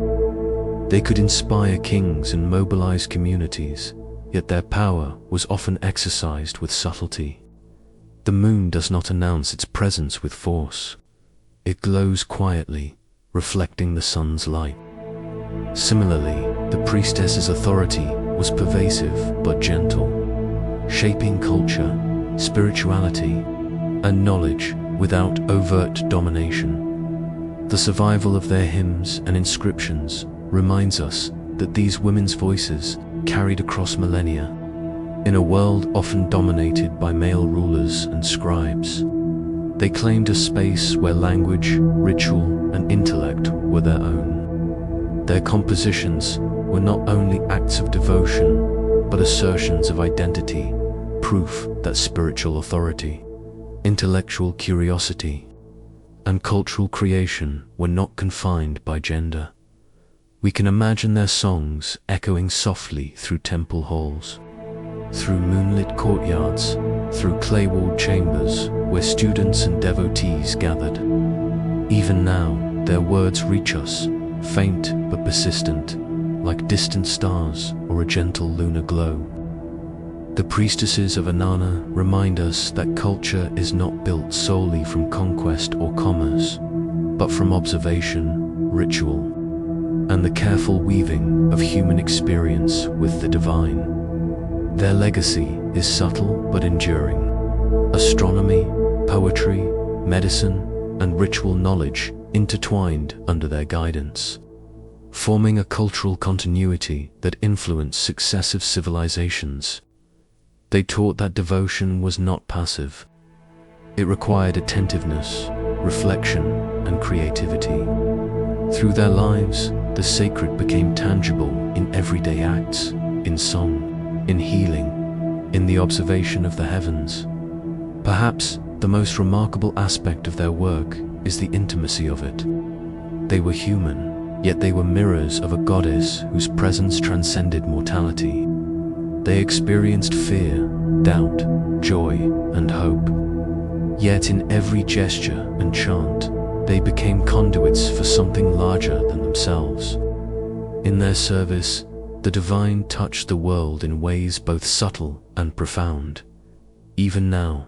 They could inspire kings and mobilize communities, yet their power was often exercised with subtlety. The moon does not announce its presence with force. It glows quietly, reflecting the sun's light. Similarly, the priestess's authority was pervasive but gentle, shaping culture, spirituality, and knowledge without overt domination. The survival of their hymns and inscriptions reminds us that these women's voices carried across millennia. In a world often dominated by male rulers and scribes, they claimed a space where language, ritual, and intellect were their own. Their compositions were not only acts of devotion, but assertions of identity, proof that spiritual authority, intellectual curiosity, and cultural creation were not confined by gender. We can imagine their songs echoing softly through temple halls, through moonlit courtyards, through clay-walled chambers where students and devotees gathered. Even now, their words reach us, faint but persistent, like distant stars or a gentle lunar glow. The priestesses of Innana remind us that culture is not built solely from conquest or commerce, but from observation, ritual, and the careful weaving of human experience with the divine. Their legacy is subtle but enduring. Astronomy, poetry, medicine, and ritual knowledge intertwined under their guidance, forming a cultural continuity that influenced successive civilizations. They taught that devotion was not passive. It required attentiveness, reflection, and creativity. Through their lives, the sacred became tangible in everyday acts, in song, in healing, in the observation of the heavens. Perhaps the most remarkable aspect of their work is the intimacy of it. They were human, yet they were mirrors of a goddess whose presence transcended mortality. They experienced fear, doubt, joy, and hope. Yet in every gesture and chant, they became conduits for something larger than themselves. In their service, the divine touched the world in ways both subtle and profound. Even now,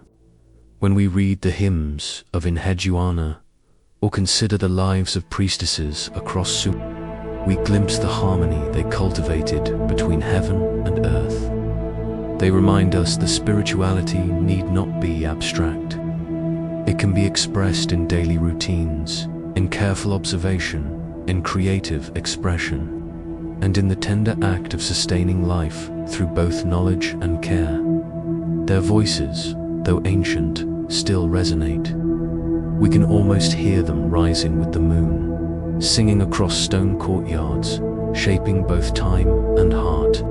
when we read the hymns of Enheduanna or consider the lives of priestesses across Sumerian, we glimpse the harmony they cultivated between heaven and earth. They remind us that spirituality need not be abstract. It can be expressed in daily routines, in careful observation, in creative expression, and in the tender act of sustaining life through both knowledge and care. Their voices, though ancient, still resonate. We can almost hear them rising with the moon, singing across stone courtyards, shaping both time and heart.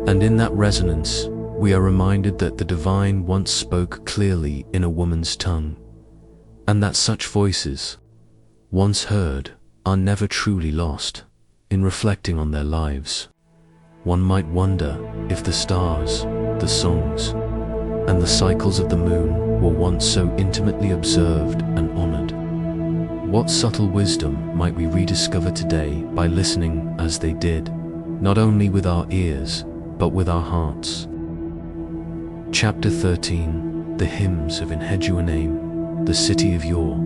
And in that resonance, we are reminded that the divine once spoke clearly in a woman's tongue, and that such voices, once heard, are never truly lost. In reflecting on their lives, one might wonder if the stars, the songs, and the cycles of the moon were once so intimately observed and honored. What subtle wisdom might we rediscover today by listening as they did, not only with our ears, but with our hearts? Chapter 13, The Hymns of Enheduanna, the City of Yore.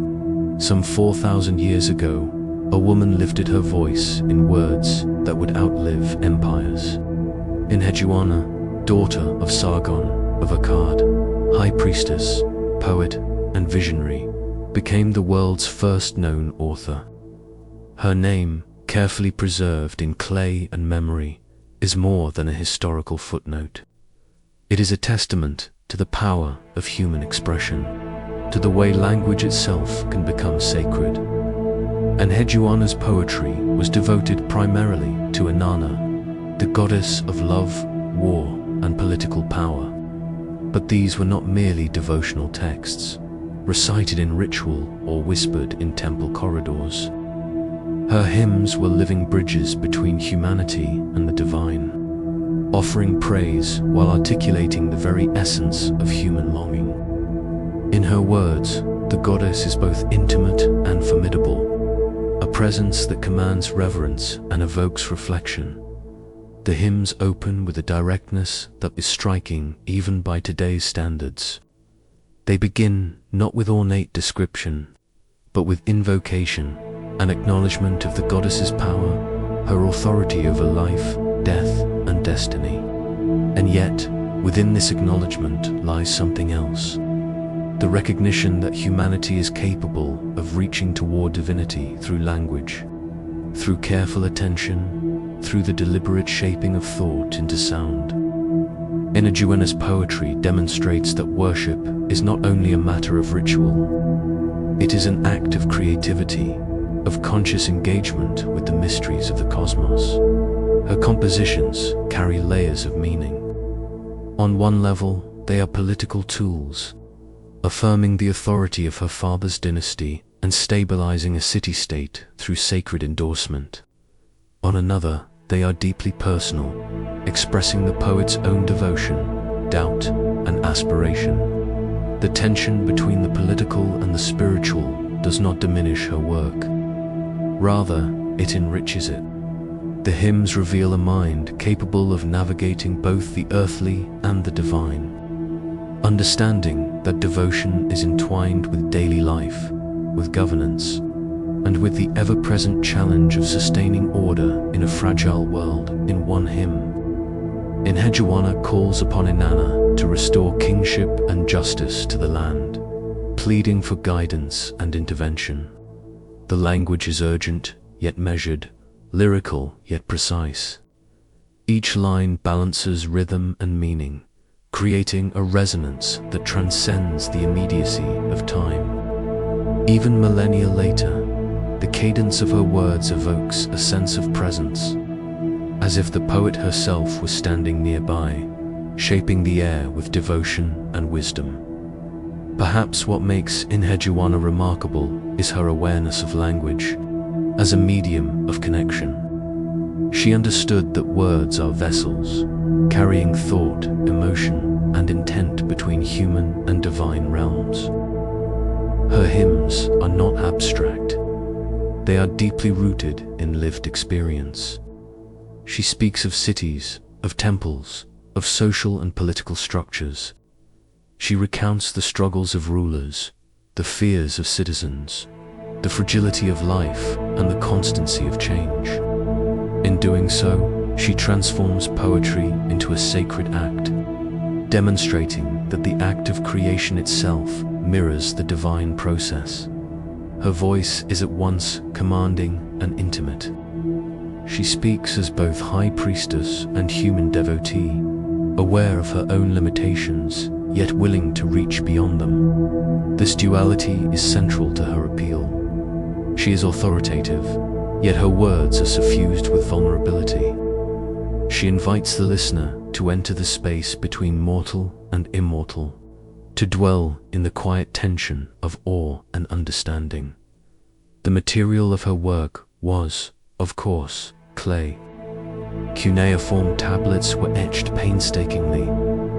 Some 4,000 years ago, a woman lifted her voice in words that would outlive empires. Enheduanna, daughter of Sargon of Akkad, high priestess, poet, and visionary, became the world's first known author. Her name, carefully preserved in clay and memory, is more than a historical footnote. It is a testament to the power of human expression, to the way language itself can become sacred. Enheduanna's poetry was devoted primarily to Innana, the goddess of love, war, and political power. But these were not merely devotional texts, recited in ritual or whispered in temple corridors. Her hymns were living bridges between humanity and the divine, offering praise while articulating the very essence of human longing. In her words, the goddess is both intimate and formidable, a presence that commands reverence and evokes reflection. The hymns open with a directness that is striking even by today's standards. They begin not with ornate description, but with invocation, an acknowledgement of the goddess's power, her authority over life, death, and destiny. And yet, within this acknowledgement lies something else. The recognition that humanity is capable of reaching toward divinity through language, through careful attention, through the deliberate shaping of thought into sound. Enheduanna's poetry demonstrates that worship is not only a matter of ritual. It is an act of creativity, of conscious engagement with the mysteries of the cosmos. Her compositions carry layers of meaning. On one level, they are political tools, affirming the authority of her father's dynasty and stabilizing a city-state through sacred endorsement. On another, they are deeply personal, expressing the poet's own devotion, doubt, and aspiration. The tension between the political and the spiritual does not diminish her work. Rather, it enriches it. The hymns reveal a mind capable of navigating both the earthly and the divine, understanding that devotion is entwined with daily life, with governance, and with the ever-present challenge of sustaining order in a fragile world. In one hymn, Enheduanna calls upon Innana to restore kingship and justice to the land, pleading for guidance and intervention. The language is urgent, yet measured, lyrical, yet precise. Each line balances rhythm and meaning, creating a resonance that transcends the immediacy of time. Even millennia later, the cadence of her words evokes a sense of presence, as if the poet herself was standing nearby, shaping the air with devotion and wisdom. Perhaps what makes Enheduanna remarkable is her awareness of language as a medium of connection. She understood that words are vessels, carrying thought, emotion, and intent between human and divine realms. Her hymns are not abstract. They are deeply rooted in lived experience. She speaks of cities, of temples, of social and political structures. She recounts the struggles of rulers, the fears of citizens, the fragility of life, and the constancy of change. In doing so, she transforms poetry into a sacred act, demonstrating that the act of creation itself mirrors the divine process. Her voice is at once commanding and intimate. She speaks as both high priestess and human devotee, aware of her own limitations, yet willing to reach beyond them. This duality is central to her appeal. She is authoritative, yet her words are suffused with vulnerability. She invites the listener to enter the space between mortal and immortal, to dwell in the quiet tension of awe and understanding. The material of her work was, of course, clay. Cuneiform tablets were etched painstakingly,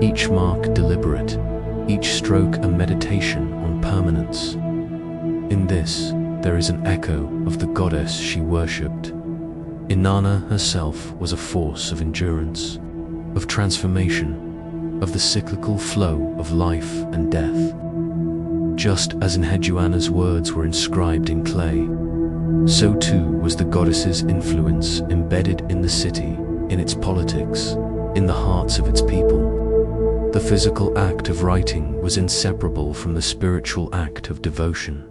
each mark deliberate, each stroke a meditation on permanence. In this, there is an echo of the goddess she worshipped. Innana herself was a force of endurance, of transformation, of the cyclical flow of life and death. Just as Enheduanna's words were inscribed in clay, so too was the goddess's influence embedded in the city, in its politics, in the hearts of its people. The physical act of writing was inseparable from the spiritual act of devotion.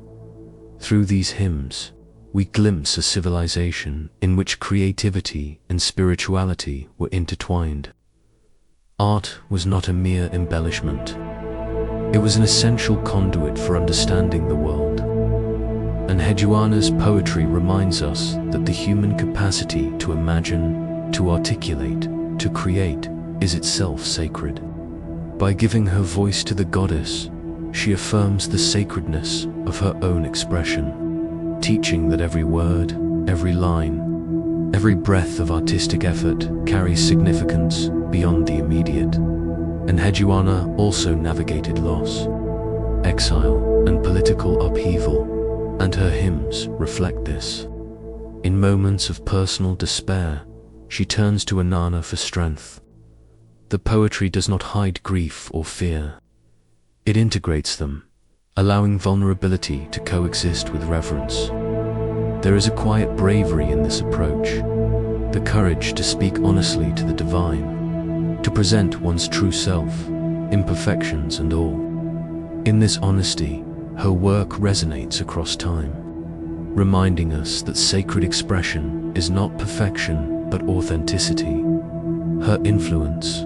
Through these hymns, we glimpse a civilization in which creativity and spirituality were intertwined. Art was not a mere embellishment. It was an essential conduit for understanding the world. Enheduanna's poetry reminds us that the human capacity to imagine, to articulate, to create is itself sacred. By giving her voice to the goddess, she affirms the sacredness of her own expression, teaching that every word, every line, every breath of artistic effort carries significance beyond the immediate. Enheduanna also navigated loss, exile, and political upheaval, and her hymns reflect this. In moments of personal despair, she turns to Innana for strength. The poetry does not hide grief or fear. It integrates them, allowing vulnerability to coexist with reverence. There is a quiet bravery in this approach, the courage to speak honestly to the divine, to present one's true self, imperfections and all. In this honesty, her work resonates across time, reminding us that sacred expression is not perfection but authenticity. Her influence,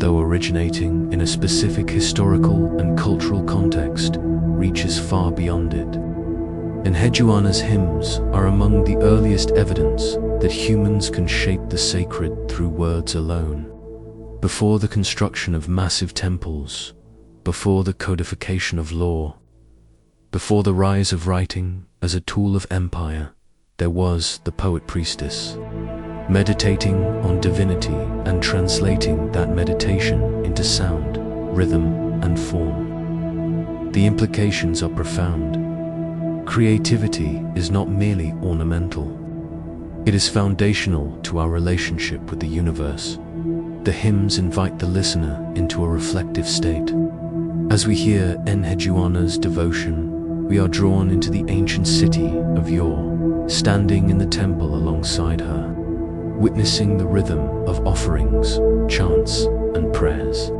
though originating in a specific historical and cultural context, reaches far beyond it. Enheduanna's hymns are among the earliest evidence that humans can shape the sacred through words alone. Before the construction of massive temples, before the codification of law, before the rise of writing as a tool of empire, there was the poet-priestess, meditating on divinity and translating that meditation into sound, rhythm, and form. The implications are profound. Creativity is not merely ornamental. It is foundational to our relationship with the universe. The hymns invite the listener into a reflective state. As we hear Enheduanna's devotion, we are drawn into the ancient city of yore, standing in the temple alongside her, witnessing the rhythm of offerings, chants, and prayers.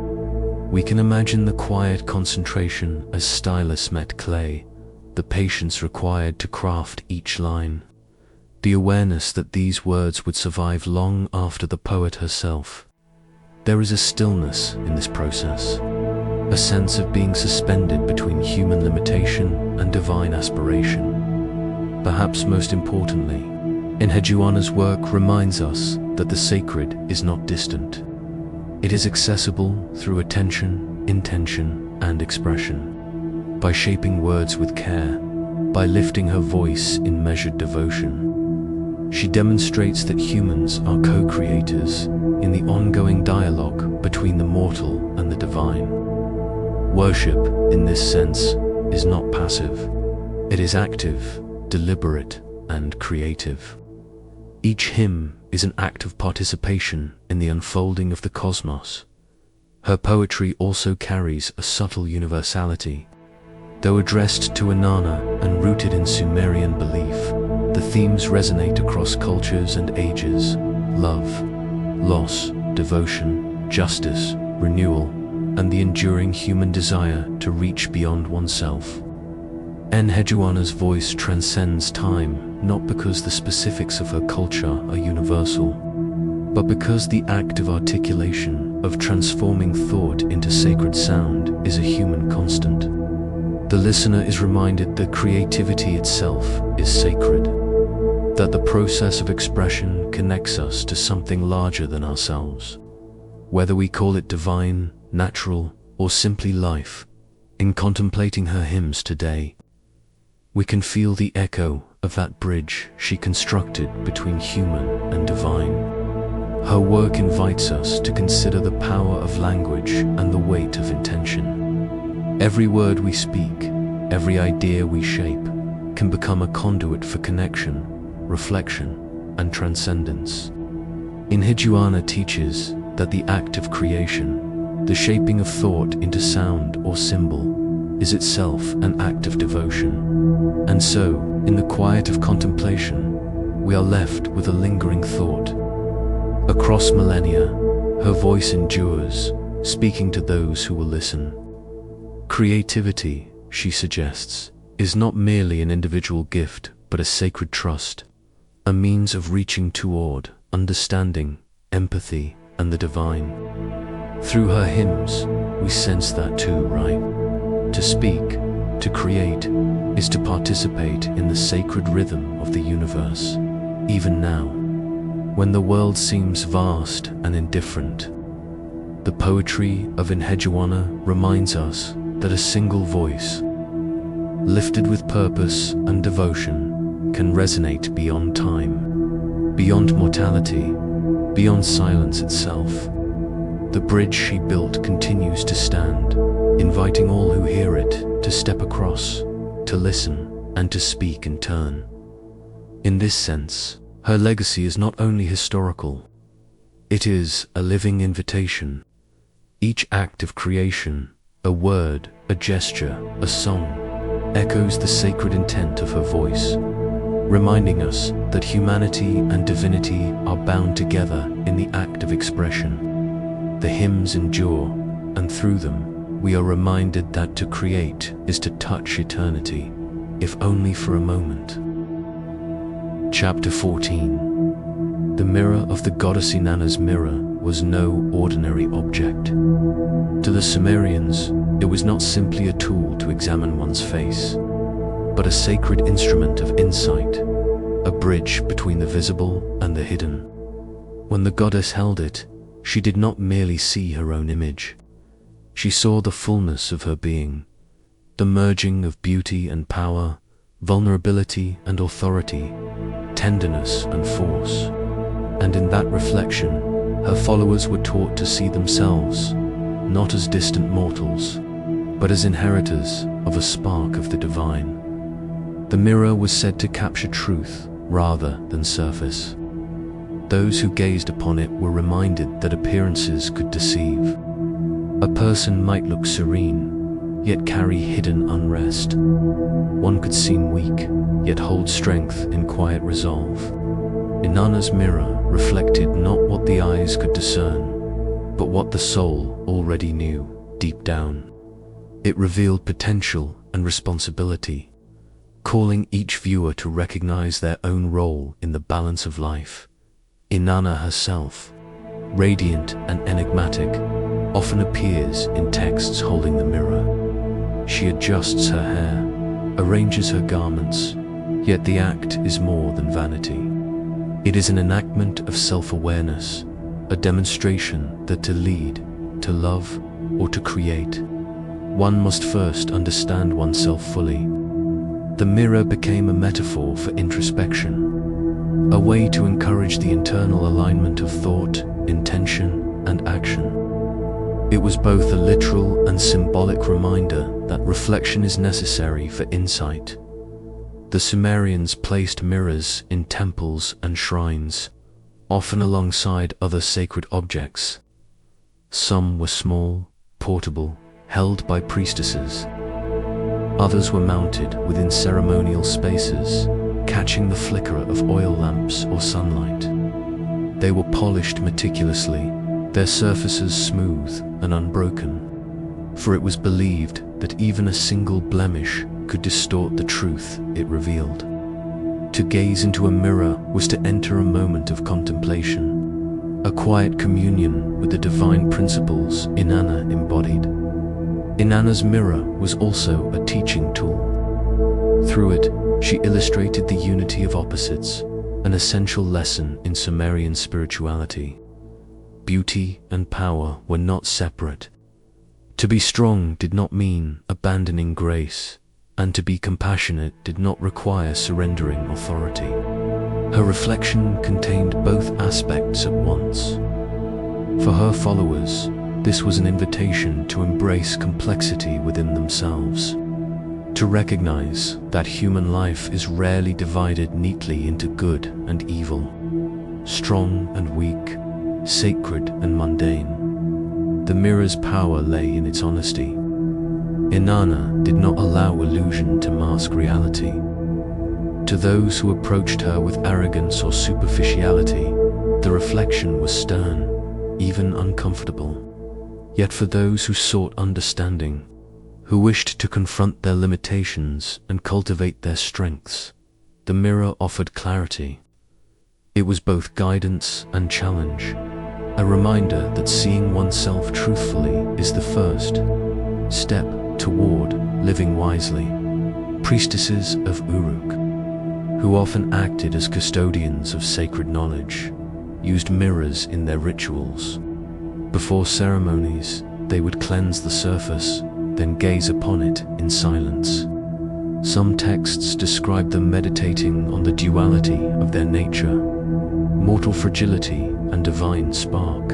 We can imagine the quiet concentration as stylus met clay, the patience required to craft each line, the awareness that these words would survive long after the poet herself. There is a stillness in this process, a sense of being suspended between human limitation and divine aspiration. Perhaps most importantly, Enheduanna's work reminds us that the sacred is not distant. It is accessible through attention, intention, and expression. By shaping words with care, by lifting her voice in measured devotion, she demonstrates that humans are co-creators in the ongoing dialogue between the mortal and the divine. Worship, in this sense, is not passive. It is active, deliberate, and creative. Each hymn is an act of participation in the unfolding of the cosmos. Her poetry also carries a subtle universality. Though addressed to Innana and rooted in Sumerian belief, the themes resonate across cultures and ages: love, loss, devotion, justice, renewal, and the enduring human desire to reach beyond oneself. Enheduanna's voice transcends time, not because the specifics of her culture are universal, but because the act of articulation, of transforming thought into sacred sound, is a human constant. The listener is reminded that creativity itself is sacred, that the process of expression connects us to something larger than ourselves. Whether we call it divine, natural, or simply life, in contemplating her hymns today, we can feel the echo of that bridge she constructed between human and divine. Her work invites us to consider the power of language and the weight of intention. Every word we speak, every idea we shape, can become a conduit for connection, reflection, and transcendence. Enheduanna teaches that the act of creation, the shaping of thought into sound or symbol, is itself an act of devotion. And so, In the quiet of contemplation, we are left with a lingering thought. Across millennia, her voice endures, speaking to those who will listen. Creativity, she suggests, is not merely an individual gift, but a sacred trust, a means of reaching toward understanding, empathy, and the divine. Through her hymns, we sense that too, right? To speak, to create, is to participate in the sacred rhythm of the universe, even now, when the world seems vast and indifferent. The poetry of Enheduanna reminds us that a single voice, lifted with purpose and devotion, can resonate beyond time, beyond mortality, beyond silence itself. The bridge she built continues to stand, inviting all who hear it to step across, to listen, and to speak in turn. In this sense, her legacy is not only historical, it is a living invitation. Each act of creation, a word, a gesture, a song, echoes the sacred intent of her voice, reminding us that humanity and divinity are bound together in the act of expression. The hymns endure, and through them, we are reminded that to create is to touch eternity, if only for a moment. Chapter 14. The mirror of the goddess Inanna's mirror was no ordinary object. To the Sumerians, it was not simply a tool to examine one's face, but a sacred instrument of insight, a bridge between the visible and the hidden. When the goddess held it, she did not merely see her own image. She saw the fullness of her being, the merging of beauty and power, vulnerability and authority, tenderness and force. And in that reflection, her followers were taught to see themselves, not as distant mortals, but as inheritors of a spark of the divine. The mirror was said to capture truth rather than surface. Those who gazed upon it were reminded that appearances could deceive. A person might look serene, yet carry hidden unrest. One could seem weak, yet hold strength in quiet resolve. Inanna's mirror reflected not what the eyes could discern, but what the soul already knew deep down. It revealed potential and responsibility, calling each viewer to recognize their own role in the balance of life. Innana herself, radiant and enigmatic, often appears in texts holding the mirror. She adjusts her hair, arranges her garments, yet the act is more than vanity. It is an enactment of self-awareness, a demonstration that to lead, to love, or to create, one must first understand oneself fully. The mirror became a metaphor for introspection, a way to encourage the internal alignment of thought, intention, and action. It was both a literal and symbolic reminder that reflection is necessary for insight. The Sumerians placed mirrors in temples and shrines, often alongside other sacred objects. Some were small, portable, held by priestesses. Others were mounted within ceremonial spaces, catching the flicker of oil lamps or sunlight. They were polished meticulously, their surfaces smooth and unbroken, for it was believed that even a single blemish could distort the truth it revealed. To gaze into a mirror was to enter a moment of contemplation, a quiet communion with the divine principles Innana embodied. Inanna's mirror was also a teaching tool. Through it, she illustrated the unity of opposites, an essential lesson in Sumerian spirituality. Beauty and power were not separate. To be strong did not mean abandoning grace, and to be compassionate did not require surrendering authority. Her reflection contained both aspects at once. For her followers, this was an invitation to embrace complexity within themselves, to recognize that human life is rarely divided neatly into good and evil, strong and weak, sacred and mundane. The mirror's power lay in its honesty. Innana did not allow illusion to mask reality. To those who approached her with arrogance or superficiality, the reflection was stern, even uncomfortable. Yet for those who sought understanding, who wished to confront their limitations and cultivate their strengths, the mirror offered clarity. It was both guidance and challenge, a reminder that seeing oneself truthfully is the first step toward living wisely. Priestesses of Uruk, who often acted as custodians of sacred knowledge, used mirrors in their rituals. Before ceremonies, they would cleanse the surface, then gaze upon it in silence. Some texts describe them meditating on the duality of their nature, mortal fragility and divine spark.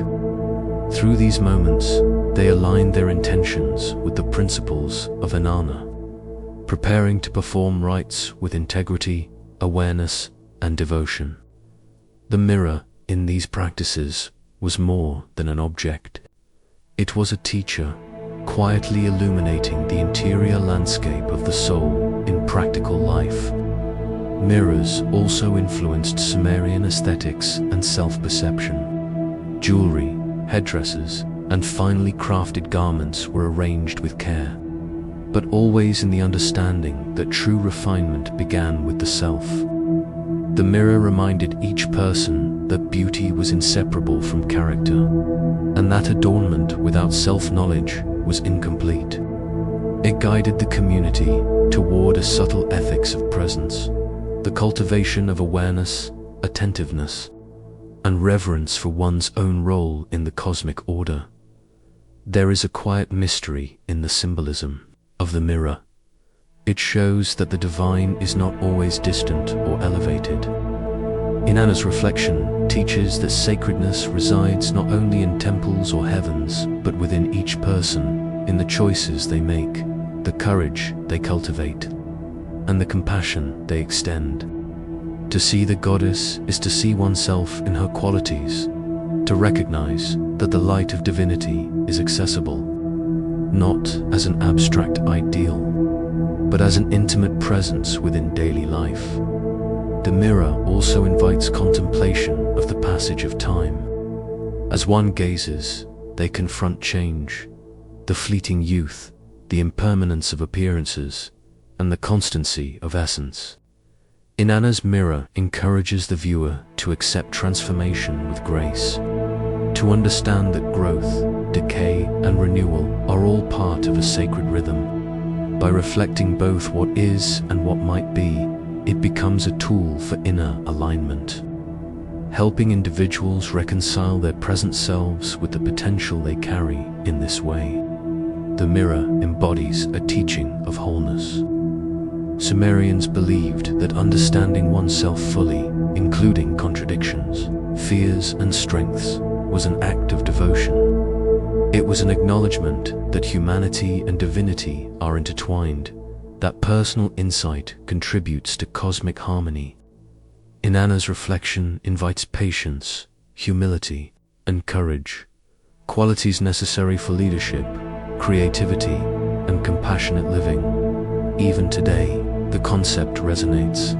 Through these moments, they aligned their intentions with the principles of Innana, preparing to perform rites with integrity, awareness, and devotion. The mirror in these practices was more than an object. It was a teacher, quietly illuminating the interior landscape of the soul in practical life. Mirrors also influenced Sumerian aesthetics and self-perception. Jewelry, headdresses, and finely crafted garments were arranged with care, but always in the understanding that true refinement began with the self. The mirror reminded each person that beauty was inseparable from character, and that adornment without self-knowledge was incomplete. It guided the community toward a subtle ethics of presence, the cultivation of awareness, attentiveness, and reverence for one's own role in the cosmic order. There is a quiet mystery in the symbolism of the mirror. It shows that the divine is not always distant or elevated. Inanna's reflection teaches that sacredness resides not only in temples or heavens, but within each person, in the choices they make, the courage they cultivate, and the compassion they extend. To see the goddess is to see oneself in her qualities, to recognize that the light of divinity is accessible, not as an abstract ideal, but as an intimate presence within daily life. The mirror also invites contemplation of the passage of time. As one gazes, they confront change, the fleeting youth, the impermanence of appearances, and the constancy of essence. Inanna's mirror encourages the viewer to accept transformation with grace, to understand that growth, decay, and renewal are all part of a sacred rhythm. By reflecting both what is and what might be, it becomes a tool for inner alignment, helping individuals reconcile their present selves with the potential they carry in this way. The mirror embodies a teaching of wholeness. Sumerians believed that understanding oneself fully, including contradictions, fears, and strengths, was an act of devotion. It was an acknowledgement that humanity and divinity are intertwined, that personal insight contributes to cosmic harmony. Inanna's reflection invites patience, humility, and courage, qualities necessary for leadership, creativity, and compassionate living. Even today, the concept resonates.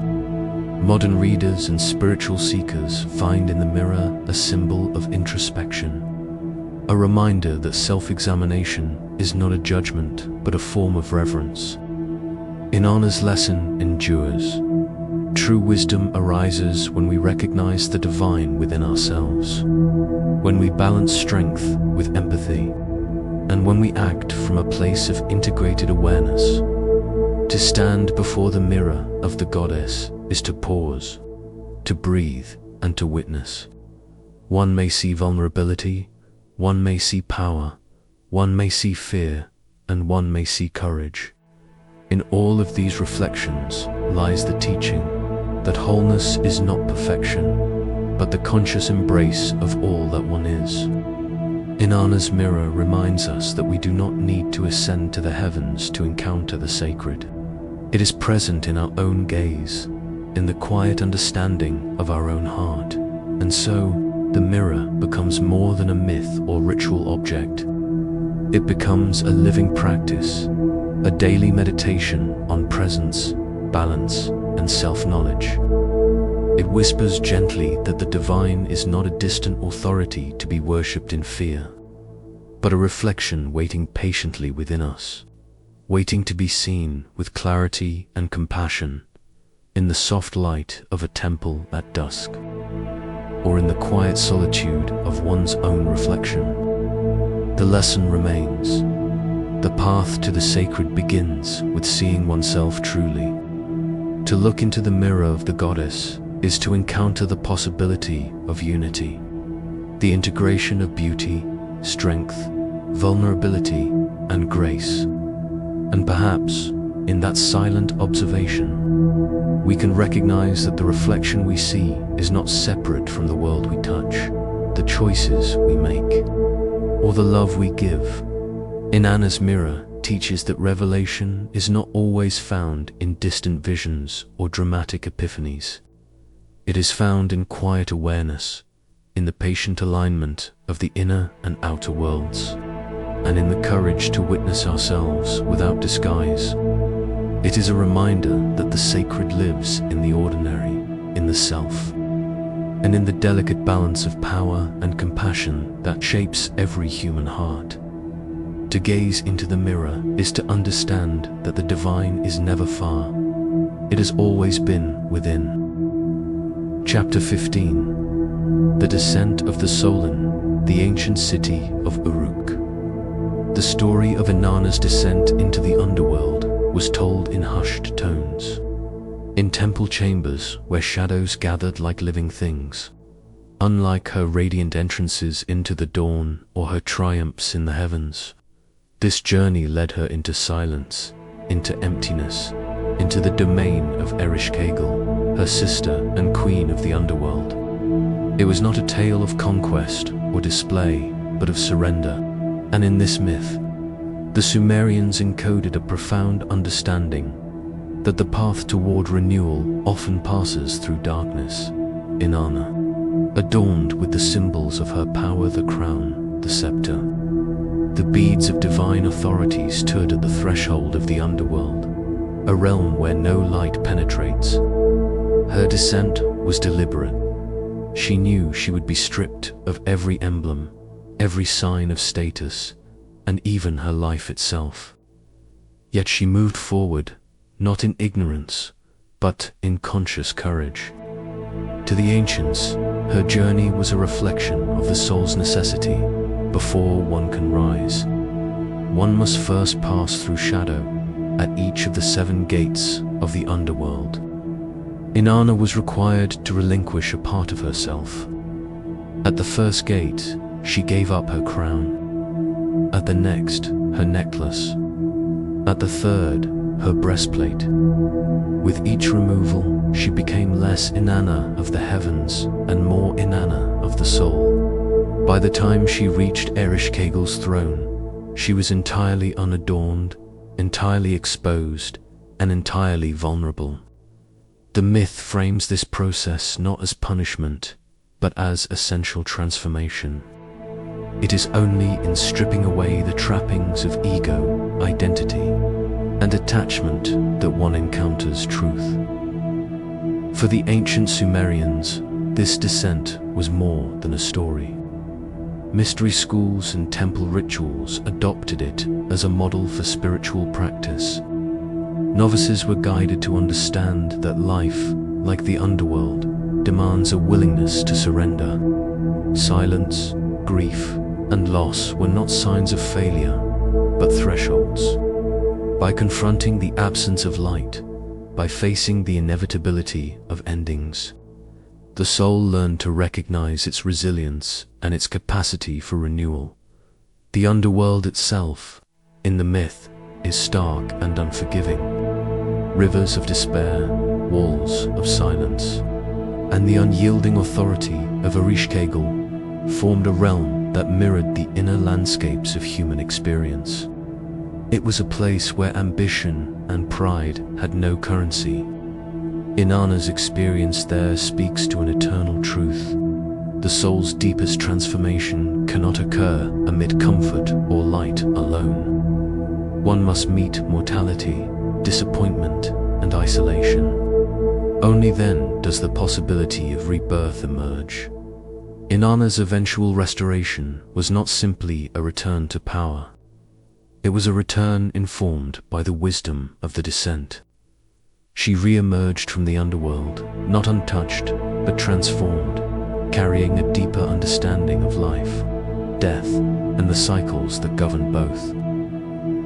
Modern readers and spiritual seekers find in the mirror a symbol of introspection, a reminder that self-examination is not a judgment but a form of reverence. Inanna's lesson endures. True wisdom arises when we recognize the divine within ourselves, when we balance strength with empathy, and when we act from a place of integrated awareness. To stand before the mirror of the goddess is to pause, to breathe, and to witness. One may see vulnerability, one may see power, one may see fear, and one may see courage. In all of these reflections lies the teaching that wholeness is not perfection, but the conscious embrace of all that one is. Inanna's mirror reminds us that we do not need to ascend to the heavens to encounter the sacred. It is present in our own gaze, in the quiet understanding of our own heart, and so the mirror becomes more than a myth or ritual object. It becomes a living practice, a daily meditation on presence, balance, and self-knowledge. It whispers gently that the divine is not a distant authority to be worshipped in fear, but a reflection waiting patiently within us, waiting to be seen with clarity and compassion in the soft light of a temple at dusk, or in the quiet solitude of one's own reflection. The lesson remains. The path to the sacred begins with seeing oneself truly. To look into the mirror of the goddess is to encounter the possibility of unity, the integration of beauty, strength, vulnerability, and grace. And perhaps, in that silent observation, we can recognize that the reflection we see is not separate from the world we touch, the choices we make, or the love we give. Inanna's mirror teaches that revelation is not always found in distant visions or dramatic epiphanies. It is found in quiet awareness, in the patient alignment of the inner and outer worlds, and in the courage to witness ourselves without disguise. It is a reminder that the sacred lives in the ordinary, in the self, and in the delicate balance of power and compassion that shapes every human heart. To gaze into the mirror is to understand that the divine is never far. It has always been within. Chapter 15. The Descent of the Solon, the Ancient City of Uruk. The story of Inanna's descent into the underworld was told in hushed tones, in temple chambers where shadows gathered like living things. Unlike her radiant entrances into the dawn or her triumphs in the heavens, this journey led her into silence, into emptiness, into the domain of Ereshkigal, her sister and queen of the underworld. It was not a tale of conquest or display, but of surrender, and in this myth, the Sumerians encoded a profound understanding that the path toward renewal often passes through darkness. Inanna, adorned with the symbols of her power, the crown, the scepter, the beads of divine authority, stood at the threshold of the underworld, a realm where no light penetrates. Her descent was deliberate. She knew she would be stripped of every emblem, every sign of status, and even her life itself. Yet she moved forward, not in ignorance, but in conscious courage. To the ancients, her journey was a reflection of the soul's necessity. Before one can rise, one must first pass through shadow at each of the 7 gates of the underworld. Inanna was required to relinquish a part of herself. At the first gate, she gave up her crown. At the next, her necklace. At the third, her breastplate. With each removal, she became less Innana of the heavens and more Innana of the soul. By the time she reached Ereshkigal's throne, she was entirely unadorned, entirely exposed, and entirely vulnerable. The myth frames this process not as punishment, but as essential transformation. It is only in stripping away the trappings of ego, identity, and attachment that one encounters truth. For the ancient Sumerians, this descent was more than a story. Mystery schools and temple rituals adopted it as a model for spiritual practice. Novices were guided to understand that life, like the underworld, demands a willingness to surrender. Silence, grief, and loss were not signs of failure, but thresholds. By confronting the absence of light, by facing the inevitability of endings, the soul learned to recognize its resilience and its capacity for renewal. The underworld itself, in the myth, is stark and unforgiving. Rivers of despair, walls of silence, and the unyielding authority of Ereshkigal formed a realm that mirrored the inner landscapes of human experience. It was a place where ambition and pride had no currency. Inanna's experience there speaks to an eternal truth. The soul's deepest transformation cannot occur amid comfort or light alone. One must meet mortality, disappointment, and isolation. Only then does the possibility of rebirth emerge. Inanna's eventual restoration was not simply a return to power. It was a return informed by the wisdom of the descent. She re-emerged from the underworld, not untouched, but transformed, carrying a deeper understanding of life, death, and the cycles that govern both.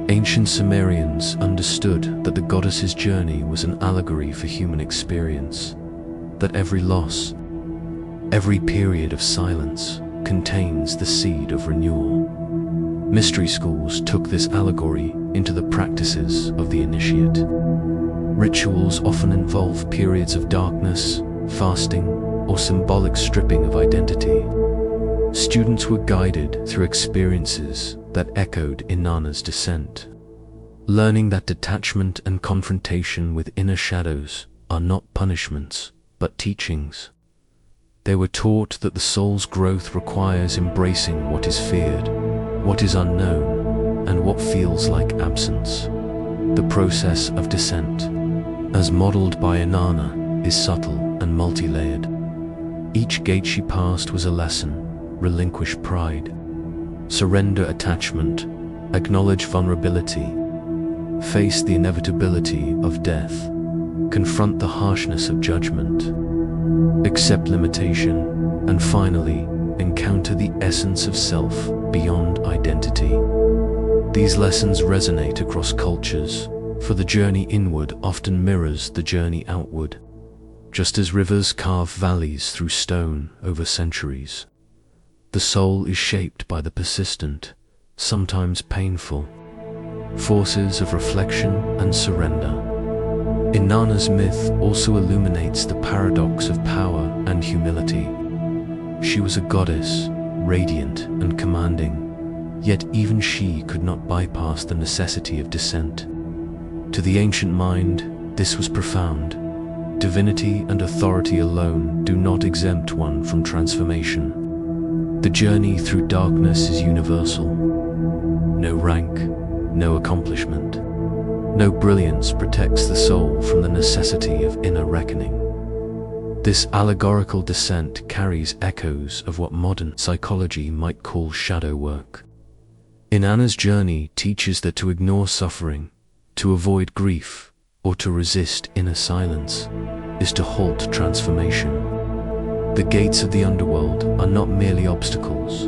Ancient Sumerians understood that the goddess's journey was an allegory for human experience, that every loss, every period of silence, contains the seed of renewal. Mystery schools took this allegory into the practices of the initiate. Rituals often involve periods of darkness, fasting, or symbolic stripping of identity. Students were guided through experiences that echoed Inanna's descent, learning that detachment and confrontation with inner shadows are not punishments, but teachings. They were taught that the soul's growth requires embracing what is feared, what is unknown, and what feels like absence. The process of descent, as modeled by Innana, is subtle and multi-layered. Each gate she passed was a lesson: relinquish pride, surrender attachment, acknowledge vulnerability, face the inevitability of death, confront the harshness of judgment, accept limitation, and finally, encounter the essence of self beyond identity. These lessons resonate across cultures, for the journey inward often mirrors the journey outward. Just as rivers carve valleys through stone over centuries, the soul is shaped by the persistent, sometimes painful, forces of reflection and surrender. Inanna's myth also illuminates the paradox of power and humility. She was a goddess, radiant and commanding, yet even she could not bypass the necessity of descent. To the ancient mind, this was profound. Divinity and authority alone do not exempt one from transformation. The journey through darkness is universal. No rank, no accomplishment, no brilliance protects the soul from the necessity of inner reckoning. This allegorical descent carries echoes of what modern psychology might call shadow work. Inanna's journey teaches that to ignore suffering, to avoid grief, or to resist inner silence is to halt transformation. The gates of the underworld are not merely obstacles,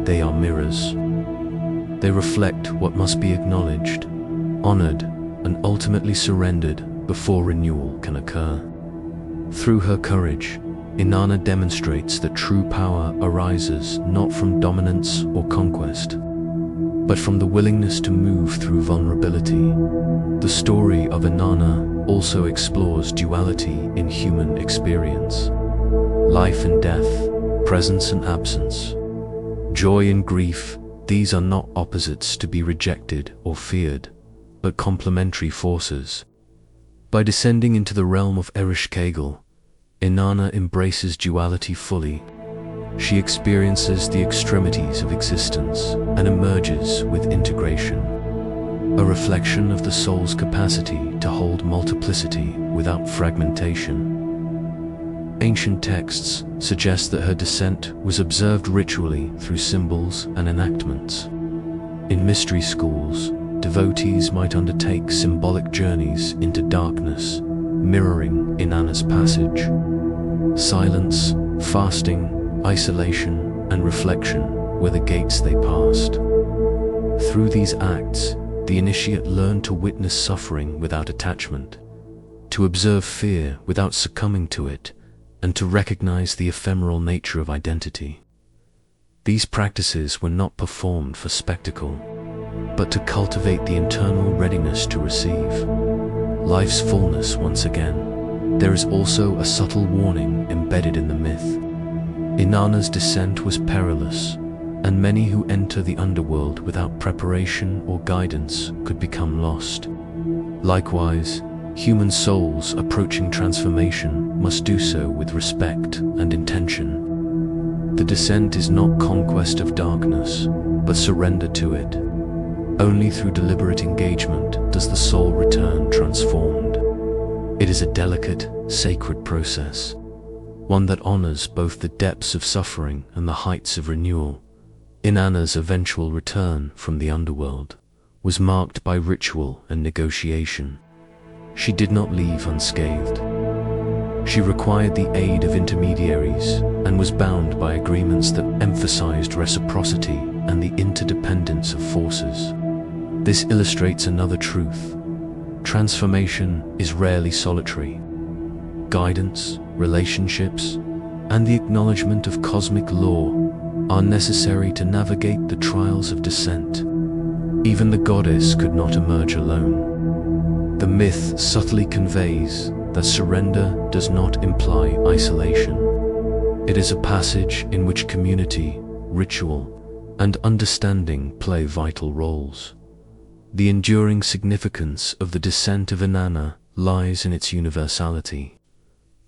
they are mirrors. They reflect what must be acknowledged, honored, and ultimately surrendered before renewal can occur. Through her courage, Innana demonstrates that true power arises not from dominance or conquest, but from the willingness to move through vulnerability. The story of Innana also explores duality in human experience. Life and death, presence and absence, joy and grief, these are not opposites to be rejected or feared, but complementary forces. By descending into the realm of Ereshkigal, Innana embraces duality fully. She experiences the extremities of existence and emerges with integration, a reflection of the soul's capacity to hold multiplicity without fragmentation. Ancient texts suggest that her descent was observed ritually through symbols and enactments. In mystery schools, devotees might undertake symbolic journeys into darkness, mirroring Inanna's passage. Silence, fasting, isolation, and reflection were the gates they passed. Through these acts, the initiate learned to witness suffering without attachment, to observe fear without succumbing to it, and to recognize the ephemeral nature of identity. These practices were not performed for spectacle, but to cultivate the internal readiness to receive life's fullness once again. There is also a subtle warning embedded in the myth. Inanna's descent was perilous, and many who enter the underworld without preparation or guidance could become lost. Likewise, human souls approaching transformation must do so with respect and intention. The descent is not conquest of darkness, but surrender to it. Only through deliberate engagement does the soul return transformed. It is a delicate, sacred process, one that honors both the depths of suffering and the heights of renewal. Inanna's eventual return from the underworld was marked by ritual and negotiation. She did not leave unscathed. She required the aid of intermediaries and was bound by agreements that emphasized reciprocity and the interdependence of forces. This illustrates another truth. Transformation is rarely solitary. Guidance, relationships, and the acknowledgement of cosmic law are necessary to navigate the trials of descent. Even the goddess could not emerge alone. The myth subtly conveys that surrender does not imply isolation. It is a passage in which community, ritual, and understanding play vital roles. The enduring significance of the descent of Innana lies in its universality.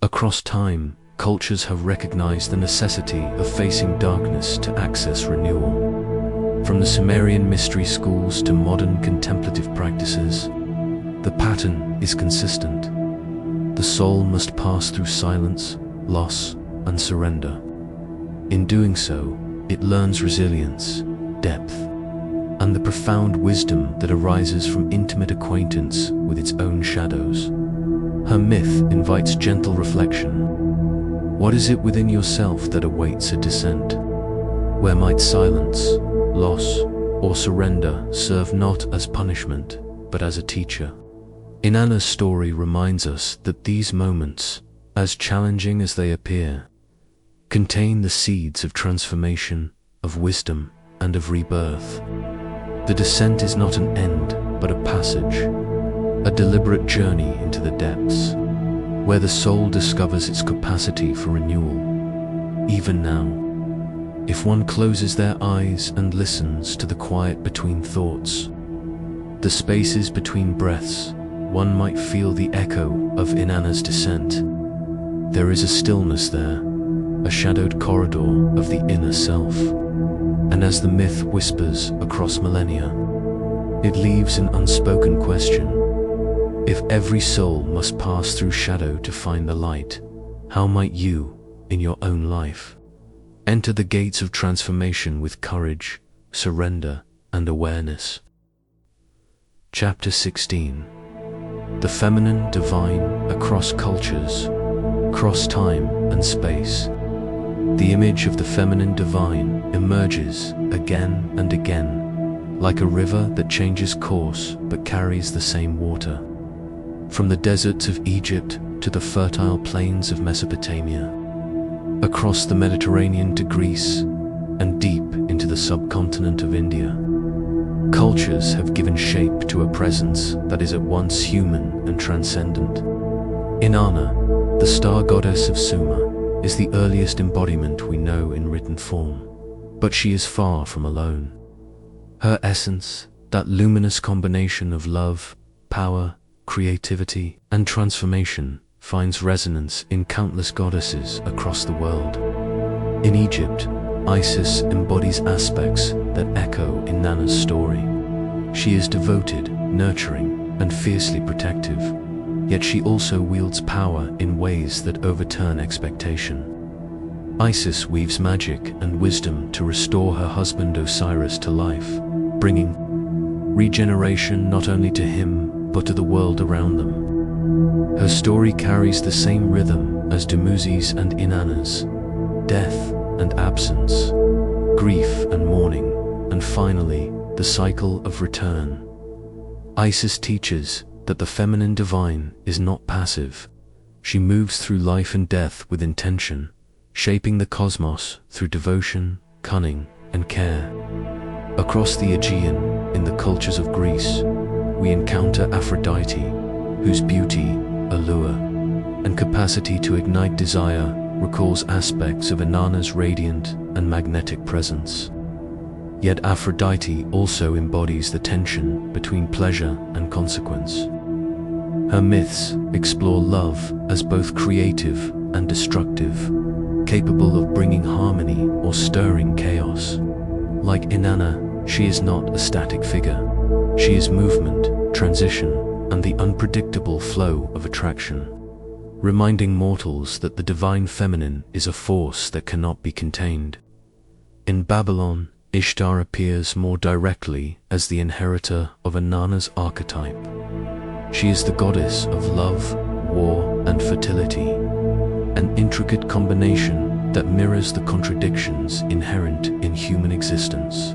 Across time, cultures have recognized the necessity of facing darkness to access renewal. From the Sumerian mystery schools to modern contemplative practices, the pattern is consistent. The soul must pass through silence, loss, and surrender. In doing so, it learns resilience, depth, and the profound wisdom that arises from intimate acquaintance with its own shadows. Her myth invites gentle reflection. What is it within yourself that awaits a descent? Where might silence, loss, or surrender serve not as punishment, but as a teacher? Inanna's story reminds us that these moments, as challenging as they appear, contain the seeds of transformation, of wisdom, and of rebirth. The descent is not an end, but a passage, a deliberate journey into the depths, where the soul discovers its capacity for renewal. Even now, if one closes their eyes and listens to the quiet between thoughts, the spaces between breaths, one might feel the echo of Inanna's descent. There is a stillness there, a shadowed corridor of the inner self. And as the myth whispers across millennia, it leaves an unspoken question. If every soul must pass through shadow to find the light, how might you, in your own life, enter the gates of transformation with courage, surrender, and awareness? Chapter 16. The Feminine Divine Across Cultures, Cross Time and Space. The image of the feminine divine emerges again and again, like a river that changes course but carries the same water. From the deserts of Egypt to the fertile plains of Mesopotamia, across the Mediterranean to Greece, and deep into the subcontinent of India, cultures have given shape to a presence that is at once human and transcendent. Inanna, the star goddess of Sumer, is the earliest embodiment we know in written form, but she is far from alone. Her essence, that luminous combination of love, power, creativity, and transformation, finds resonance in countless goddesses across the world. In Egypt, Isis embodies aspects that echo Inanna's story. She is devoted, nurturing, and fiercely protective, yet she also wields power in ways that overturn expectation. Isis weaves magic and wisdom to restore her husband Osiris to life, bringing regeneration not only to him, but to the world around them. Her story carries the same rhythm as Dumuzi's and Inanna's: death and absence, grief and mourning, and finally, the cycle of return. Isis teaches that the feminine divine is not passive. She moves through life and death with intention, shaping the cosmos through devotion, cunning, and care. Across the Aegean, in the cultures of Greece, we encounter Aphrodite, whose beauty, allure, and capacity to ignite desire recalls aspects of Inanna's radiant and magnetic presence. Yet Aphrodite also embodies the tension between pleasure and consequence. Her myths explore love as both creative and destructive, capable of bringing harmony or stirring chaos. Like Innana, she is not a static figure. She is movement, transition, and the unpredictable flow of attraction. reminding mortals that the divine feminine is a force that cannot be contained. In Babylon, Ishtar appears more directly as the inheritor of Inanna's archetype. She is the goddess of love, war, and fertility, an intricate combination that mirrors the contradictions inherent in human existence.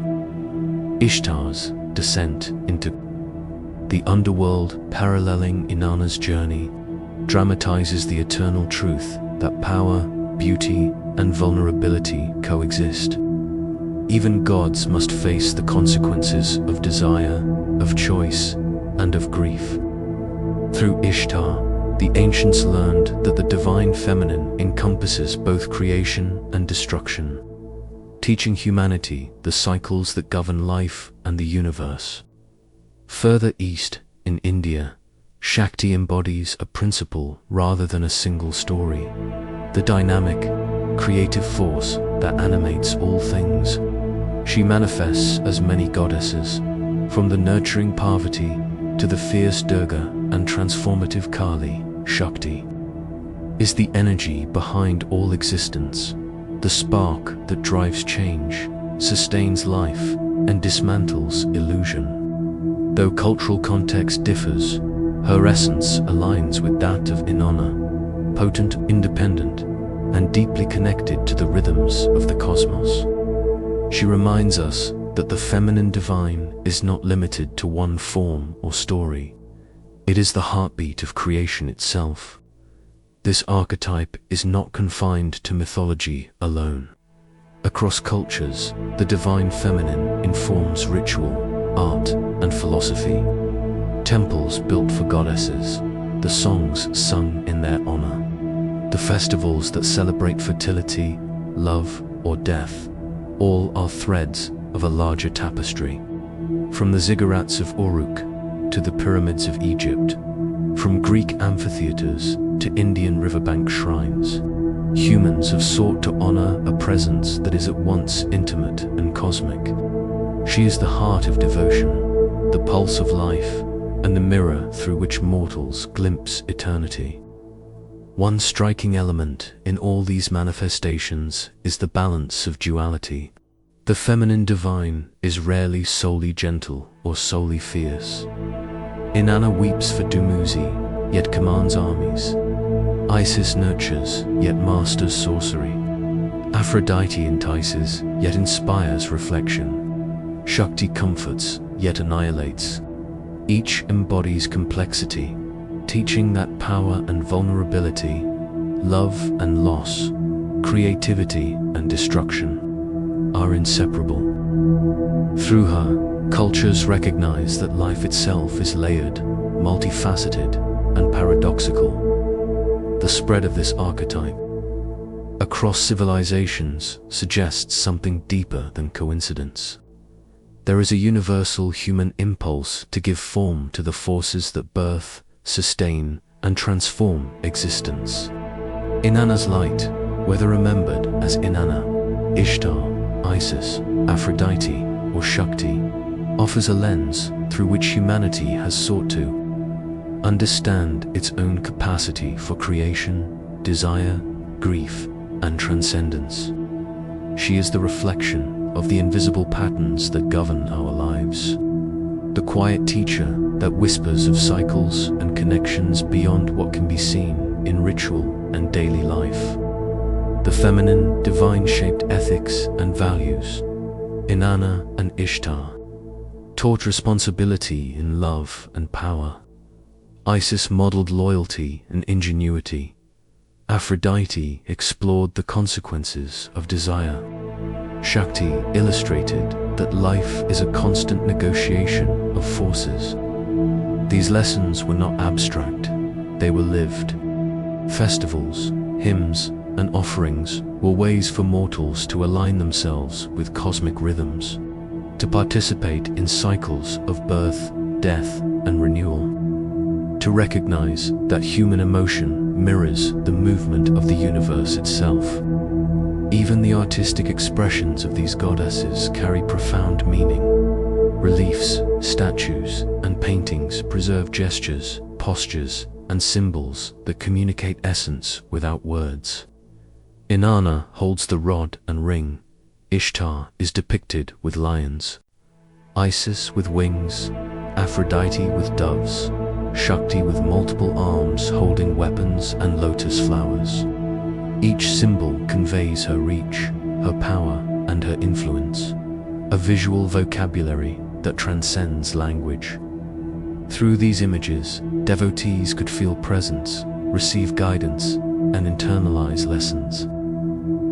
Ishtar's descent into the underworld, paralleling Inanna's journey, dramatizes the eternal truth that power, beauty, and vulnerability coexist. Even gods must face the consequences of desire, of choice, and of grief. Through Ishtar, the ancients learned that the divine feminine encompasses both creation and destruction, teaching humanity the cycles that govern life and the universe. Further east, in India, Shakti embodies a principle rather than a single story, the dynamic, creative force that animates all things. She manifests as many goddesses, from the nurturing Parvati to the fierce Durga and transformative Kali. Shakti is the energy behind all existence, the spark that drives change, sustains life, and dismantles illusion. Though cultural context differs, her essence aligns with that of Innana, potent, independent, and deeply connected to the rhythms of the cosmos. She reminds us that the feminine divine is not limited to one form or story. It is the heartbeat of creation itself. This archetype is not confined to mythology alone. Across cultures, the divine feminine informs ritual, art, and philosophy. Temples built for goddesses, the songs sung in their honor, the festivals that celebrate fertility, love, or death, all are threads of a larger tapestry. From the ziggurats of Uruk to the pyramids of Egypt, from Greek amphitheaters to Indian riverbank shrines, humans have sought to honor a presence that is at once intimate and cosmic. She is the heart of devotion, the pulse of life, and the mirror through which mortals glimpse eternity. One striking element in all these manifestations is the balance of duality. The feminine divine is rarely solely gentle or solely fierce. Inanna weeps for Dumuzi, yet commands armies. Isis nurtures, yet masters sorcery. Aphrodite entices, yet inspires reflection. Shakti comforts, yet annihilates. Each embodies complexity, teaching that power and vulnerability, love and loss, creativity and destruction are inseparable. Through her, cultures recognize that life itself is layered, multifaceted, and paradoxical. The spread of this archetype across civilizations suggests something deeper than coincidence. There is a universal human impulse to give form to the forces that birth, sustain, and transform existence. Inanna's light, whether remembered as Innana, Ishtar, Isis, Aphrodite, or Shakti, offers a lens through which humanity has sought to understand its own capacity for creation, desire, grief, and transcendence. She is the reflection of the invisible patterns that govern our lives, the quiet teacher that whispers of cycles and connections beyond what can be seen in ritual and daily life. The feminine, divine-shaped ethics and values, Inanna and Ishtar, taught responsibility in love and power. Isis modeled loyalty and ingenuity. Aphrodite explored the consequences of desire. Shakti illustrated that life is a constant negotiation of forces. These lessons were not abstract, they were lived. Festivals, hymns, and offerings were ways for mortals to align themselves with cosmic rhythms, to participate in cycles of birth, death, and renewal, to recognize that human emotion mirrors the movement of the universe itself. Even the artistic expressions of these goddesses carry profound meaning. Reliefs, statues, and paintings preserve gestures, postures, and symbols that communicate essence without words. Inanna holds the rod and ring. Ishtar is depicted with lions. Isis with wings, Aphrodite with doves, Shakti with multiple arms holding weapons and lotus flowers. Each symbol conveys her reach, her power, and her influence, a visual vocabulary that transcends language. Through these images, devotees could feel presence, receive guidance, and internalize lessons.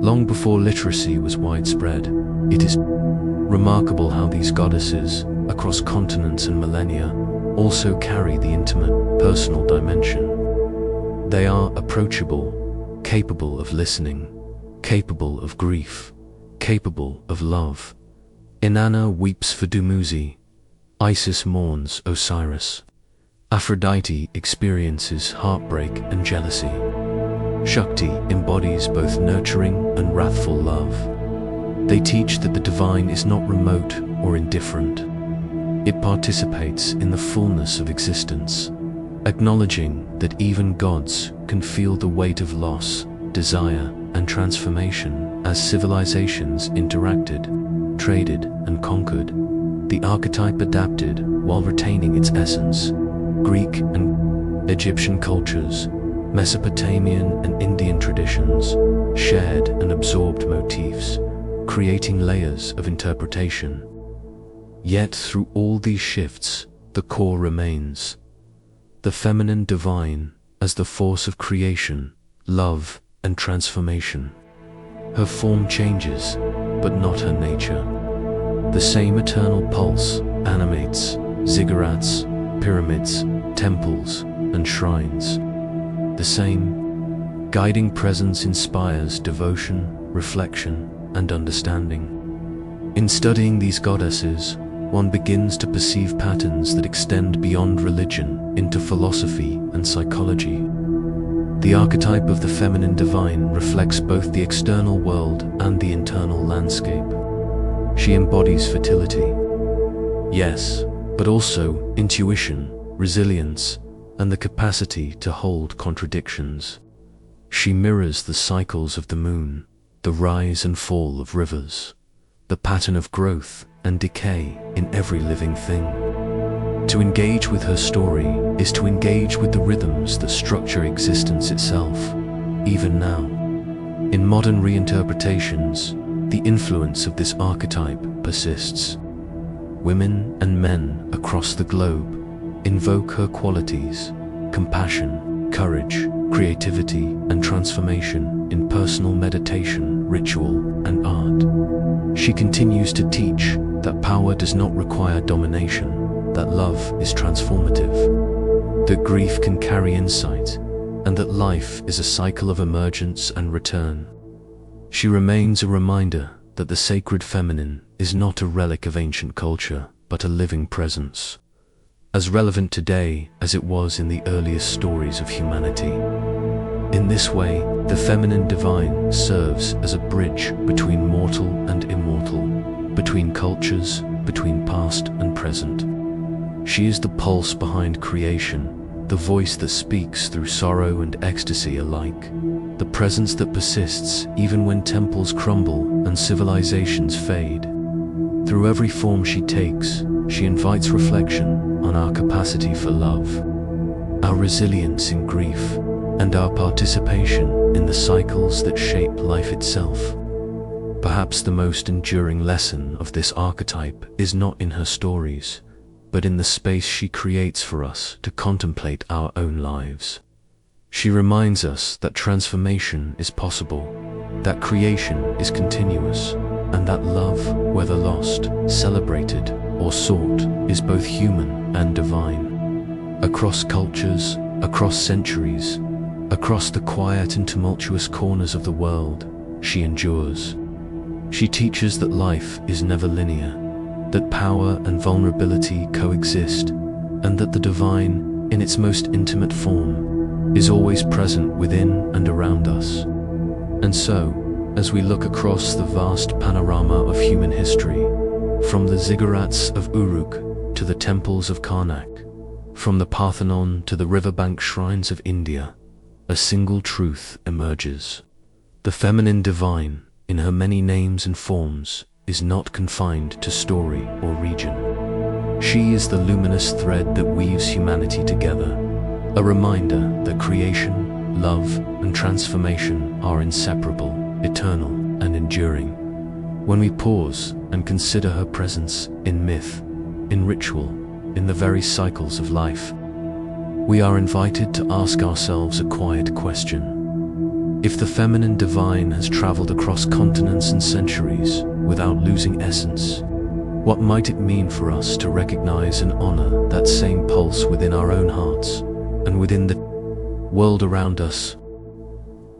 Long before literacy was widespread, it is remarkable how these goddesses, across continents and millennia, also carry the intimate, personal dimension. They are approachable, capable of listening, capable of grief, capable of love. Inanna weeps for Dumuzi. Isis mourns Osiris. Aphrodite experiences heartbreak and jealousy. Shakti embodies both nurturing and wrathful love. They teach that the divine is not remote or indifferent. It participates in the fullness of existence, acknowledging that even gods can feel the weight of loss, desire, and transformation as civilizations interacted, traded, and conquered. The archetype adapted while retaining its essence. Greek and Egyptian cultures, Mesopotamian and Indian traditions shared and absorbed motifs, creating layers of interpretation. Yet through all these shifts, the core remains. The feminine divine as the force of creation, love, and transformation. Her form changes, but not her nature. The same eternal pulse animates ziggurats, pyramids, temples, and shrines. The same guiding presence inspires devotion, reflection, and understanding. In studying these goddesses, one begins to perceive patterns that extend beyond religion into philosophy and psychology. The archetype of the feminine divine reflects both the external world and the internal landscape. She embodies fertility, yes, but also intuition, resilience, and the capacity to hold contradictions. She mirrors the cycles of the moon, the rise and fall of rivers, the pattern of growth and decay in every living thing. To engage with her story is to engage with the rhythms that structure existence itself, even now. In modern reinterpretations, the influence of this archetype persists. Women and men across the globe invoke her qualities: compassion, courage, creativity, and transformation in personal meditation, ritual, and art. She continues to teach that power does not require domination, that love is transformative, that grief can carry insight, and that life is a cycle of emergence and return. She remains a reminder that the sacred feminine is not a relic of ancient culture, but a living presence, as relevant today as it was in the earliest stories of humanity. In this way, the feminine divine serves as a bridge between mortal and immortal, between cultures, between past and present. She is the pulse behind creation, the voice that speaks through sorrow and ecstasy alike, the presence that persists even when temples crumble and civilizations fade. Through every form she takes, she invites reflection on our capacity for love, our resilience in grief, and our participation in the cycles that shape life itself. Perhaps the most enduring lesson of this archetype is not in her stories, but in the space she creates for us to contemplate our own lives. She reminds us that transformation is possible, that creation is continuous, and that love, whether lost, celebrated, or sought, is both human and divine. Across cultures, across centuries, across the quiet and tumultuous corners of the world, she endures. She teaches that life is never linear, that power and vulnerability coexist, and that the divine, in its most intimate form, is always present within and around us. And so, as we look across the vast panorama of human history, from the ziggurats of Uruk to the temples of Karnak, From the Parthenon to the riverbank shrines of India, a single truth emerges. The feminine divine, in her many names and forms, is not confined to story or region. She is the luminous thread that weaves humanity together, a reminder that creation, love, and transformation are inseparable, eternal, and enduring. When we pause and consider her presence in myth, in ritual, in the very cycles of life, we are invited to ask ourselves a quiet question. If the feminine divine has traveled across continents and centuries without losing essence, what might it mean for us to recognize and honor that same pulse within our own hearts and within the world around us?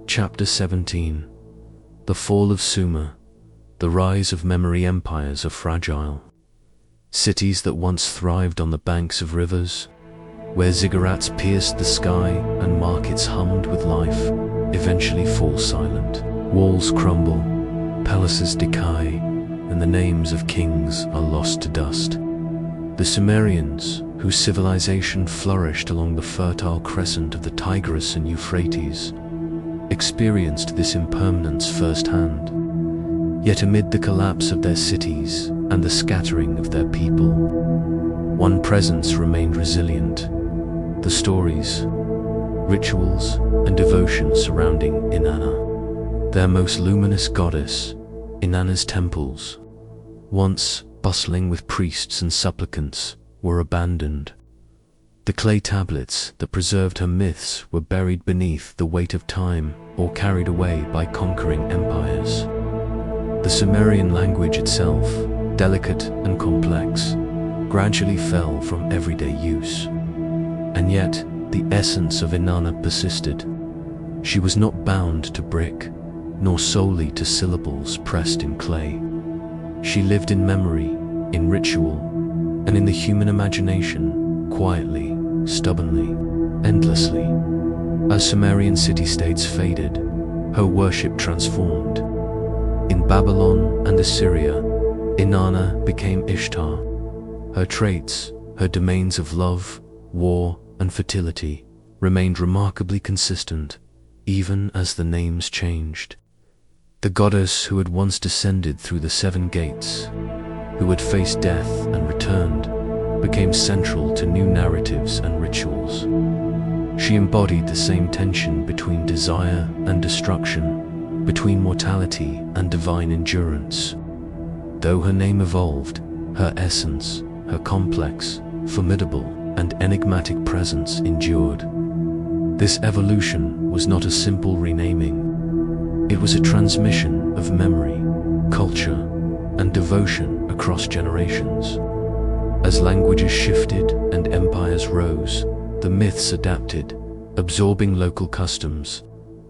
Chapter 17. The Fall of Sumer. The rise of memory empires are fragile. Cities that once thrived on the banks of rivers, where ziggurats pierced the sky and markets hummed with life, eventually fall silent. Walls crumble, palaces decay, and the names of kings are lost to dust. The Sumerians, whose civilization flourished along the fertile crescent of the Tigris and Euphrates, experienced this impermanence firsthand. Yet amid the collapse of their cities and the scattering of their people, one presence remained resilient: the stories, rituals, and devotion surrounding Innana. Their most luminous goddess, Inanna's temples, once bustling with priests and supplicants, were abandoned. The clay tablets that preserved her myths were buried beneath the weight of time or carried away by conquering empires. The Sumerian language itself, delicate and complex, gradually fell from everyday use. And yet, the essence of Innana persisted. She was not bound to brick, nor solely to syllables pressed in clay. She lived in memory, in ritual, and in the human imagination, quietly, stubbornly, endlessly. As Sumerian city-states faded, her worship transformed. In Babylon and Assyria, Innana became Ishtar. Her traits, her domains of love, war, and fertility, remained remarkably consistent, even as the names changed. The goddess who had once descended through the 7 gates, who had faced death and returned, became central to new narratives and rituals. She embodied the same tension between desire and destruction, between mortality and divine endurance. Though her name evolved, her essence, her complex, formidable, and enigmatic presence endured. This evolution was not a simple renaming. It was a transmission of memory, culture, and devotion across generations. As languages shifted and empires rose, the myths adapted, absorbing local customs,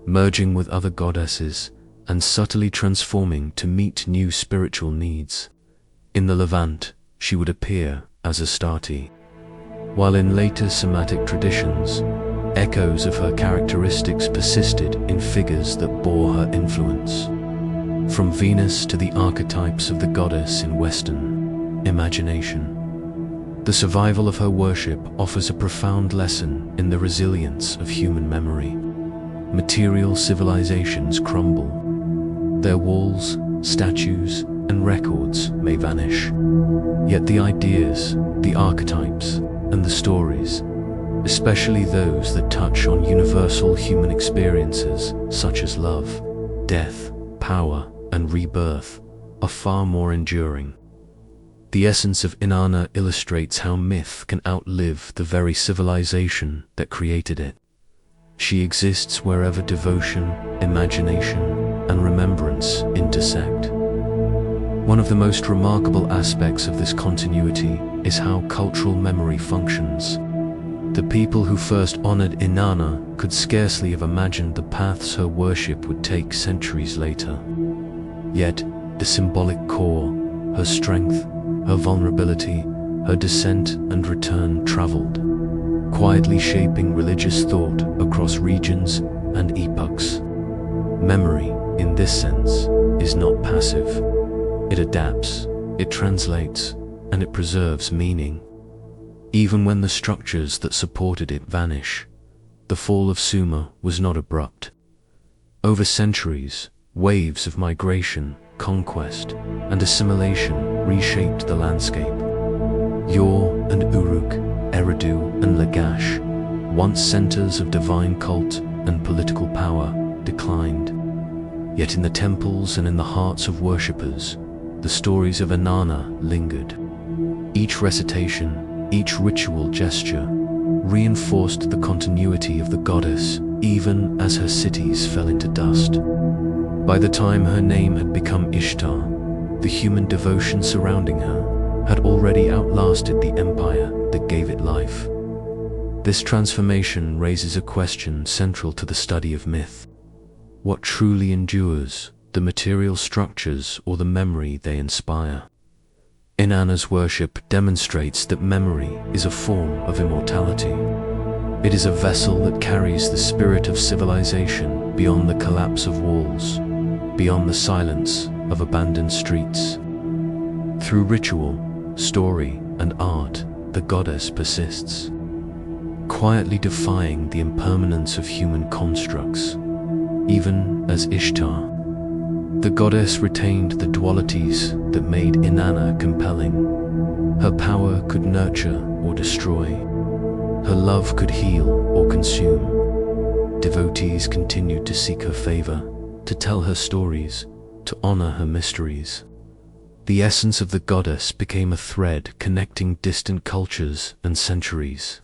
merging with other goddesses, and subtly transforming to meet new spiritual needs. In the Levant, she would appear as Astarte, while in later Semitic traditions, echoes of her characteristics persisted in figures that bore her influence. From Venus to the archetypes of the goddess in Western imagination, the survival of her worship offers a profound lesson in the resilience of human memory. Material civilizations crumble. Their walls, statues, and records may vanish. Yet the ideas, the archetypes, and the stories, especially those that touch on universal human experiences such as love, death, power, and rebirth, are far more enduring. The essence of Innana illustrates how myth can outlive the very civilization that created it. She exists wherever devotion, imagination, and remembrance intersect. One of the most remarkable aspects of this continuity is how cultural memory functions. The people who first honored Innana could scarcely have imagined the paths her worship would take centuries later. Yet, the symbolic core, her strength, her vulnerability, her descent and return traveled, quietly shaping religious thought across regions and epochs. Memory, in this sense, is not passive. It adapts, it translates, and it preserves meaning. Even when the structures that supported it vanish, the fall of Sumer was not abrupt. Over centuries, waves of migration, conquest, and assimilation reshaped the landscape. Ur and Uruk, Eridu and Lagash, once centers of divine cult and political power, declined. Yet in the temples and in the hearts of worshippers, the stories of Innana lingered. Each recitation, each ritual gesture, reinforced the continuity of the goddess even as her cities fell into dust. By the time her name had become Ishtar, the human devotion surrounding her had already outlasted the empire that gave it life. This transformation raises a question central to the study of myth. What truly endures, the material structures or the memory they inspire? Inanna's worship demonstrates that memory is a form of immortality. It is a vessel that carries the spirit of civilization beyond the collapse of walls, beyond the silence of abandoned streets. Through ritual, story, and art, the goddess persists, quietly defying the impermanence of human constructs. Even as Ishtar, the goddess retained the dualities that made Innana compelling. Her power could nurture or destroy. Her love could heal or consume. Devotees continued to seek her favor, to tell her stories, to honor her mysteries. The essence of the goddess became a thread connecting distant cultures and centuries,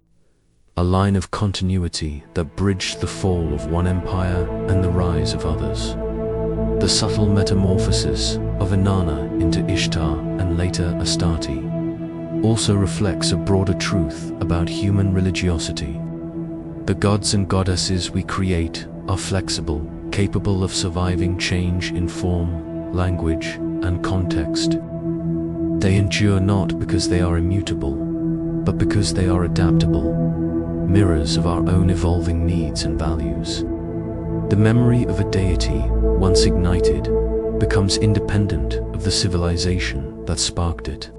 a line of continuity that bridged the fall of one empire and the rise of others. The subtle metamorphosis of Innana into Ishtar and later Astarte also reflects a broader truth about human religiosity. The gods and goddesses we create are flexible, capable of surviving change in form, language, and context. They endure not because they are immutable, but because they are adaptable, mirrors of our own evolving needs and values. The memory of a deity, once ignited, becomes independent of the civilization that sparked it.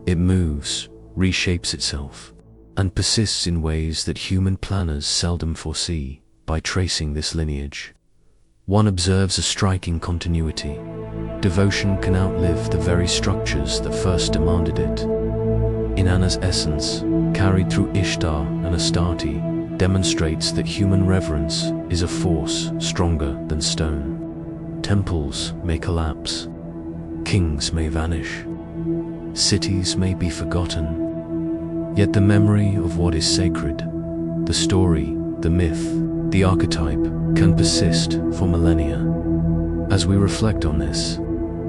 It moves, reshapes itself, and persists in ways that human planners seldom foresee. By tracing this lineage, one observes a striking continuity. Devotion can outlive the very structures that first demanded it. Inanna's essence, carried through Ishtar and Astarte, demonstrates that human reverence is a force stronger than stone. Temples may collapse, kings may vanish, cities may be forgotten, yet the memory of what is sacred, the story, the myth, the archetype, can persist for millennia. As we reflect on this,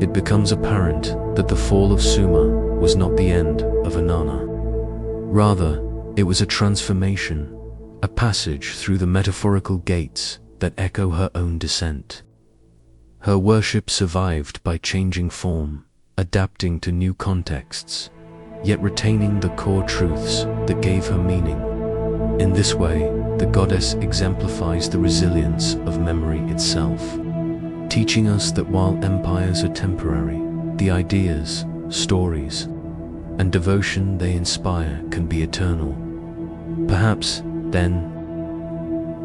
it becomes apparent that the fall of Sumer was not the end of Innana. Rather, it was a transformation, a passage through the metaphorical gates that echo her own descent. Her worship survived by changing form, adapting to new contexts, yet retaining the core truths that gave her meaning. In this way, the goddess exemplifies the resilience of memory itself, teaching us that while empires are temporary, the ideas, stories, and devotion they inspire can be eternal. Perhaps, then,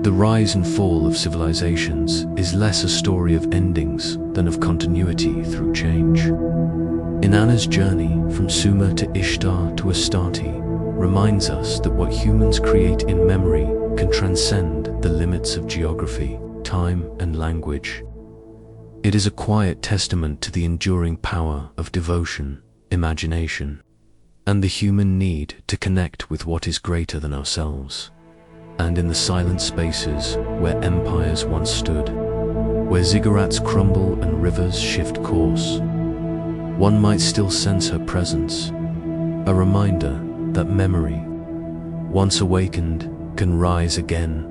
the rise and fall of civilizations is less a story of endings than of continuity through change. Inanna's journey from Sumer to Ishtar to Astarte reminds us that what humans create in memory can transcend the limits of geography, time, and language. It is a quiet testament to the enduring power of devotion, imagination, and the human need to connect with what is greater than ourselves. And in the silent spaces where empires once stood, where ziggurats crumble and rivers shift course, one might still sense her presence, a reminder that memory, once awakened, can rise again,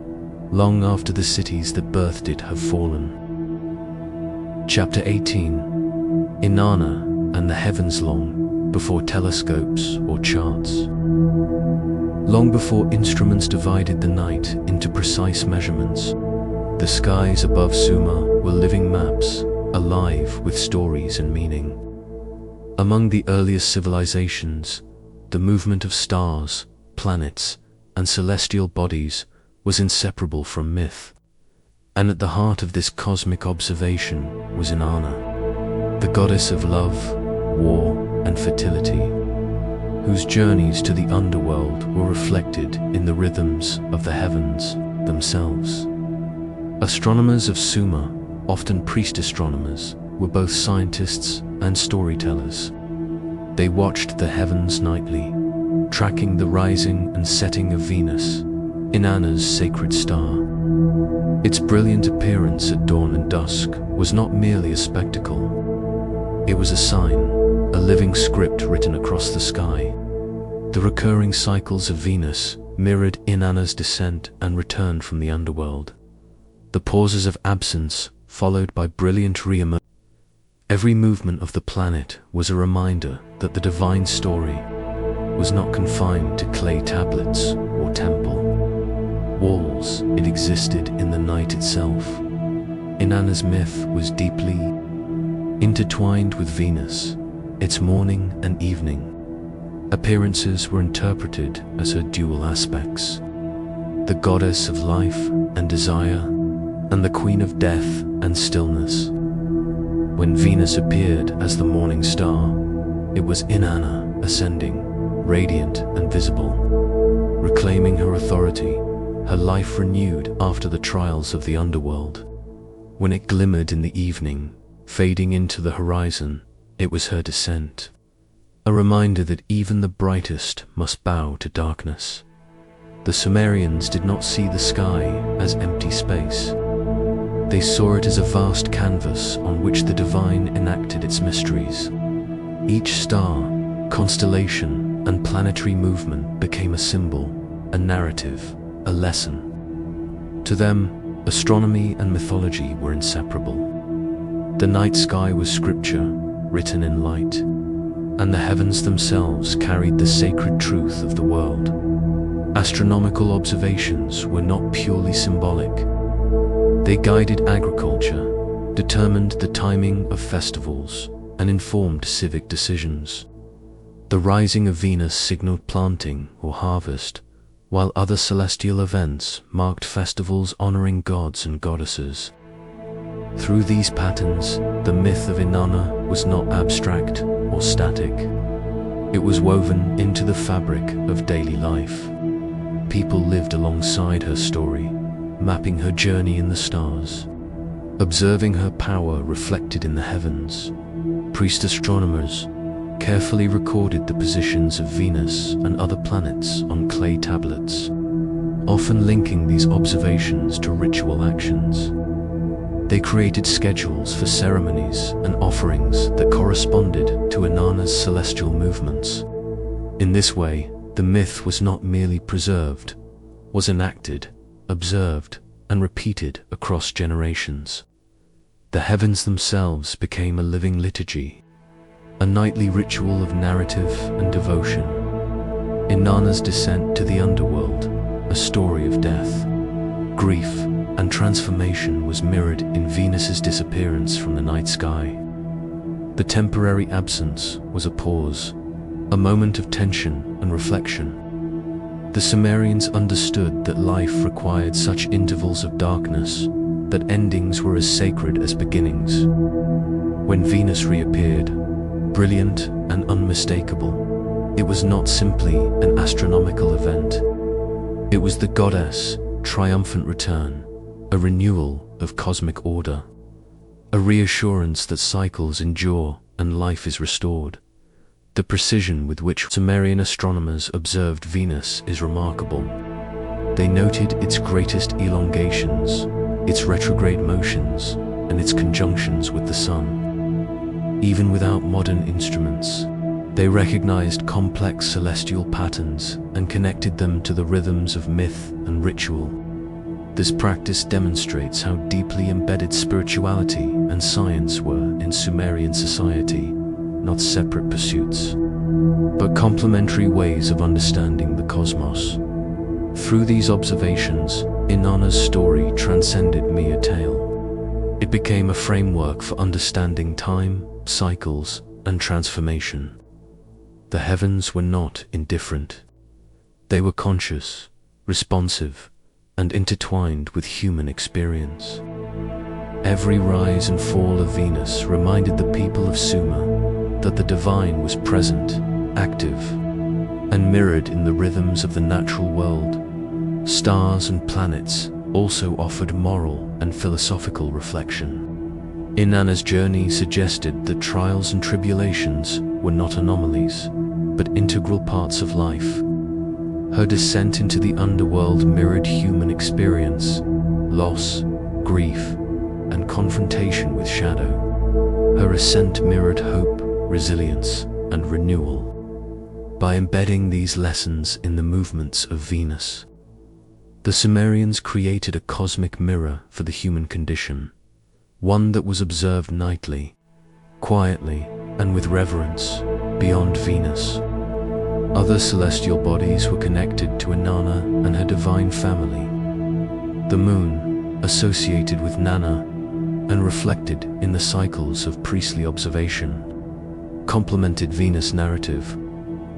long after the cities that birthed it have fallen. Chapter 18. Innana and the Heavens long before telescopes or charts. Long before instruments divided the night into precise measurements, the skies above Sumer were living maps, alive with stories and meaning. Among the earliest civilizations, the movement of stars, planets, and celestial bodies was inseparable from myth. And at the heart of this cosmic observation was Innana, the goddess of love, war, and fertility, whose journeys to the underworld were reflected in the rhythms of the heavens themselves. Astronomers of Sumer, often priest astronomers, were both scientists and storytellers. They watched the heavens nightly, tracking the rising and setting of Venus, Inanna's sacred star. Its brilliant appearance at dawn and dusk was not merely a spectacle. It was a sign, a living script written across the sky. The recurring cycles of Venus mirrored Inanna's descent and return from the underworld. The pauses of absence followed by brilliant re-emergence. Every movement of the planet was a reminder that the divine story was not confined to clay tablets or temple walls. It existed in the night itself. Inanna's myth was deeply intertwined with Venus. Its morning and evening appearances were interpreted as her dual aspects: the goddess of life and desire, and the queen of death and stillness. When Venus appeared as the morning star, it was Innana ascending, radiant and visible, reclaiming her authority, her life renewed after the trials of the underworld. When it glimmered in the evening, fading into the horizon, it was her descent, a reminder that even the brightest must bow to darkness. The Sumerians did not see the sky as empty space. They saw it as a vast canvas on which the divine enacted its mysteries. Each star, constellation, and planetary movement became a symbol, a narrative, a lesson. To them, astronomy and mythology were inseparable. The night sky was scripture, written in light, and the heavens themselves carried the sacred truth of the world. Astronomical observations were not purely symbolic. They guided agriculture, determined the timing of festivals, and informed civic decisions. The rising of Venus signaled planting or harvest, while other celestial events marked festivals honoring gods and goddesses. Through these patterns, the myth of Innana was not abstract or static. It was woven into the fabric of daily life. People lived alongside her story, mapping her journey in the stars, observing her power reflected in the heavens. Priest astronomers carefully recorded the positions of Venus and other planets on clay tablets, often linking these observations to ritual actions. They created schedules for ceremonies and offerings that corresponded to Inanna's celestial movements. In this way, the myth was not merely preserved, was enacted, observed, and repeated across generations. The heavens themselves became a living liturgy, a nightly ritual of narrative and devotion. Inanna's descent to the underworld, a story of death, grief, and transformation, was mirrored in Venus's disappearance from the night sky. The temporary absence was a pause, a moment of tension and reflection. The Sumerians understood that life required such intervals of darkness, that endings were as sacred as beginnings. When Venus reappeared, brilliant and unmistakable, it was not simply an astronomical event. It was the goddess' triumphant return, a renewal of cosmic order, a reassurance that cycles endure and life is restored. The precision with which Sumerian astronomers observed Venus is remarkable. They noted its greatest elongations, its retrograde motions, and its conjunctions with the sun. Even without modern instruments, they recognized complex celestial patterns and connected them to the rhythms of myth and ritual. This practice demonstrates how deeply embedded spirituality and science were in Sumerian society, not separate pursuits, but complementary ways of understanding the cosmos. Through these observations, Inanna's story transcended mere tale. It became a framework for understanding time, cycles, and transformation. The heavens were not indifferent. They were conscious, responsive, and intertwined with human experience. Every rise and fall of Venus reminded the people of Sumer that the divine was present, active, and mirrored in the rhythms of the natural world. Stars and planets also offered moral and philosophical reflection. Inanna's journey suggested that trials and tribulations were not anomalies, but integral parts of life. Her descent into the underworld mirrored human experience, loss, grief, and confrontation with shadow. Her ascent mirrored hope, resilience, and renewal. By embedding these lessons in the movements of Venus, the Sumerians created a cosmic mirror for the human condition, one that was observed nightly, quietly, and with reverence beyond Venus. Other celestial bodies were connected to Innana and her divine family. The moon, associated with Nana and reflected in the cycles of priestly observation, complemented Venus' narrative,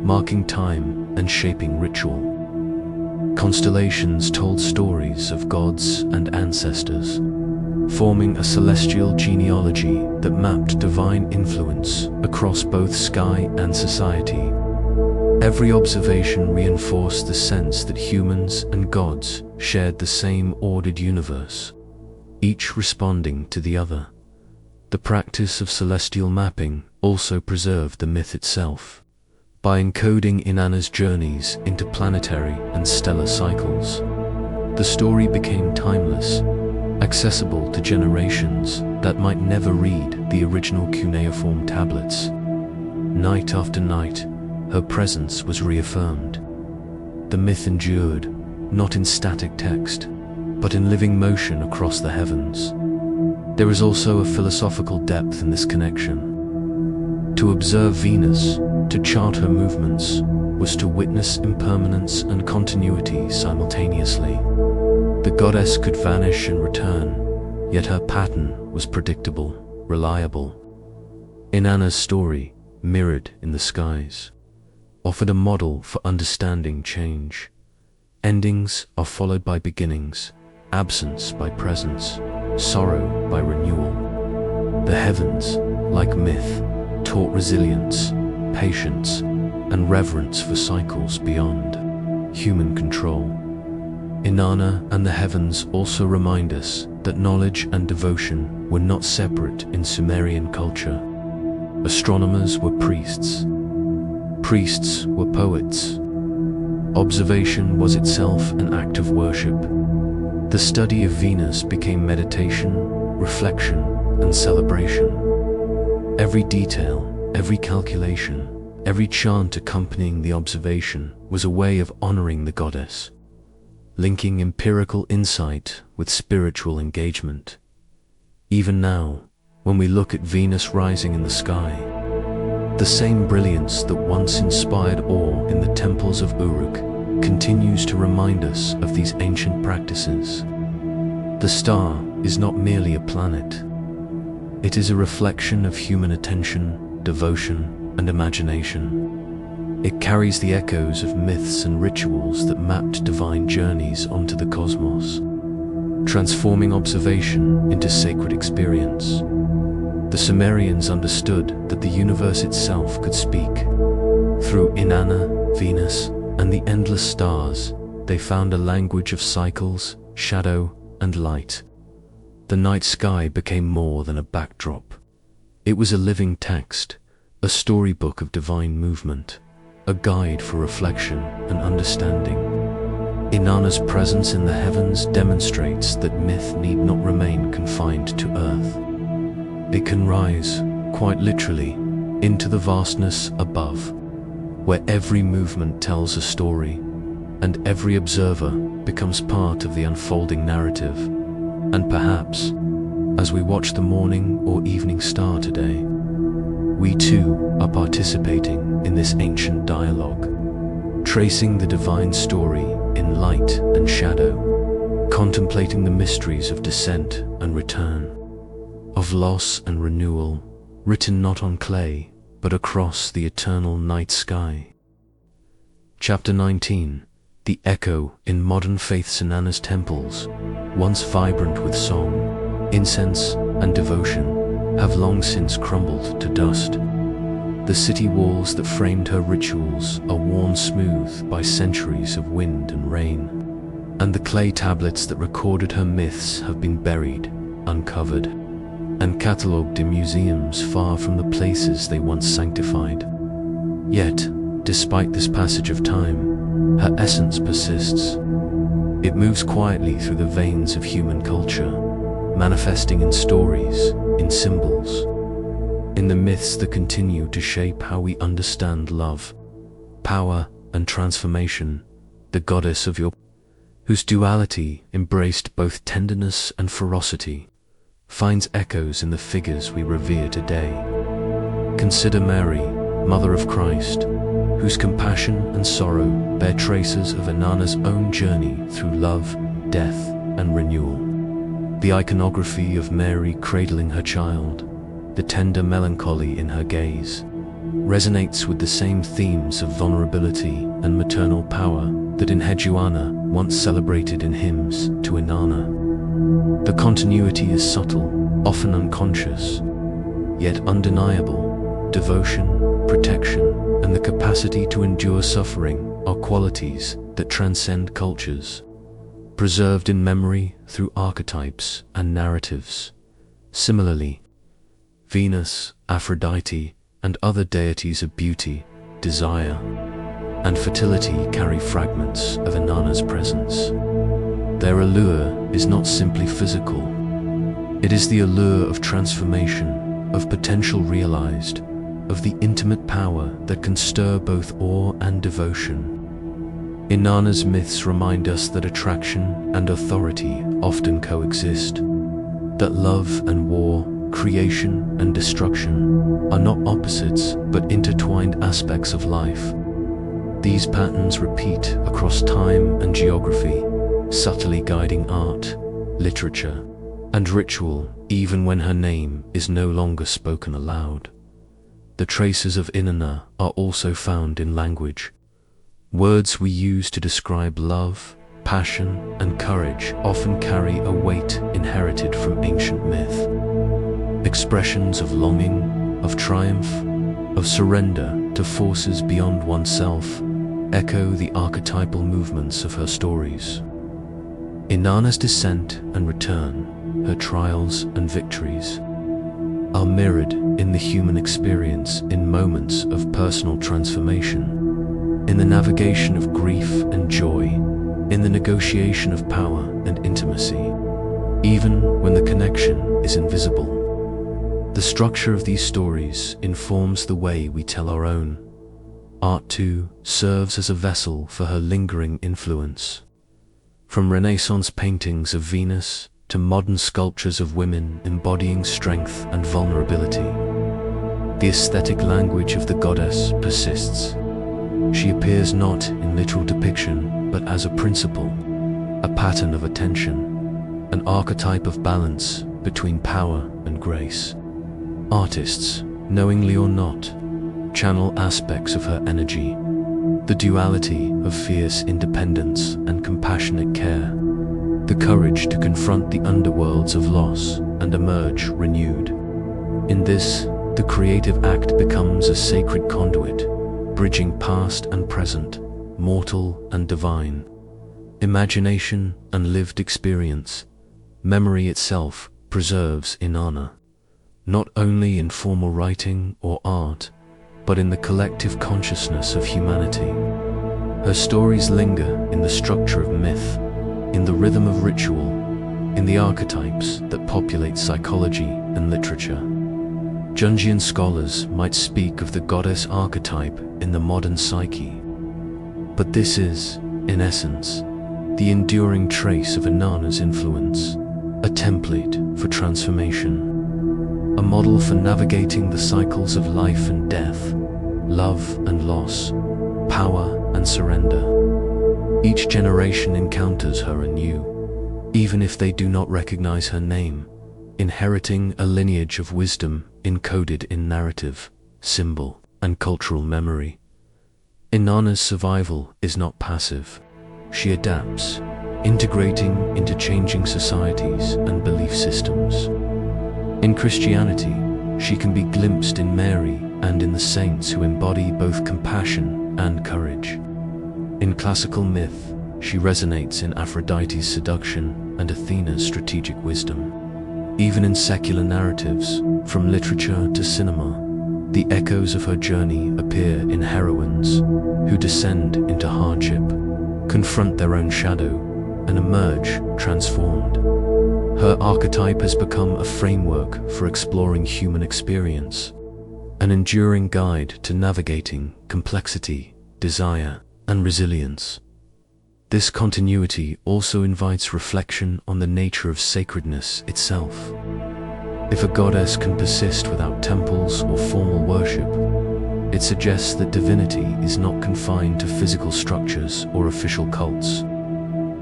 marking time and shaping ritual. Constellations told stories of gods and ancestors, forming a celestial genealogy that mapped divine influence across both sky and society. Every observation reinforced the sense that humans and gods shared the same ordered universe, each responding to the other. The practice of celestial mapping also preserved the myth itself, by encoding Inanna's journeys into planetary and stellar cycles. The story became timeless, accessible to generations that might never read the original cuneiform tablets. Night after night, her presence was reaffirmed. The myth endured, not in static text, but in living motion across the heavens. There is also a philosophical depth in this connection. To observe Venus, to chart her movements, was to witness impermanence and continuity simultaneously. The goddess could vanish and return, yet her pattern was predictable, reliable. Inanna's story, mirrored in the skies, offered a model for understanding change. Endings are followed by beginnings, absence by presence, sorrow by renewal. The heavens, like myth, taught resilience, patience, and reverence for cycles beyond human control. Innana and the heavens also remind us that knowledge and devotion were not separate in Sumerian culture. Astronomers were priests. Priests were poets. Observation was itself an act of worship. The study of Venus became meditation, reflection, and celebration. Every detail, every calculation, every chant accompanying the observation was a way of honoring the goddess, linking empirical insight with spiritual engagement. Even now, when we look at Venus rising in the sky, the same brilliance that once inspired awe in the temples of Uruk continues to remind us of these ancient practices. The star is not merely a planet. It is a reflection of human attention, devotion, and imagination. It carries the echoes of myths and rituals that mapped divine journeys onto the cosmos, transforming observation into sacred experience. The Sumerians understood that the universe itself could speak. Through Innana, Venus, and the endless stars, they found a language of cycles, shadow, and light. The night sky became more than a backdrop. It was a living text, a storybook of divine movement, a guide for reflection and understanding. Inanna's presence in the heavens demonstrates that myth need not remain confined to earth. It can rise, quite literally, into the vastness above, where every movement tells a story, and every observer becomes part of the unfolding narrative. And perhaps, as we watch the morning or evening star today, we too are participating in this ancient dialogue, tracing the divine story in light and shadow, contemplating the mysteries of descent and return, of loss and renewal, written not on clay, but across the eternal night sky. Chapter 19. The echo in modern faiths. Inanna's temples, once vibrant with song, incense, and devotion, have long since crumbled to dust. The city walls that framed her rituals are worn smooth by centuries of wind and rain, and the clay tablets that recorded her myths have been buried, uncovered, and catalogued in museums far from the places they once sanctified. Yet, despite this passage of time, her essence persists. It moves quietly through the veins of human culture, manifesting in stories, in symbols, in the myths that continue to shape how we understand love, power, and transformation. The goddess of your, whose duality embraced both tenderness and ferocity, finds echoes in the figures we revere today. Consider Mary, Mother of Christ, whose compassion and sorrow bear traces of Inanna's own journey through love, death, and renewal. The iconography of Mary cradling her child, the tender melancholy in her gaze, resonates with the same themes of vulnerability and maternal power that Enheduanna once celebrated in hymns to Innana. The continuity is subtle, often unconscious, yet undeniable. Devotion, protection, and the capacity to endure suffering are qualities that transcend cultures, preserved in memory through archetypes and narratives. Similarly, Venus, Aphrodite, and other deities of beauty, desire, and fertility carry fragments of Inanna's presence. Their allure is not simply physical. It is the allure of transformation, of potential realized, of the intimate power that can stir both awe and devotion. Inanna's myths remind us that attraction and authority often coexist, that love and war, creation and destruction are not opposites but intertwined aspects of life. These patterns repeat across time and geography, subtly guiding art, literature, and ritual even when her name is no longer spoken aloud. The traces of Innana are also found in language. Words we use to describe love, passion, and courage often carry a weight inherited from ancient myth. Expressions of longing, of triumph, of surrender to forces beyond oneself echo the archetypal movements of her stories. Inanna's descent and return, her trials and victories, are mirrored in the human experience in moments of personal transformation, in the navigation of grief and joy, in the negotiation of power and intimacy, even when the connection is invisible. The structure of these stories informs the way we tell our own. Art, too, serves as a vessel for her lingering influence. From Renaissance paintings of Venus to modern sculptures of women embodying strength and vulnerability, the aesthetic language of the goddess persists. She appears not in literal depiction, but as a principle, a pattern of attention, an archetype of balance between power and grace. Artists, knowingly or not, channel aspects of her energy, the duality of fierce independence and compassionate care, the courage to confront the underworlds of loss and emerge renewed. In this, the creative act becomes a sacred conduit, bridging past and present, mortal and divine. Imagination and lived experience, memory itself preserves Innana, not only in formal writing or art, but in the collective consciousness of humanity. Her stories linger in the structure of myth, in the rhythm of ritual, in the archetypes that populate psychology and literature. Jungian scholars might speak of the goddess archetype in the modern psyche, but this is, in essence, the enduring trace of Inanna's influence, a template for transformation, a model for navigating the cycles of life and death, love and loss, power and surrender. Each generation encounters her anew, even if they do not recognize her name, inheriting a lineage of wisdom encoded in narrative, symbol, and cultural memory. Inanna's survival is not passive. She adapts, integrating into changing societies and belief systems. In Christianity, she can be glimpsed in Mary and in the saints who embody both compassion and courage. In classical myth, she resonates in Aphrodite's seduction and Athena's strategic wisdom. Even in secular narratives, from literature to cinema, the echoes of her journey appear in heroines who descend into hardship, confront their own shadow, and emerge transformed. Her archetype has become a framework for exploring human experience, an enduring guide to navigating complexity, desire, and resilience. This continuity also invites reflection on the nature of sacredness itself. If a goddess can persist without temples or formal worship, it suggests that divinity is not confined to physical structures or official cults.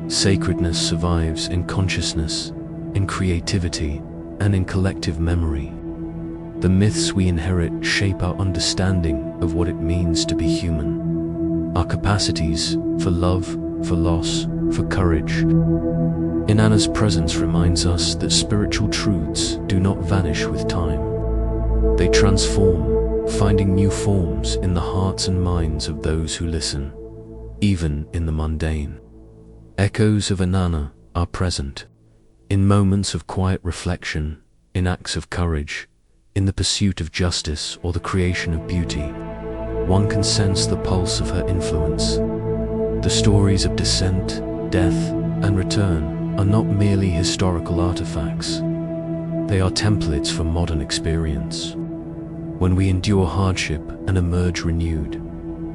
Sacredness survives in consciousness, in creativity, and in collective memory. The myths we inherit shape our understanding of what it means to be human, our capacities for love, for loss, for courage. Inanna's presence reminds us that spiritual truths do not vanish with time. They transform, finding new forms in the hearts and minds of those who listen, even in the mundane. Echoes of Innana are present, in moments of quiet reflection, in acts of courage, in the pursuit of justice or the creation of beauty. One can sense the pulse of her influence. The stories of descent, death, and return are not merely historical artifacts. They are templates for modern experience. When we endure hardship and emerge renewed,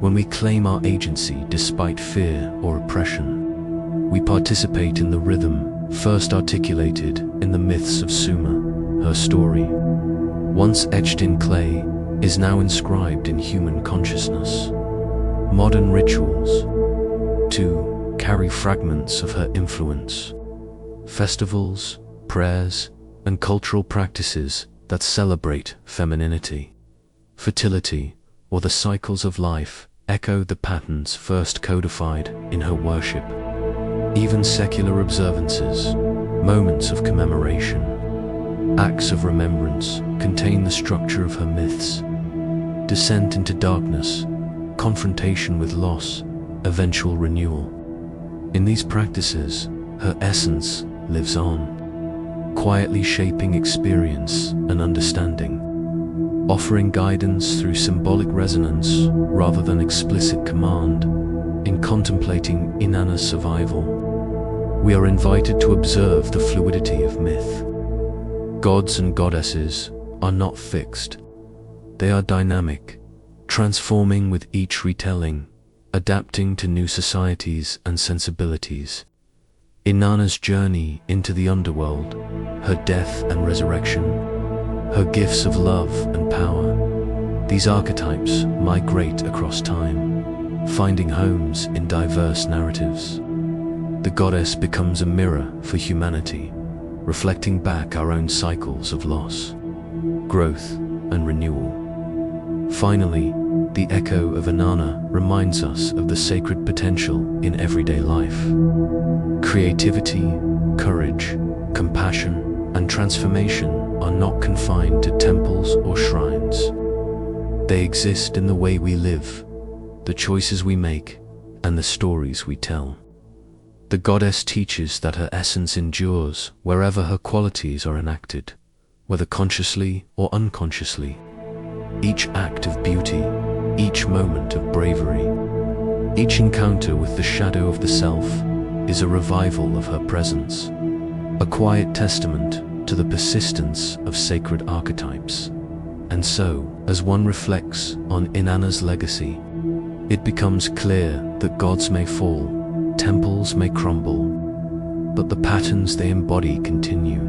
when we claim our agency despite fear or oppression, we participate in the rhythm first articulated in the myths of Sumer. Her story, once etched in clay, is now inscribed in human consciousness. Modern rituals, too, carry fragments of her influence. Festivals, prayers, and cultural practices that celebrate femininity, fertility, or the cycles of life echo the patterns first codified in her worship. Even secular observances, moments of commemoration, acts of remembrance contain the structure of her myths. Descent into darkness, confrontation with loss, eventual renewal. In these practices, her essence lives on, quietly shaping experience and understanding, offering guidance through symbolic resonance rather than explicit command. In contemplating Inanna's survival, we are invited to observe the fluidity of myth. Gods and goddesses are not fixed. They are dynamic, transforming with each retelling, adapting to new societies and sensibilities. Inanna's journey into the underworld, her death and resurrection, her gifts of love and power, these archetypes migrate across time, finding homes in diverse narratives. The goddess becomes a mirror for humanity, reflecting back our own cycles of loss, growth, and renewal. Finally, the echo of Innana reminds us of the sacred potential in everyday life. Creativity, courage, compassion, and transformation are not confined to temples or shrines. They exist in the way we live, the choices we make, and the stories we tell. The goddess teaches that her essence endures wherever her qualities are enacted, whether consciously or unconsciously. Each act of beauty, each moment of bravery, each encounter with the shadow of the self is a revival of her presence, a quiet testament to the persistence of sacred archetypes. And so, as one reflects on Inanna's legacy, it becomes clear that gods may fall, temples may crumble, but the patterns they embody continue.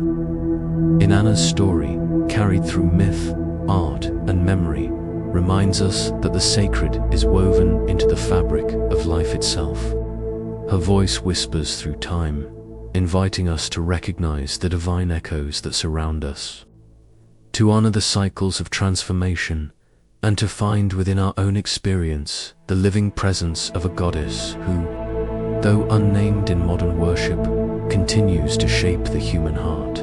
Inanna's story, carried through myth, art, and memory, reminds us that the sacred is woven into the fabric of life itself. Her voice whispers through time, inviting us to recognize the divine echoes that surround us, to honor the cycles of transformation, and to find within our own experience the living presence of a goddess who, though unnamed in modern worship, continues to shape the human heart.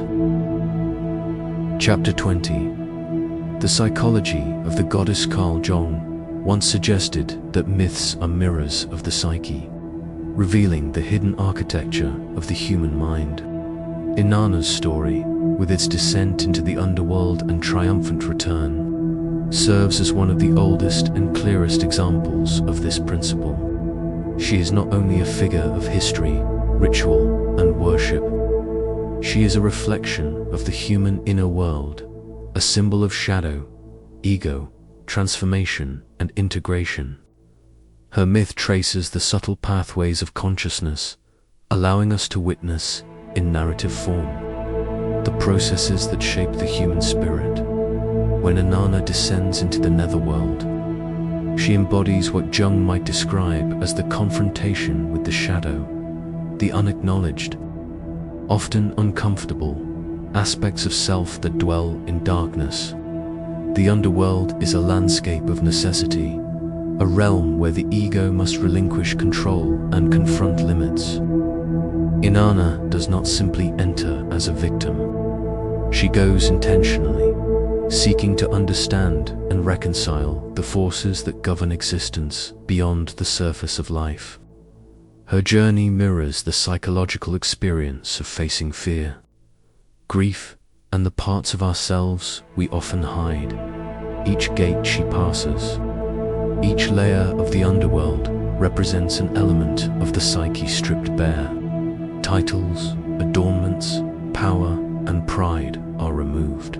Chapter 20. The psychology of the goddess Carl Jung once suggested that myths are mirrors of the psyche, revealing the hidden architecture of the human mind. Inanna's story, with its descent into the underworld and triumphant return, serves as one of the oldest and clearest examples of this principle. She is not only a figure of history, ritual, and worship. She is a reflection of the human inner world, a symbol of shadow, ego, transformation, and integration. Her myth traces the subtle pathways of consciousness, allowing us to witness, in narrative form, the processes that shape the human spirit. When Innana descends into the netherworld, she embodies what Jung might describe as the confrontation with the shadow, the unacknowledged, often uncomfortable, aspects of self that dwell in darkness. The underworld is a landscape of necessity, a realm where the ego must relinquish control and confront limits. Innana does not simply enter as a victim. She goes intentionally, seeking to understand and reconcile the forces that govern existence beyond the surface of life. Her journey mirrors the psychological experience of facing fear, grief, and the parts of ourselves we often hide. Each gate she passes, each layer of the underworld represents an element of the psyche stripped bare. Titles, adornments, power, and pride are removed.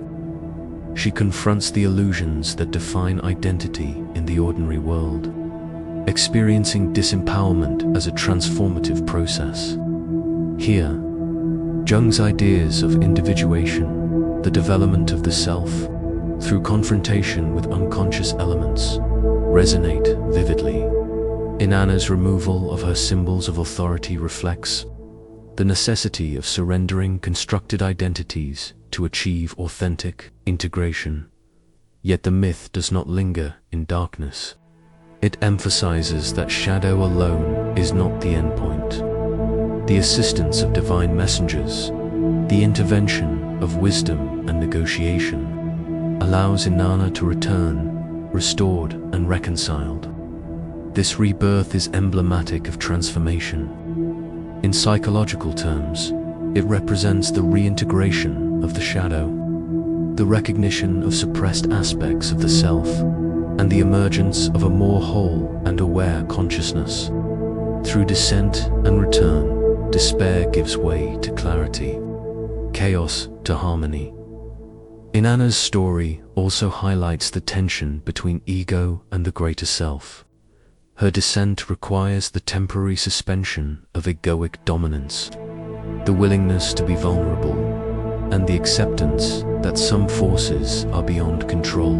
She confronts the illusions that define identity in the ordinary world, experiencing disempowerment as a transformative process. Here, Jung's ideas of individuation, the development of the self, through confrontation with unconscious elements, resonate vividly. Inanna's removal of her symbols of authority reflects the necessity of surrendering constructed identities to achieve authentic integration. Yet the myth does not linger in darkness. It emphasizes that shadow alone is not the endpoint. The assistance of divine messengers, the intervention of wisdom and negotiation, allows Innana to return, restored and reconciled. This rebirth is emblematic of transformation. In psychological terms, it represents the reintegration of the shadow, the recognition of suppressed aspects of the self, and the emergence of a more whole and aware consciousness. Through descent and return, despair gives way to clarity, chaos to harmony. Inanna's story also highlights the tension between ego and the greater self. Her descent requires the temporary suspension of egoic dominance, the willingness to be vulnerable, and the acceptance that some forces are beyond control.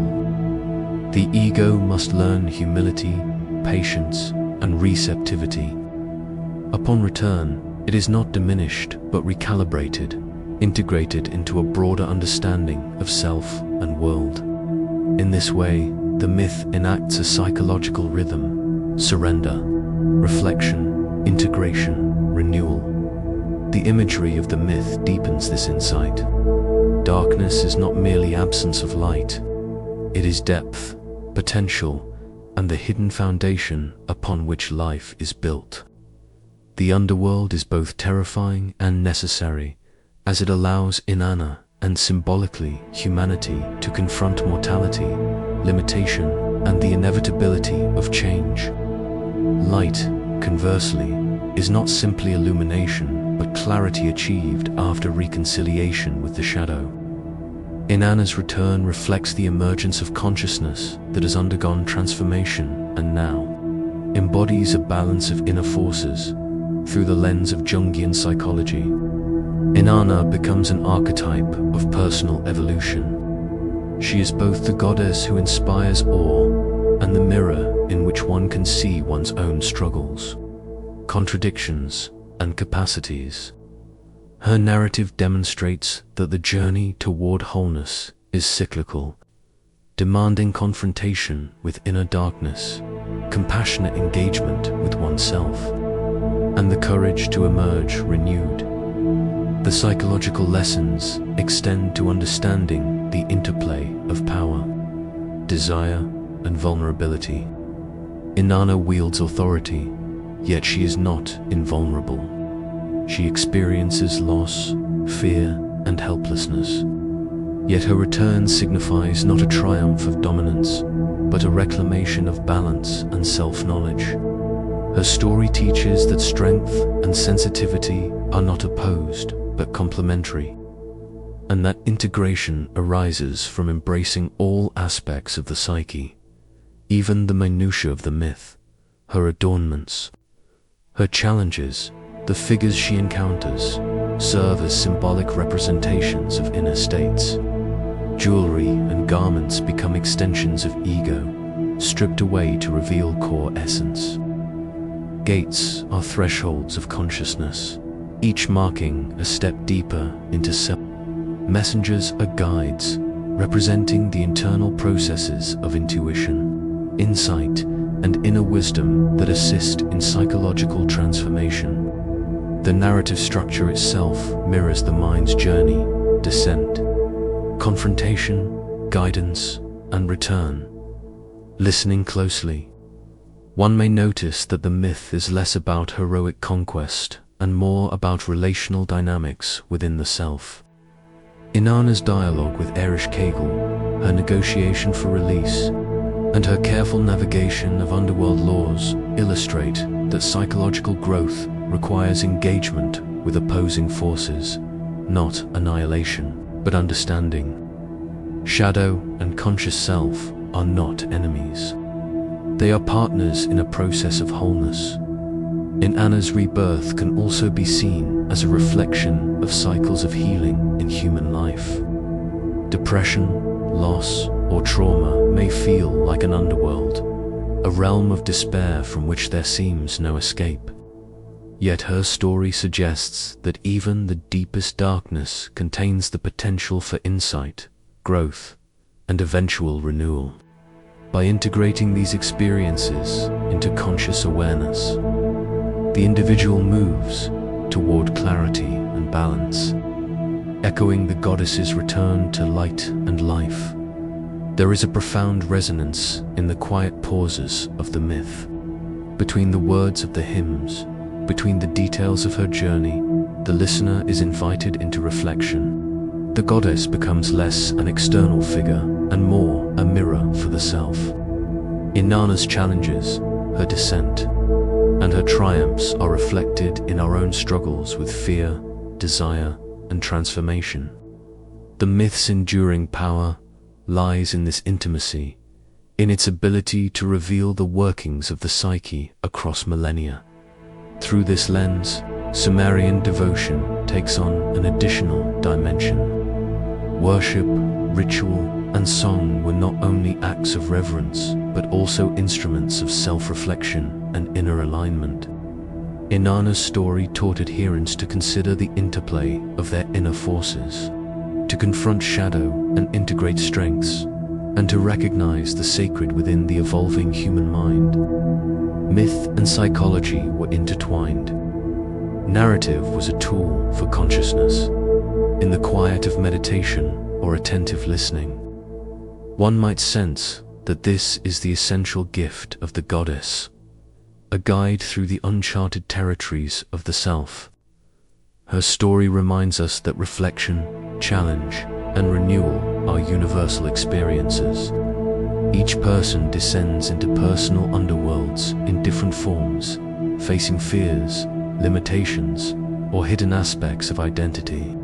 The ego must learn humility, patience, and receptivity. Upon return, it is not diminished but recalibrated, integrated into a broader understanding of self and world. In this way, the myth enacts a psychological rhythm: surrender, reflection, integration, renewal. The imagery of the myth deepens this insight. Darkness is not merely absence of light. It is depth, potential, and the hidden foundation upon which life is built. The underworld is both terrifying and necessary, as it allows Innana, and symbolically humanity, to confront mortality, limitation, and the inevitability of change. Light, conversely, is not simply illumination, but clarity achieved after reconciliation with the shadow. Inanna's return reflects the emergence of consciousness that has undergone transformation and now embodies a balance of inner forces through the lens of Jungian psychology. Innana becomes an archetype of personal evolution. She is both the goddess who inspires awe and the mirror in which one can see one's own struggles, contradictions, and capacities. Her narrative demonstrates that the journey toward wholeness is cyclical, demanding confrontation with inner darkness, compassionate engagement with oneself, and the courage to emerge renewed. The psychological lessons extend to understanding the interplay of power, desire, and vulnerability. Inanna wields authority, yet she is not invulnerable. She experiences loss, fear, and helplessness. Yet her return signifies not a triumph of dominance, but a reclamation of balance and self-knowledge. Her story teaches that strength and sensitivity are not opposed, but complementary, and that integration arises from embracing all aspects of the psyche, even the minutiae of the myth, her adornments. Her challenges, the figures she encounters, serve as symbolic representations of inner states. Jewelry and garments become extensions of ego, stripped away to reveal core essence. Gates are thresholds of consciousness, each marking a step deeper into self. Messengers are guides, representing the internal processes of intuition, insight, and inner wisdom that assist in psychological transformation. The narrative structure itself mirrors the mind's journey, descent, confrontation, guidance, and return. Listening closely, one may notice that the myth is less about heroic conquest and more about relational dynamics within the self. Inanna's dialogue with Ereshkigal, her negotiation for release, and her careful navigation of underworld laws illustrate that psychological growth requires engagement with opposing forces, not annihilation, but understanding. Shadow and conscious self are not enemies. They are partners in a process of wholeness. Inanna's rebirth can also be seen as a reflection of cycles of healing in human life. Depression, loss, or trauma may feel like an underworld, a realm of despair from which there seems no escape. Yet her story suggests that even the deepest darkness contains the potential for insight, growth, and eventual renewal. By integrating these experiences into conscious awareness, the individual moves toward clarity and balance, echoing the goddess's return to light and life. There is a profound resonance in the quiet pauses of the myth. Between the words of the hymns, between the details of her journey, the listener is invited into reflection. The goddess becomes less an external figure and more a mirror for the self. Inanna's challenges, her descent, and her triumphs are reflected in our own struggles with fear, desire, and transformation. The myth's enduring power lies in this intimacy, in its ability to reveal the workings of the psyche across millennia. Through this lens, Sumerian devotion takes on an additional dimension. Worship, ritual, and song were not only acts of reverence, but also instruments of self-reflection and inner alignment. Inanna's story taught adherents to consider the interplay of their inner forces, to confront shadow and integrate strengths, and to recognize the sacred within the evolving human mind. Myth and psychology were intertwined. Narrative was a tool for consciousness. In the quiet of meditation or attentive listening, one might sense that this is the essential gift of the goddess, a guide through the uncharted territories of the self. Her story reminds us that reflection, challenge, and renewal are universal experiences. Each person descends into personal underworlds in different forms, facing fears, limitations, or hidden aspects of identity.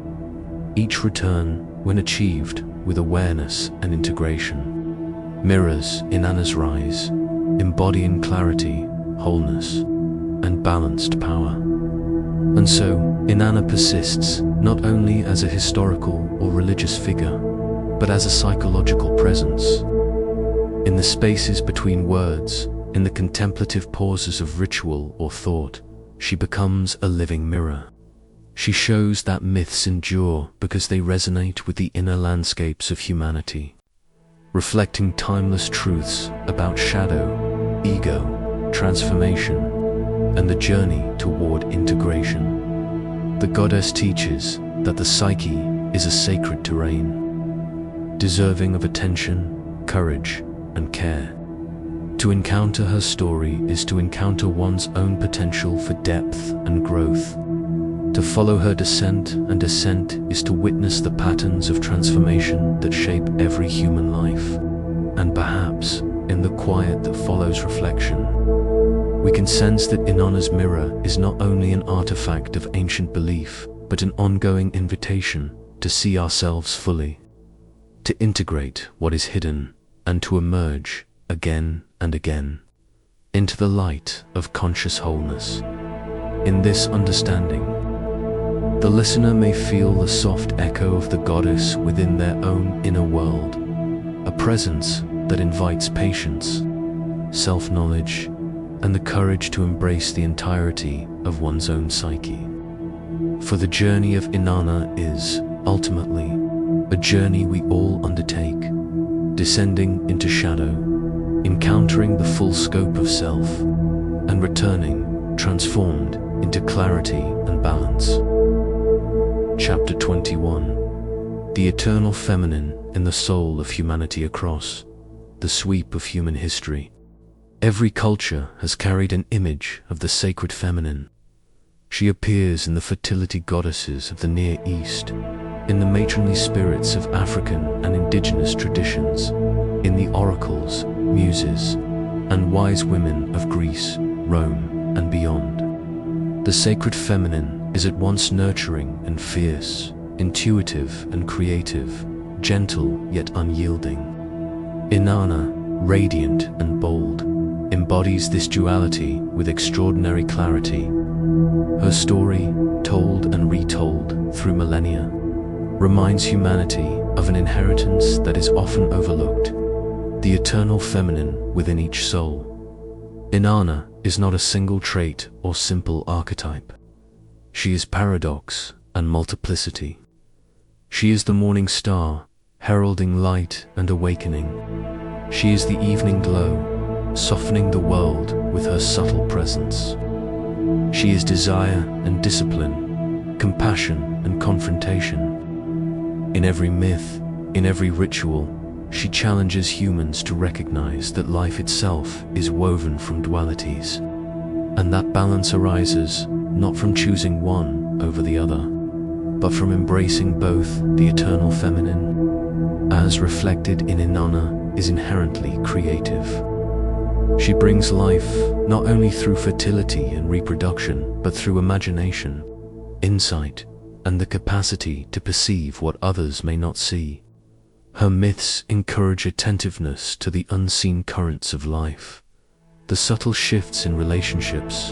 Each return, when achieved with awareness and integration, mirrors Inanna's rise, embodying clarity, wholeness, and balanced power. And so, Inanna persists not only as a historical or religious figure, but as a psychological presence. In the spaces between words, in the contemplative pauses of ritual or thought, she becomes a living mirror. She shows that myths endure because they resonate with the inner landscapes of humanity. reflecting timeless truths about shadow, ego, transformation, and the journey toward integration. The goddess teaches that the psyche is a sacred terrain, deserving of attention, courage, and care. To encounter her story is to encounter one's own potential for depth and growth. To follow her descent and ascent is to witness the patterns of transformation that shape every human life. And perhaps, in the quiet that follows reflection, we can sense that Inanna's mirror is not only an artifact of ancient belief, but an ongoing invitation to see ourselves fully, to integrate what is hidden, and to emerge, again and again, into the light of conscious wholeness. In this understanding, the listener may feel the soft echo of the goddess within their own inner world, a presence that invites patience, self-knowledge, and the courage to embrace the entirety of one's own psyche. For the journey of Innana is, ultimately, a journey we all undertake, descending into shadow, encountering the full scope of self, and returning, transformed, into clarity and balance. Chapter 21. The Eternal Feminine in the Soul of Humanity Across the Sweep of Human History. Every culture has carried an image of the sacred feminine. She appears in the fertility goddesses of the Near East, in the matronly spirits of African and indigenous traditions, in the oracles, muses, and wise women of Greece, Rome, and beyond. The sacred feminine is at once nurturing and fierce, intuitive and creative, gentle yet unyielding. Innana, radiant and bold, embodies this duality with extraordinary clarity. Her story, told and retold through millennia, reminds humanity of an inheritance that is often overlooked, the eternal feminine within each soul. Innana is not a single trait or simple archetype. She is paradox and multiplicity. She is the morning star, heralding light and awakening. She is the evening glow, softening the world with her subtle presence. She is desire and discipline, compassion and confrontation. In every myth, in every ritual, she challenges humans to recognize that life itself is woven from dualities, and that balance arises not from choosing one over the other, but from embracing both. The eternal feminine, as reflected in Innana, is inherently creative. She brings life not only through fertility and reproduction, but through imagination, insight, and the capacity to perceive what others may not see. Her myths encourage attentiveness to the unseen currents of life, the subtle shifts in relationships,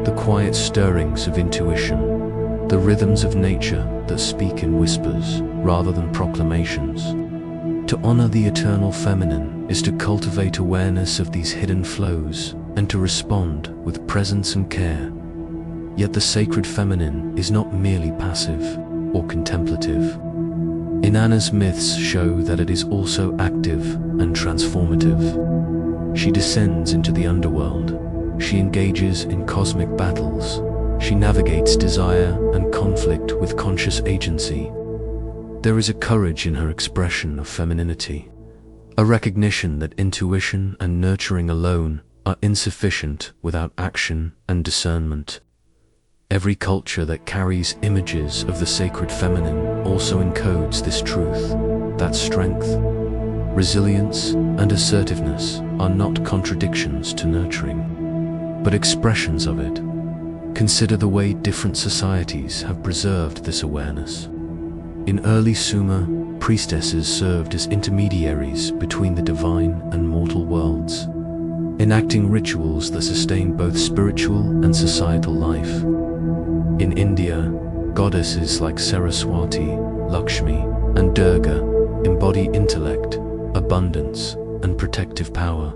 the quiet stirrings of intuition, the rhythms of nature that speak in whispers rather than proclamations. To honor the eternal feminine is to cultivate awareness of these hidden flows and to respond with presence and care. Yet the sacred feminine is not merely passive or contemplative. Inanna's myths show that it is also active and transformative. She descends into the underworld. She engages in cosmic battles. She navigates desire and conflict with conscious agency. There is a courage in her expression of femininity, a recognition that intuition and nurturing alone are insufficient without action and discernment. Every culture that carries images of the sacred feminine also encodes this truth, that strength, resilience, and assertiveness are not contradictions to nurturing, but expressions of it. Consider the way different societies have preserved this awareness. In early Sumer, priestesses served as intermediaries between the divine and mortal worlds, enacting rituals that sustain both spiritual and societal life. In India, goddesses like Saraswati, Lakshmi, and Durga embody intellect, abundance, and protective power.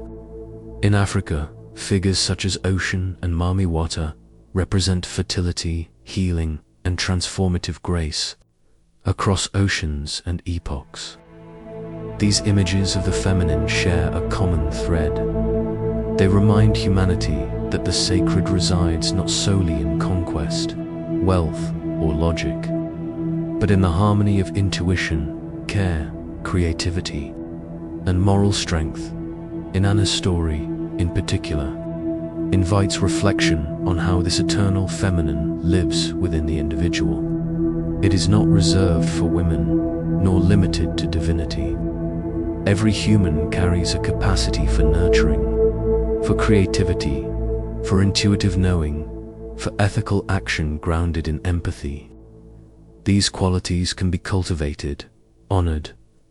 In Africa, figures such as Ocean and Mamiwata represent fertility, healing, and transformative grace across oceans and epochs. These images of the feminine share a common thread. They remind humanity that the sacred resides not solely in conquest, wealth, or logic, but in the harmony of intuition, care, creativity, and moral strength. Inanna's story, in particular, invites reflection on how this eternal feminine lives within the individual. It is not reserved for women, nor limited to divinity. Every human carries a capacity for nurturing, for creativity, for intuitive knowing, for ethical action grounded in empathy. These qualities can be cultivated, honored,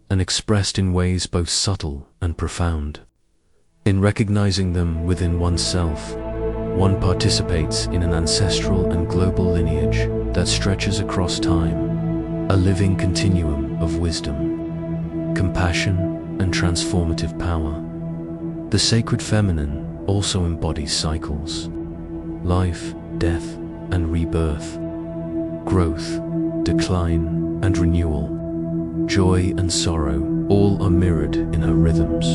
and expressed in ways both subtle and profound. In recognizing them within oneself, one participates in an ancestral and global lineage that stretches across time, a living continuum of wisdom, compassion, and transformative power. The sacred feminine also embodies cycles: life, death, and rebirth, growth, decline, and renewal, joy and sorrow, all are mirrored in her rhythms.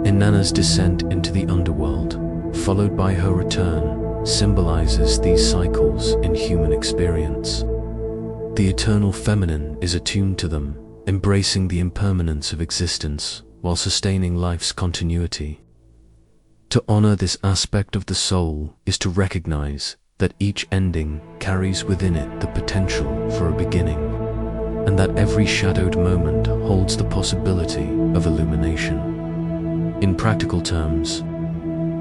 Inanna's descent into the underworld, followed by her return, symbolizes these cycles in human experience. The eternal feminine is attuned to them, embracing the impermanence of existence while sustaining life's continuity. To honor this aspect of the soul is to recognize that each ending carries within it the potential for a beginning, and that every shadowed moment holds the possibility of illumination. In practical terms,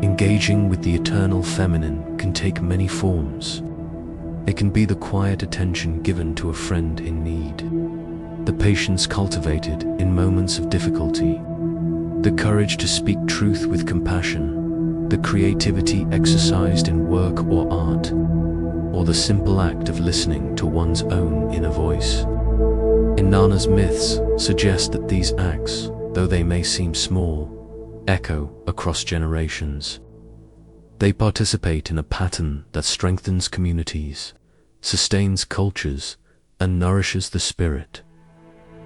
engaging with the eternal feminine can take many forms. It can be the quiet attention given to a friend in need, the patience cultivated in moments of difficulty, the courage to speak truth with compassion, the creativity exercised in work or art, or the simple act of listening to one's own inner voice. Inanna's myths suggest that these acts, though they may seem small, echo across generations. They participate in a pattern that strengthens communities, sustains cultures, and nourishes the spirit.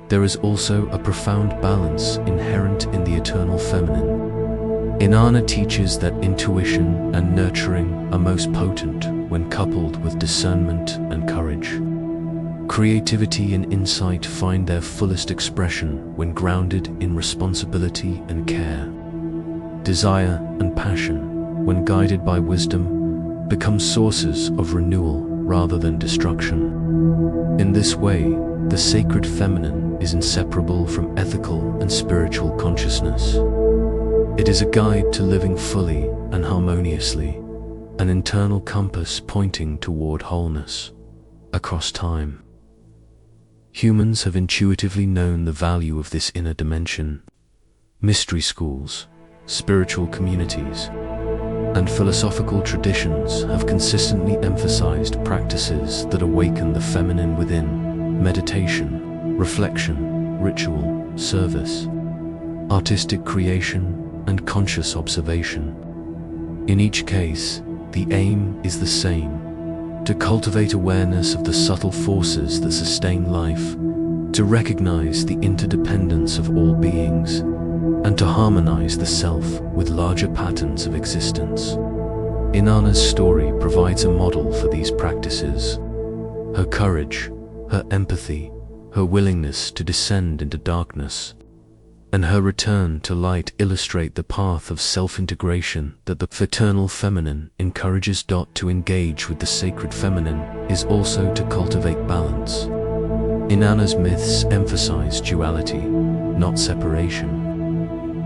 There is also a profound balance inherent in the eternal feminine. Innana teaches that intuition and nurturing are most potent when coupled with discernment and courage. Creativity and insight find their fullest expression when grounded in responsibility and care. Desire and passion, when guided by wisdom, become sources of renewal rather than destruction. In this way, the sacred feminine is inseparable from ethical and spiritual consciousness. It is a guide to living fully and harmoniously, an internal compass pointing toward wholeness across time. Humans have intuitively known the value of this inner dimension. Mystery schools, spiritual communities, and philosophical traditions have consistently emphasized practices that awaken the feminine within: meditation, reflection, ritual, service, artistic creation, and conscious observation. In each case, the aim is the same: to cultivate awareness of the subtle forces that sustain life, to recognize the interdependence of all beings, and to harmonize the self with larger patterns of existence. Inanna's story provides a model for these practices. Her courage, her empathy, her willingness to descend into darkness, and her return to light illustrate the path of self-integration that the fraternal feminine encourages. To engage with the sacred feminine is also to cultivate balance. Inanna's myths emphasize duality, not separation.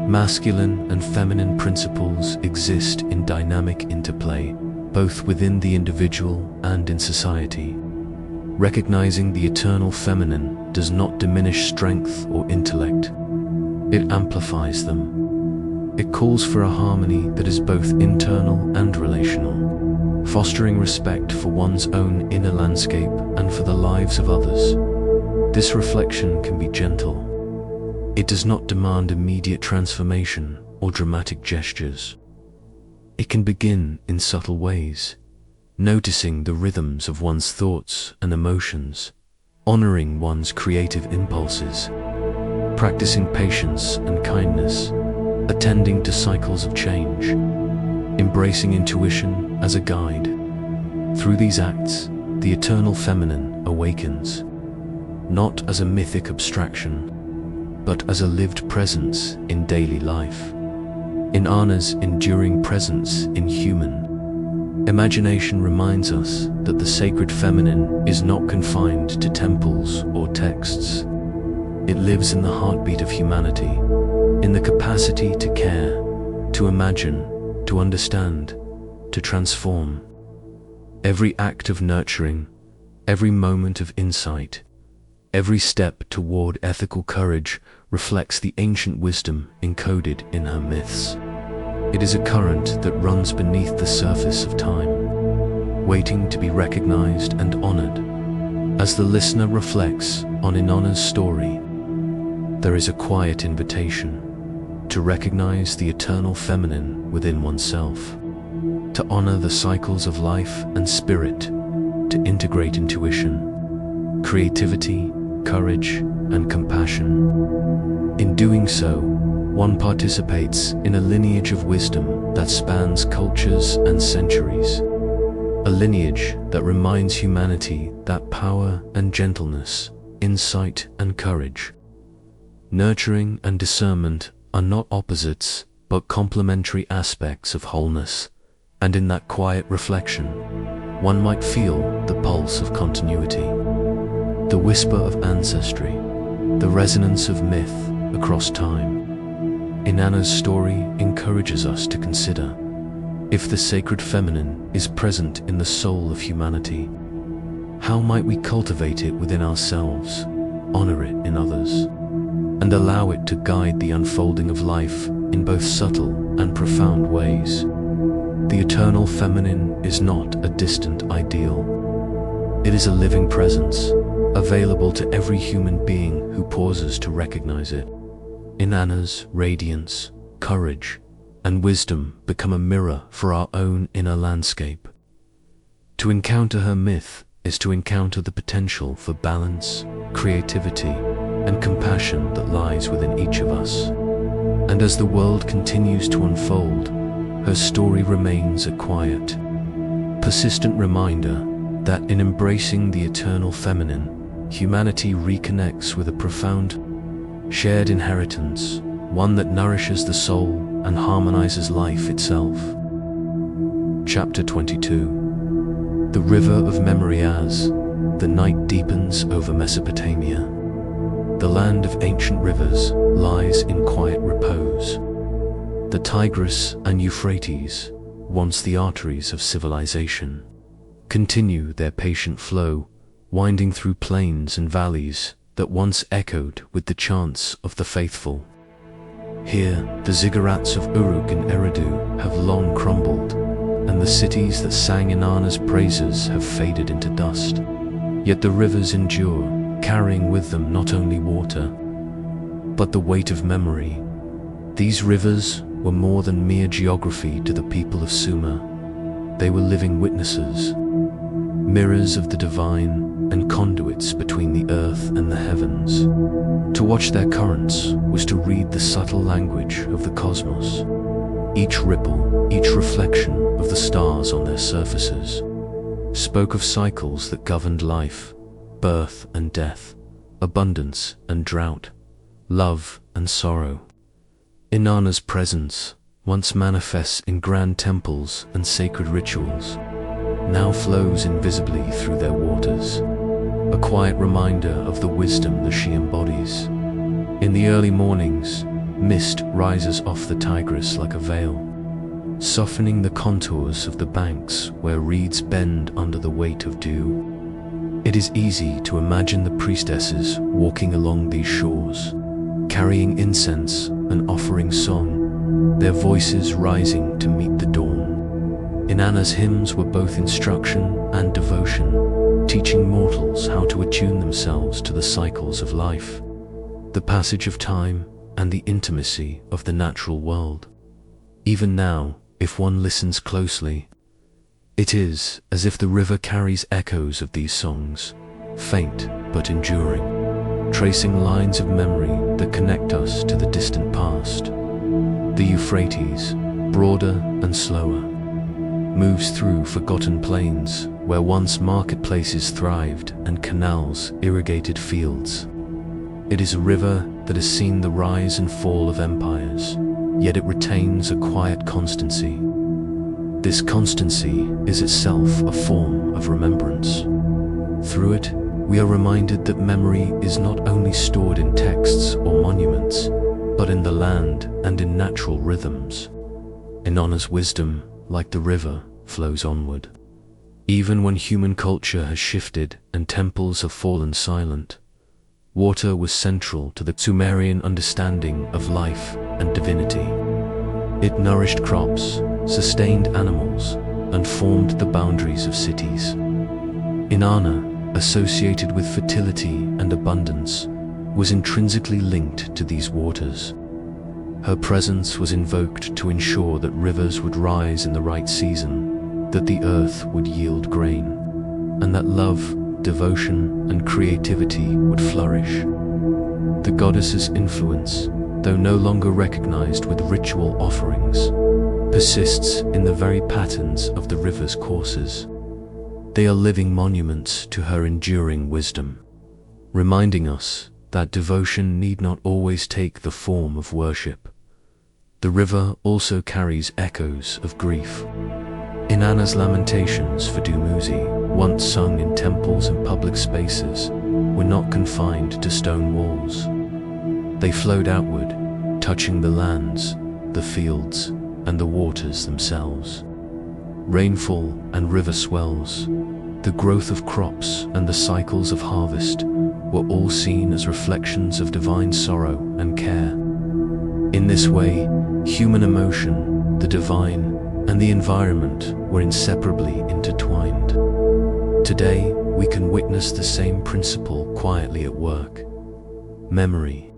Masculine and feminine principles exist in dynamic interplay, both within the individual and in society. Recognizing the eternal feminine does not diminish strength or intellect. It amplifies them. It calls for a harmony that is both internal and relational, fostering respect for one's own inner landscape and for the lives of others. This reflection can be gentle. It does not demand immediate transformation or dramatic gestures. It can begin in subtle ways, noticing the rhythms of one's thoughts and emotions, honoring one's creative impulses, practicing patience and kindness, attending to cycles of change, embracing intuition as a guide. Through these acts, the eternal feminine awakens, not as a mythic abstraction, but as a lived presence in daily life. Inanna's enduring presence in human imagination reminds us that the sacred feminine is not confined to temples or texts. It lives in the heartbeat of humanity, in the capacity to care, to imagine, to understand, to transform. Every act of nurturing, every moment of insight, every step toward ethical courage reflects the ancient wisdom encoded in her myths. It is a current that runs beneath the surface of time, waiting to be recognized and honored. As the listener reflects on Inanna's story, there is a quiet invitation to recognize the eternal feminine within oneself, to honor the cycles of life and spirit, to integrate intuition, creativity, courage, and compassion. In doing so, one participates in a lineage of wisdom that spans cultures and centuries, a lineage that reminds humanity that power and gentleness, insight and courage, nurturing and discernment are not opposites, but complementary aspects of wholeness, and in that quiet reflection, one might feel the pulse of continuity, the whisper of ancestry, the resonance of myth across time. Inanna's story encourages us to consider, if the sacred feminine is present in the soul of humanity, how might we cultivate it within ourselves, honor it in others, and allow it to guide the unfolding of life in both subtle and profound ways? The eternal feminine is not a distant ideal. It is a living presence, available to every human being who pauses to recognize it. Inanna's radiance, courage, and wisdom become a mirror for our own inner landscape. To encounter her myth is to encounter the potential for balance, creativity, and compassion that lies within each of us. And as the world continues to unfold, her story remains a quiet, persistent reminder that in embracing the eternal feminine, humanity reconnects with a profound, shared inheritance, one that nourishes the soul and harmonizes life itself. Chapter 22. The River of Memory. As the night deepens over Mesopotamia, the land of ancient rivers lies in quiet repose. The Tigris and Euphrates, once the arteries of civilization, continue their patient flow, winding through plains and valleys that once echoed with the chants of the faithful. Here, the ziggurats of Uruk and Eridu have long crumbled, and the cities that sang Inanna's praises have faded into dust. Yet the rivers endure, carrying with them not only water, but the weight of memory. These rivers were more than mere geography to the people of Sumer. They were living witnesses, mirrors of the divine, and conduits between the earth and the heavens. To watch their currents was to read the subtle language of the cosmos. Each ripple, each reflection of the stars on their surfaces, spoke of cycles that governed life, birth and death, abundance and drought, love and sorrow. Inanna's presence, once manifests in grand temples and sacred rituals, now flows invisibly through their waters, a quiet reminder of the wisdom that she embodies. In the early mornings, mist rises off the Tigris like a veil, softening the contours of the banks where reeds bend under the weight of dew. It is easy to imagine the priestesses walking along these shores, carrying incense and offering song, their voices rising to meet the dawn. Inanna's hymns were both instruction and devotion, teaching mortals how to attune themselves to the cycles of life, the passage of time, and the intimacy of the natural world. Even now, if one listens closely, it is as if the river carries echoes of these songs, faint but enduring. tracing lines of memory that connect us to the distant past. The Euphrates, broader and slower, moves through forgotten plains where once marketplaces thrived and canals irrigated fields. It is a river that has seen the rise and fall of empires, yet it retains a quiet constancy. This constancy is itself a form of remembrance. Through it, we are reminded that memory is not only stored in texts or monuments, but in the land and in natural rhythms. Inanna's wisdom, like the river, flows onward. Even when human culture has shifted and temples have fallen silent, water was central to the Sumerian understanding of life and divinity. It nourished crops, sustained animals, and formed the boundaries of cities. Innana, associated with fertility and abundance, was intrinsically linked to these waters. Her presence was invoked to ensure that rivers would rise in the right season, that the earth would yield grain, and that love, devotion, and creativity would flourish. The goddess's influence, though no longer recognized with ritual offerings, persists in the very patterns of the river's courses. They are living monuments to her enduring wisdom, reminding us that devotion need not always take the form of worship. The river also carries echoes of grief. Inanna's lamentations for Dumuzi, once sung in temples and public spaces, were not confined to stone walls. They flowed outward, touching the lands, the fields, and the waters themselves. Rainfall and river swells, the growth of crops and the cycles of harvest were all seen as reflections of divine sorrow and care. In this way, human emotion, the divine, and the environment were inseparably intertwined. Today, we can witness the same principle quietly at work. Memory,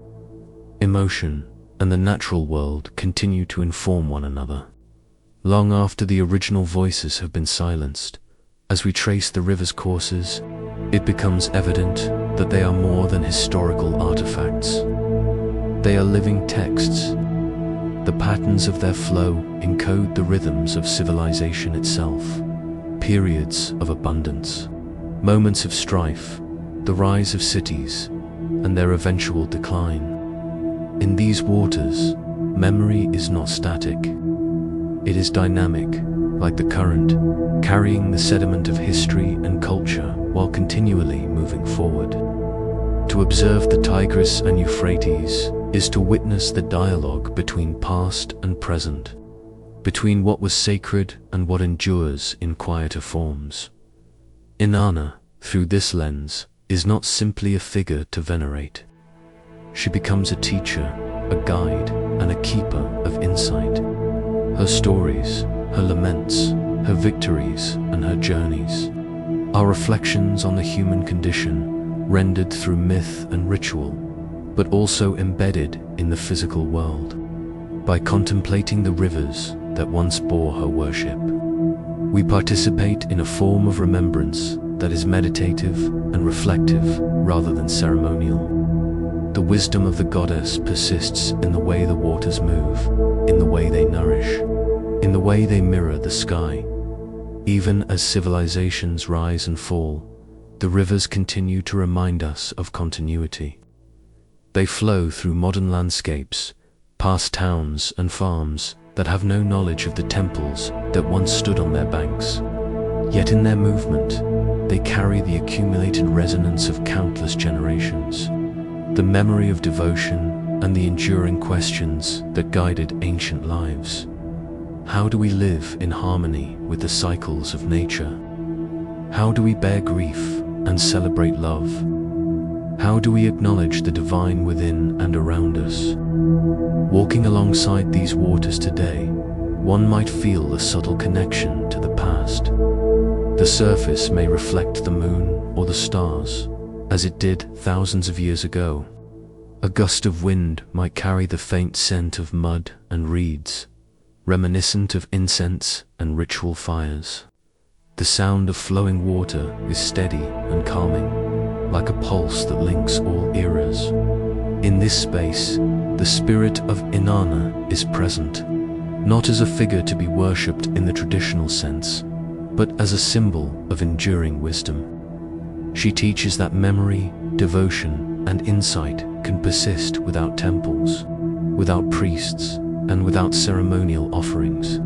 emotion, and the natural world continue to inform one another. Long after the original voices have been silenced, as we trace the river's courses, it becomes evident that they are more than historical artifacts. They are living texts. The patterns of their flow encode the rhythms of civilization itself, periods of abundance, moments of strife, the rise of cities, and their eventual decline. In these waters, memory is not static. It is dynamic, like the current, carrying the sediment of history and culture while continually moving forward. To observe the Tigris and Euphrates is to witness the dialogue between past and present, between what was sacred and what endures in quieter forms. Innana, through this lens, is not simply a figure to venerate. She becomes a teacher, a guide, and a keeper of insight. Her stories, her laments, her victories, and her journeys are reflections on the human condition, rendered through myth and ritual, but also embedded in the physical world. By contemplating the rivers that once bore her worship, we participate in a form of remembrance that is meditative and reflective rather than ceremonial. The wisdom of the goddess persists in the way the waters move, in the way they nourish, in the way they mirror the sky. Even as civilizations rise and fall, the rivers continue to remind us of continuity. They flow through modern landscapes, past towns and farms that have no knowledge of the temples that once stood on their banks. Yet in their movement, they carry the accumulated resonance of countless generations, the memory of devotion and the enduring questions that guided ancient lives. How do we live in harmony with the cycles of nature? How do we bear grief and celebrate love? How do we acknowledge the divine within and around us? Walking alongside these waters today, one might feel a subtle connection to the past. The surface may reflect the moon or the stars, as it did thousands of years ago. A gust of wind might carry the faint scent of mud and reeds, reminiscent of incense and ritual fires. The sound of flowing water is steady and calming, like a pulse that links all eras. In this space, the spirit of Innana is present, not as a figure to be worshipped in the traditional sense, but as a symbol of enduring wisdom. She teaches that memory, devotion, and insight can persist without temples, without priests, and without ceremonial offerings.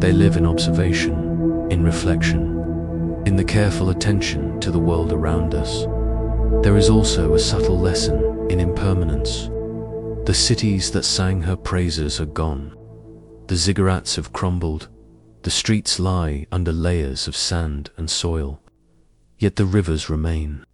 They live in observation, in reflection, in the careful attention to the world around us. There is also a subtle lesson in impermanence. The cities that sang her praises are gone. The ziggurats have crumbled. The streets lie under layers of sand and soil. Yet the rivers remain.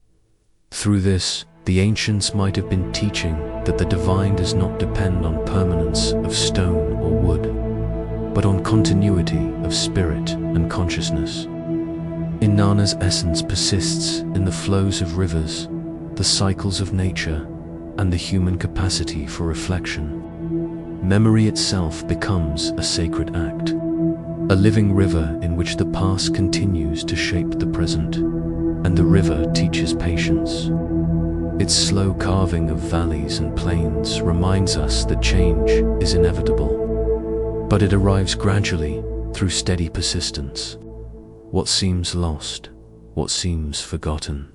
Through this, the ancients might have been teaching that the divine does not depend on permanence of stone or wood, but on continuity of spirit and consciousness. Inanna's essence persists in the flows of rivers, the cycles of nature, and the human capacity for reflection. Memory itself becomes a sacred act, a living river in which the past continues to shape the present, and the river teaches patience. Its slow carving of valleys and plains reminds us that change is inevitable, but it arrives gradually through steady persistence. What seems lost, what seems forgotten,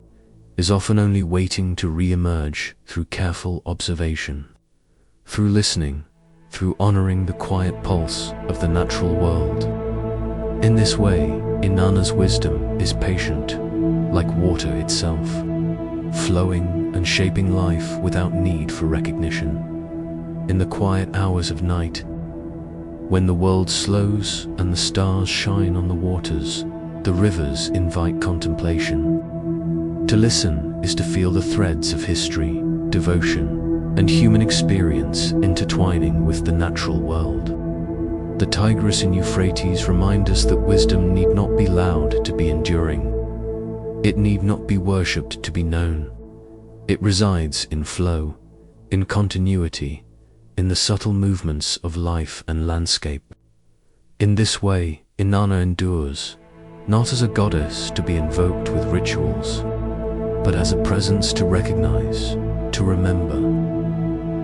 is often only waiting to re-emerge through careful observation, through listening, through honoring the quiet pulse of the natural world. In this way, Inanna's wisdom is patient, like water itself, flowing and shaping life without need for recognition. In the quiet hours of night, when the world slows and the stars shine on the waters, the rivers invite contemplation. To listen is to feel the threads of history, devotion, and human experience intertwining with the natural world. The Tigris and Euphrates remind us that wisdom need not be loud to be enduring. It need not be worshipped to be known. It resides in flow, in continuity, in the subtle movements of life and landscape. In this way, Innana endures, not as a goddess to be invoked with rituals, but as a presence to recognize, to remember,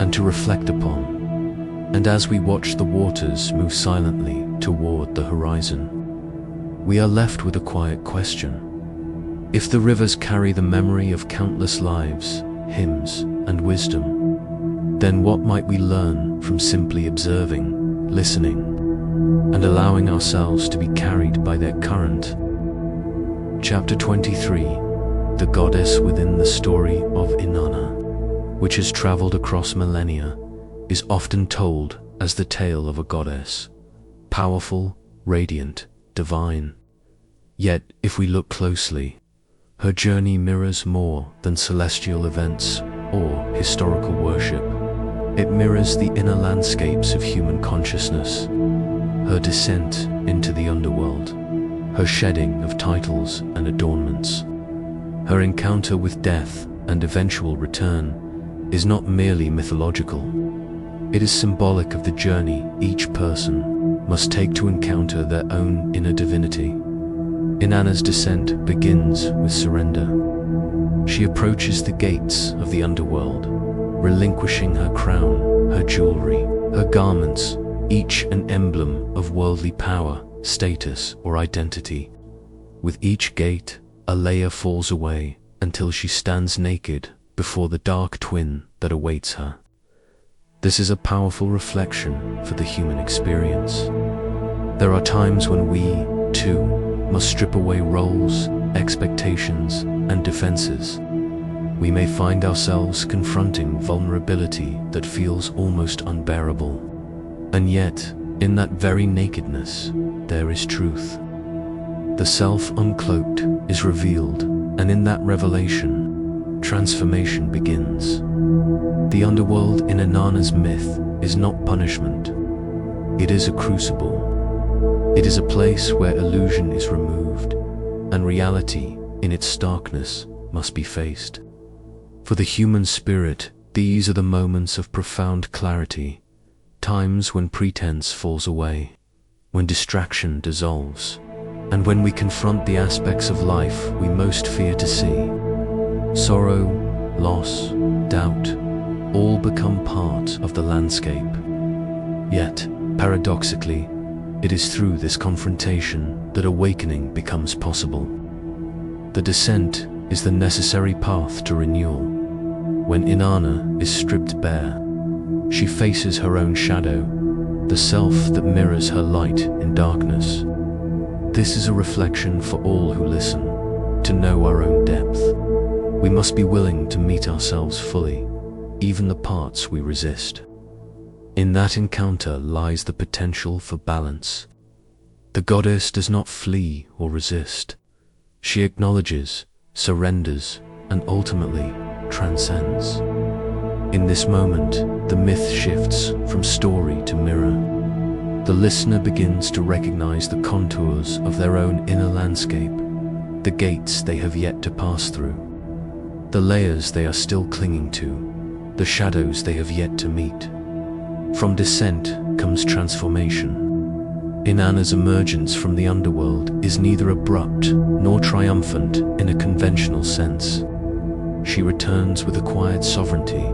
and to reflect upon. And as we watch the waters move silently toward the horizon, we are left with a quiet question. If the rivers carry the memory of countless lives, hymns, and wisdom, then what might we learn from simply observing, listening, and allowing ourselves to be carried by their current? Chapter 23, The Goddess Within the Story of Innana, which has traveled across millennia, is often told as the tale of a goddess, powerful, radiant, divine. Yet, if we look closely, her journey mirrors more than celestial events or historical worship. It mirrors the inner landscapes of human consciousness, her descent into the underworld, her shedding of titles and adornments. Her encounter with death and eventual return is not merely mythological. It is symbolic of the journey each person must take to encounter their own inner divinity. Inanna's descent begins with surrender. She approaches the gates of the underworld, relinquishing her crown, her jewelry, her garments, each an emblem of worldly power, status, or identity. With each gate, a layer falls away until she stands naked before the dark twin that awaits her. This is a powerful reflection for the human experience. There are times when we, too, must strip away roles, expectations, and defenses. We may find ourselves confronting vulnerability that feels almost unbearable. And yet, in that very nakedness, there is truth. The self uncloaked is revealed, and in that revelation, transformation begins. The underworld in Inanna's myth is not punishment. It is a crucible. It is a place where illusion is removed, and reality, in its starkness, must be faced. For the human spirit, these are the moments of profound clarity, times when pretense falls away, when distraction dissolves, and when we confront the aspects of life we most fear to see. Sorrow, loss, doubt, all become part of the landscape. Yet, paradoxically, it is through this confrontation that awakening becomes possible. The descent is the necessary path to renewal. When Innana is stripped bare, she faces her own shadow, the self that mirrors her light in darkness. This is a reflection for all who listen, to know our own depth. We must be willing to meet ourselves fully, even the parts we resist. In that encounter lies the potential for balance. The goddess does not flee or resist. She acknowledges, surrenders, and ultimately transcends. In this moment, the myth shifts from story to mirror. The listener begins to recognize the contours of their own inner landscape, the gates they have yet to pass through, the layers they are still clinging to, the shadows they have yet to meet. From descent comes transformation. Inanna's emergence from the underworld is neither abrupt nor triumphant in a conventional sense. She returns with a quiet sovereignty,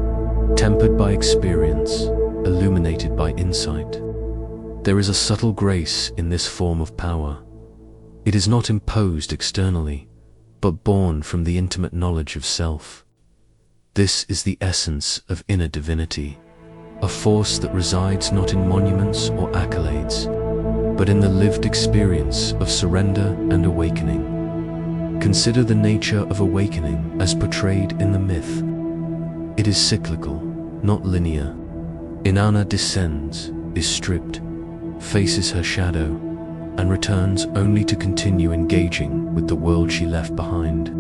tempered by experience, illuminated by insight. There is a subtle grace in this form of power. It is not imposed externally, but born from the intimate knowledge of self. This is the essence of inner divinity, a force that resides not in monuments or accolades, but in the lived experience of surrender and awakening. Consider the nature of awakening as portrayed in the myth. It is cyclical, not linear. Innana descends, is stripped, faces her shadow, and returns only to continue engaging with the world she left behind.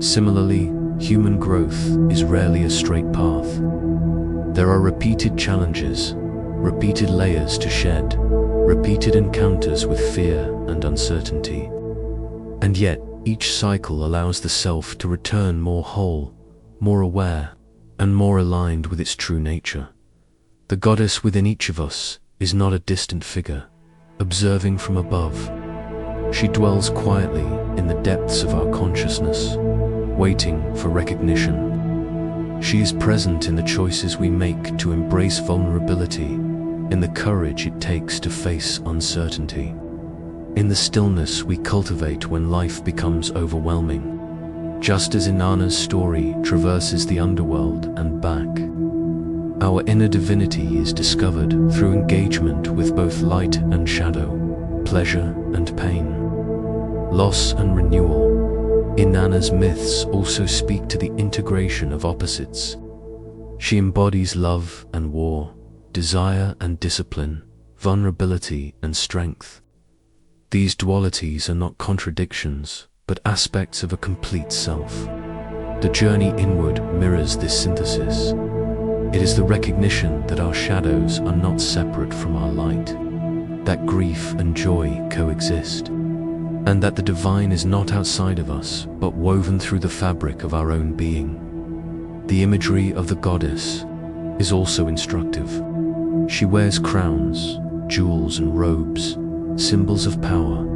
Similarly, human growth is rarely a straight path. There are repeated challenges, repeated layers to shed, repeated encounters with fear and uncertainty. And yet, each cycle allows the self to return more whole, more aware, and more aligned with its true nature. The goddess within each of us is not a distant figure, observing from above. She dwells quietly in the depths of our consciousness, waiting for recognition. She is present in the choices we make to embrace vulnerability, in the courage it takes to face uncertainty, in the stillness we cultivate when life becomes overwhelming. Just as Inanna's story traverses the underworld and back, our inner divinity is discovered through engagement with both light and shadow, pleasure and pain, loss and renewal. Inanna's myths also speak to the integration of opposites. She embodies love and war, desire and discipline, vulnerability and strength. These dualities are not contradictions, but aspects of a complete self. The journey inward mirrors this synthesis. It is the recognition that our shadows are not separate from our light, that grief and joy coexist, and that the divine is not outside of us, but woven through the fabric of our own being. The imagery of the goddess is also instructive. She wears crowns, jewels and robes, symbols of power,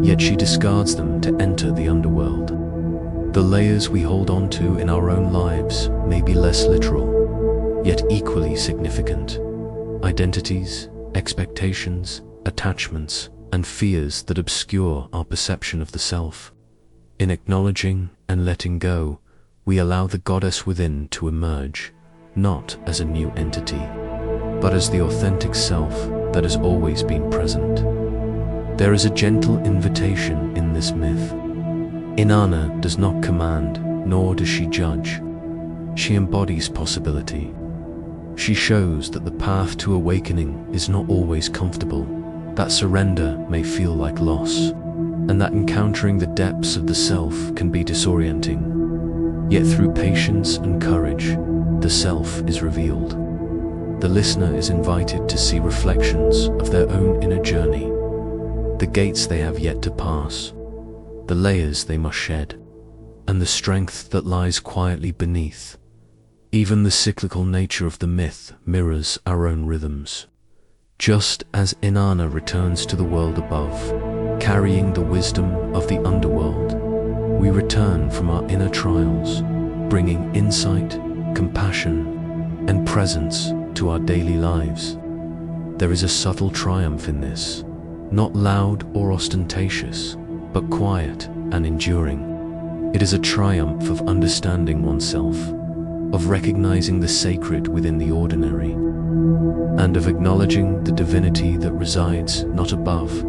yet she discards them to enter the underworld. The layers we hold onto in our own lives may be less literal, yet equally significant. Identities, expectations, attachments, and fears that obscure our perception of the self. In acknowledging and letting go, we allow the goddess within to emerge, not as a new entity, but as the authentic self that has always been present. There is a gentle invitation in this myth. Innana does not command, nor does she judge. She embodies possibility. She shows that the path to awakening is not always comfortable, that surrender may feel like loss, and that encountering the depths of the self can be disorienting. Yet through patience and courage, the self is revealed. The listener is invited to see reflections of their own inner journey, the gates they have yet to pass, the layers they must shed, and the strength that lies quietly beneath. Even the cyclical nature of the myth mirrors our own rhythms. Just as Innana returns to the world above, carrying the wisdom of the underworld, we return from our inner trials, bringing insight, compassion, and presence to our daily lives. There is a subtle triumph in this, not loud or ostentatious, but quiet and enduring. It is a triumph of understanding oneself, of recognizing the sacred within the ordinary, and of acknowledging the divinity that resides not above,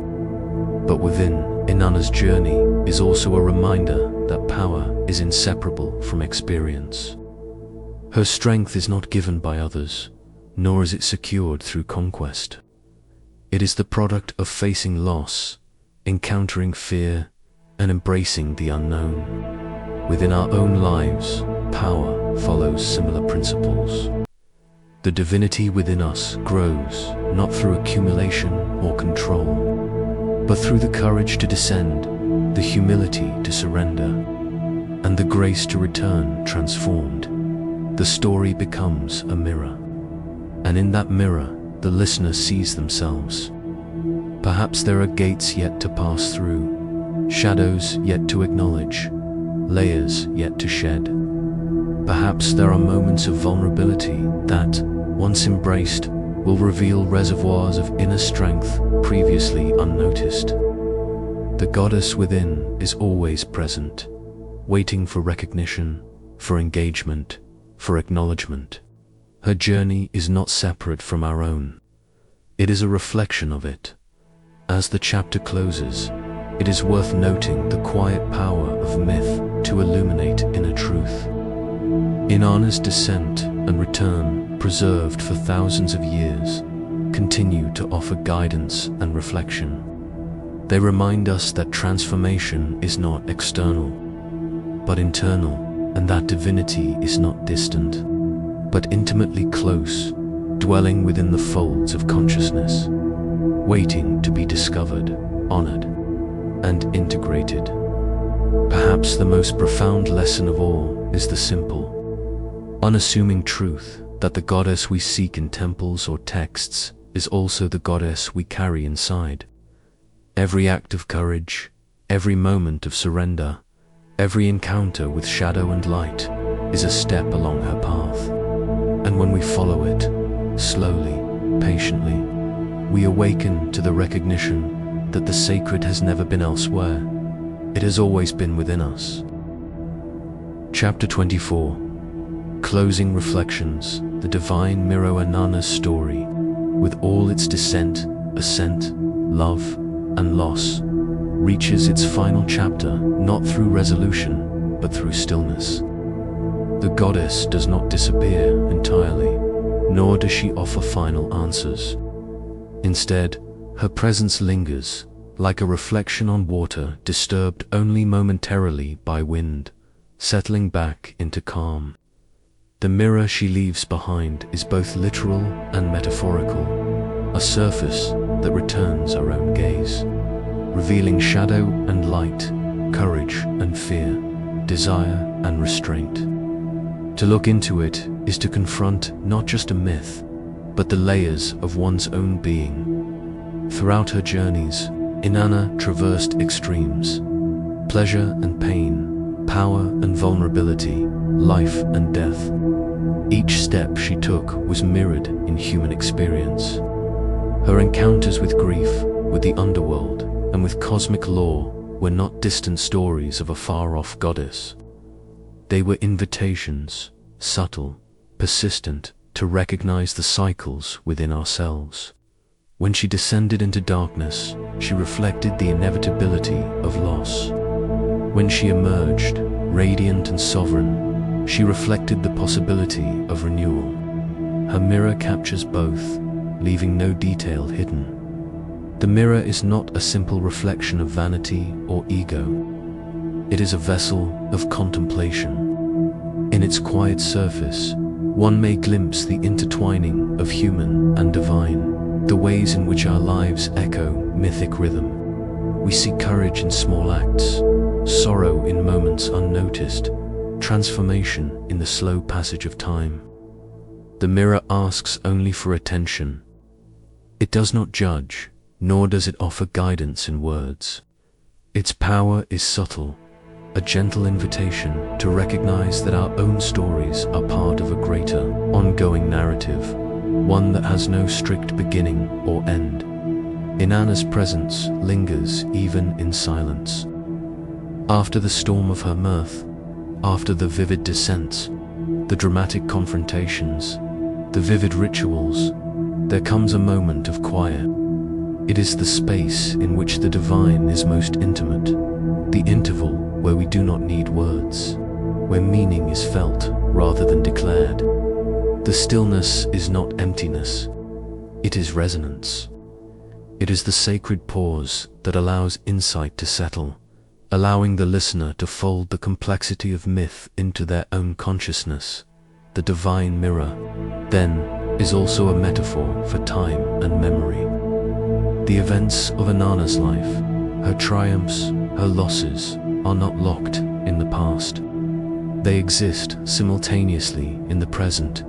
but within. Inanna's journey is also a reminder that power is inseparable from experience. Her strength is not given by others, nor is it secured through conquest. It is the product of facing loss, encountering fear, and embracing the unknown. Within our own lives, power follows similar principles. The divinity within us grows not through accumulation or control, but through the courage to descend, the humility to surrender, and the grace to return transformed. The story becomes a mirror, and in that mirror, the listener sees themselves. Perhaps there are gates yet to pass through, shadows yet to acknowledge, layers yet to shed. Perhaps there are moments of vulnerability that, once embraced, will reveal reservoirs of inner strength previously unnoticed. The goddess within is always present, waiting for recognition, for engagement, for acknowledgement. Her journey is not separate from our own. It is a reflection of it. As the chapter closes, it is worth noting the quiet power of myth to illuminate inner truth. Inanna's descent and return, preserved for thousands of years, continue to offer guidance and reflection. They remind us that transformation is not external, but internal, and that divinity is not distant, but intimately close, dwelling within the folds of consciousness, waiting to be discovered, honored, and integrated. Perhaps the most profound lesson of all is the simple, unassuming truth that the goddess we seek in temples or texts is also the goddess we carry inside. Every act of courage, every moment of surrender, every encounter with shadow and light is a step along her path. And when we follow it, slowly, patiently, we awaken to the recognition that the sacred has never been elsewhere. It has always been within us. Chapter 24. Closing Reflections, the Divine Mirror of Inanna's story, with all its descent, ascent, love, and loss, reaches its final chapter not through resolution, but through stillness. The goddess does not disappear entirely, nor does she offer final answers. Instead, her presence lingers, like a reflection on water disturbed only momentarily by wind, settling back into calm. The mirror she leaves behind is both literal and metaphorical, a surface that returns our own gaze, revealing shadow and light, courage and fear, desire and restraint. To look into it is to confront not just a myth, but the layers of one's own being. Throughout her journeys, Innana traversed extremes, pleasure and pain, power and vulnerability, life and death. Each step she took was mirrored in human experience. Her encounters with grief, with the underworld, and with cosmic law were not distant stories of a far-off goddess. They were invitations, subtle, persistent, to recognize the cycles within ourselves. When she descended into darkness, she reflected the inevitability of loss. When she emerged, radiant and sovereign, she reflected the possibility of renewal. Her mirror captures both, leaving no detail hidden. The mirror is not a simple reflection of vanity or ego. It is a vessel of contemplation. In its quiet surface, one may glimpse the intertwining of human and divine, the ways in which our lives echo mythic rhythm. We see courage in small acts, sorrow in moments unnoticed, transformation in the slow passage of time. The mirror asks only for attention. It does not judge, nor does it offer guidance in words. Its power is subtle, a gentle invitation to recognize that our own stories are part of a greater, ongoing narrative, one that has no strict beginning or end. Inanna's presence lingers even in silence. After the storm of her mirth, after the vivid descents, the dramatic confrontations, the vivid rituals, there comes a moment of quiet. It is the space in which the divine is most intimate, the interval where we do not need words, where meaning is felt rather than declared. The stillness is not emptiness, it is resonance. It is the sacred pause that allows insight to settle, allowing the listener to fold the complexity of myth into their own consciousness. The divine mirror, then, is also a metaphor for time and memory. The events of Inanna's life, her triumphs, her losses, are not locked in the past. They exist simultaneously in the present,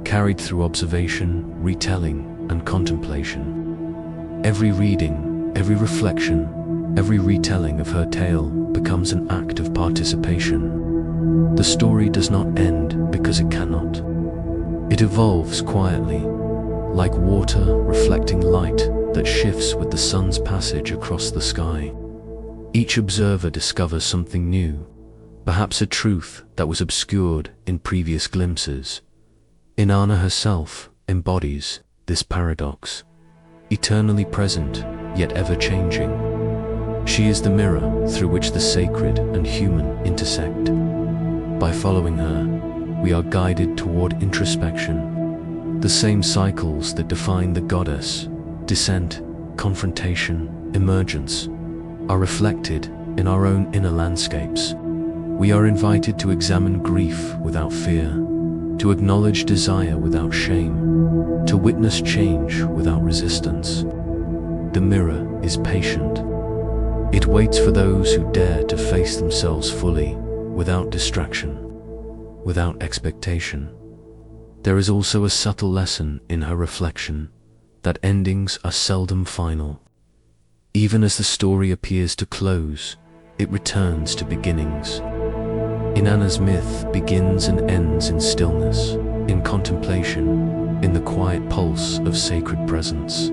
carried through observation, retelling, and contemplation. Every reading, every reflection, every retelling of her tale becomes an act of participation. The story does not end because it cannot. It evolves quietly, like water reflecting light that shifts with the sun's passage across the sky. Each observer discovers something new, perhaps a truth that was obscured in previous glimpses. Inanna herself embodies this paradox, eternally present yet ever-changing. She is the mirror through which the sacred and human intersect. By following her, we are guided toward introspection, the same cycles that define the goddess, descent, confrontation, emergence, are reflected in our own inner landscapes. We are invited to examine grief without fear, to acknowledge desire without shame, to witness change without resistance. The mirror is patient. It waits for those who dare to face themselves fully, without distraction, without expectation. There is also a subtle lesson in her reflection, that endings are seldom final. Even as the story appears to close, it returns to beginnings. Inanna's myth begins and ends in stillness, in contemplation, in the quiet pulse of sacred presence.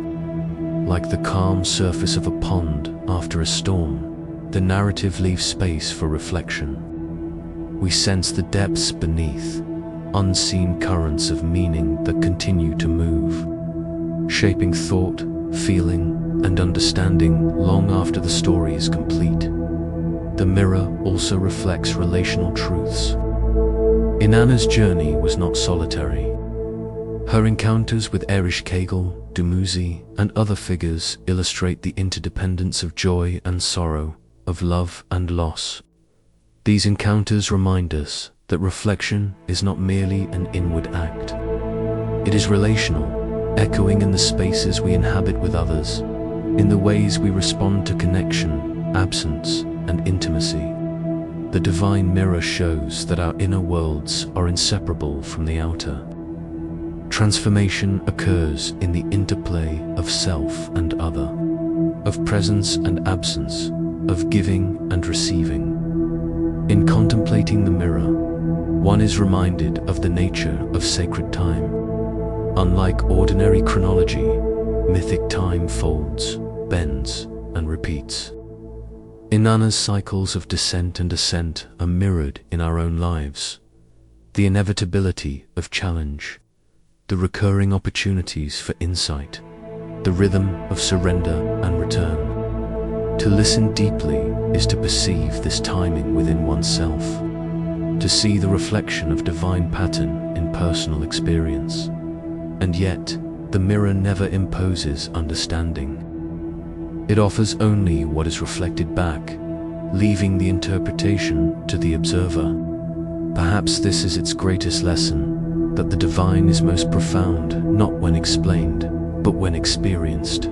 Like the calm surface of a pond after a storm, the narrative leaves space for reflection. We sense the depths beneath, unseen currents of meaning that continue to move, shaping thought, feeling, and understanding long after the story is complete. The mirror also reflects relational truths. Inanna's journey was not solitary. Her encounters with Ereshkigal, Dumuzi, and other figures illustrate the interdependence of joy and sorrow, of love and loss. These encounters remind us that reflection is not merely an inward act. It is relational, echoing in the spaces we inhabit with others, in the ways we respond to connection, absence, and intimacy. The divine mirror shows that our inner worlds are inseparable from the outer. Transformation occurs in the interplay of self and other, of presence and absence, of giving and receiving. In contemplating the mirror, one is reminded of the nature of sacred time. Unlike ordinary chronology, mythic time folds, bends, and repeats. Inanna's cycles of descent and ascent are mirrored in our own lives. The inevitability of challenge, the recurring opportunities for insight, the rhythm of surrender and return. To listen deeply is to perceive this timing within oneself, to see the reflection of divine pattern in personal experience. And yet, the mirror never imposes understanding. It offers only what is reflected back, leaving the interpretation to the observer. Perhaps this is its greatest lesson, that the divine is most profound not when explained, but when experienced.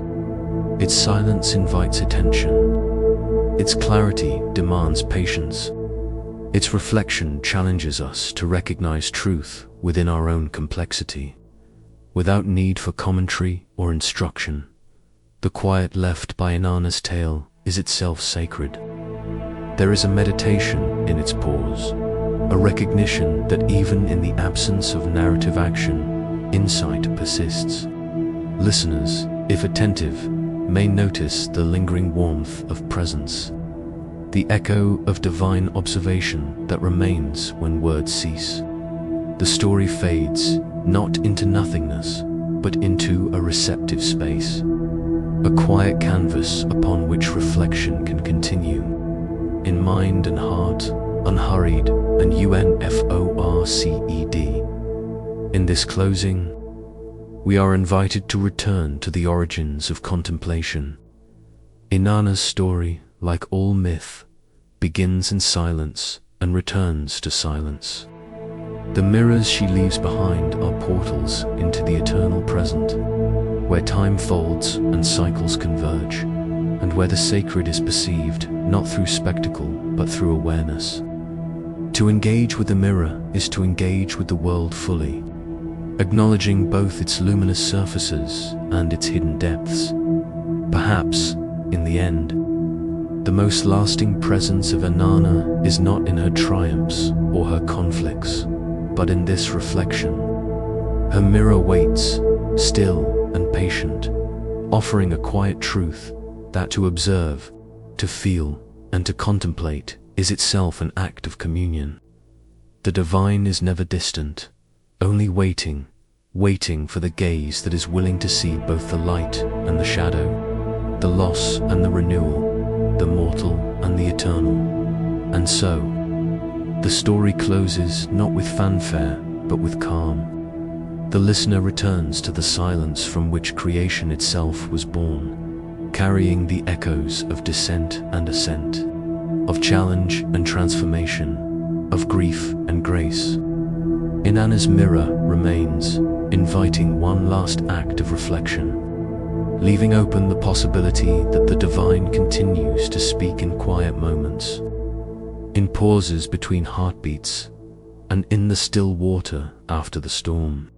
Its silence invites attention. Its clarity demands patience. Its reflection challenges us to recognize truth within our own complexity, without need for commentary or instruction. The quiet left by Inanna's tale is itself sacred. There is a meditation in its pause, a recognition that even in the absence of narrative action, insight persists. Listeners, if attentive, may notice the lingering warmth of presence, the echo of divine observation that remains when words cease. The story fades, not into nothingness, but into a receptive space, a quiet canvas upon which reflection can continue, in mind and heart, unhurried and unforced. In this closing, we are invited to return to the origins of contemplation. Inanna's story, like all myth, begins in silence and returns to silence. The mirrors she leaves behind are portals into the eternal present, where time folds and cycles converge, and where the sacred is perceived not through spectacle but through awareness. To engage with the mirror is to engage with the world fully, acknowledging both its luminous surfaces and its hidden depths. Perhaps, in the end, the most lasting presence of Innana is not in her triumphs or her conflicts, but in this reflection. Her mirror waits, still and patient, offering a quiet truth that to observe, to feel, and to contemplate is itself an act of communion. The divine is never distant, only waiting for the gaze that is willing to see both the light and the shadow, the loss and the renewal, the mortal and the eternal. And so, the story closes not with fanfare, but with calm. The listener returns to the silence from which creation itself was born, carrying the echoes of descent and ascent, of challenge and transformation, of grief and grace. Inanna's mirror remains, inviting one last act of reflection, leaving open the possibility that the divine continues to speak in quiet moments, in pauses between heartbeats, and in the still water after the storm.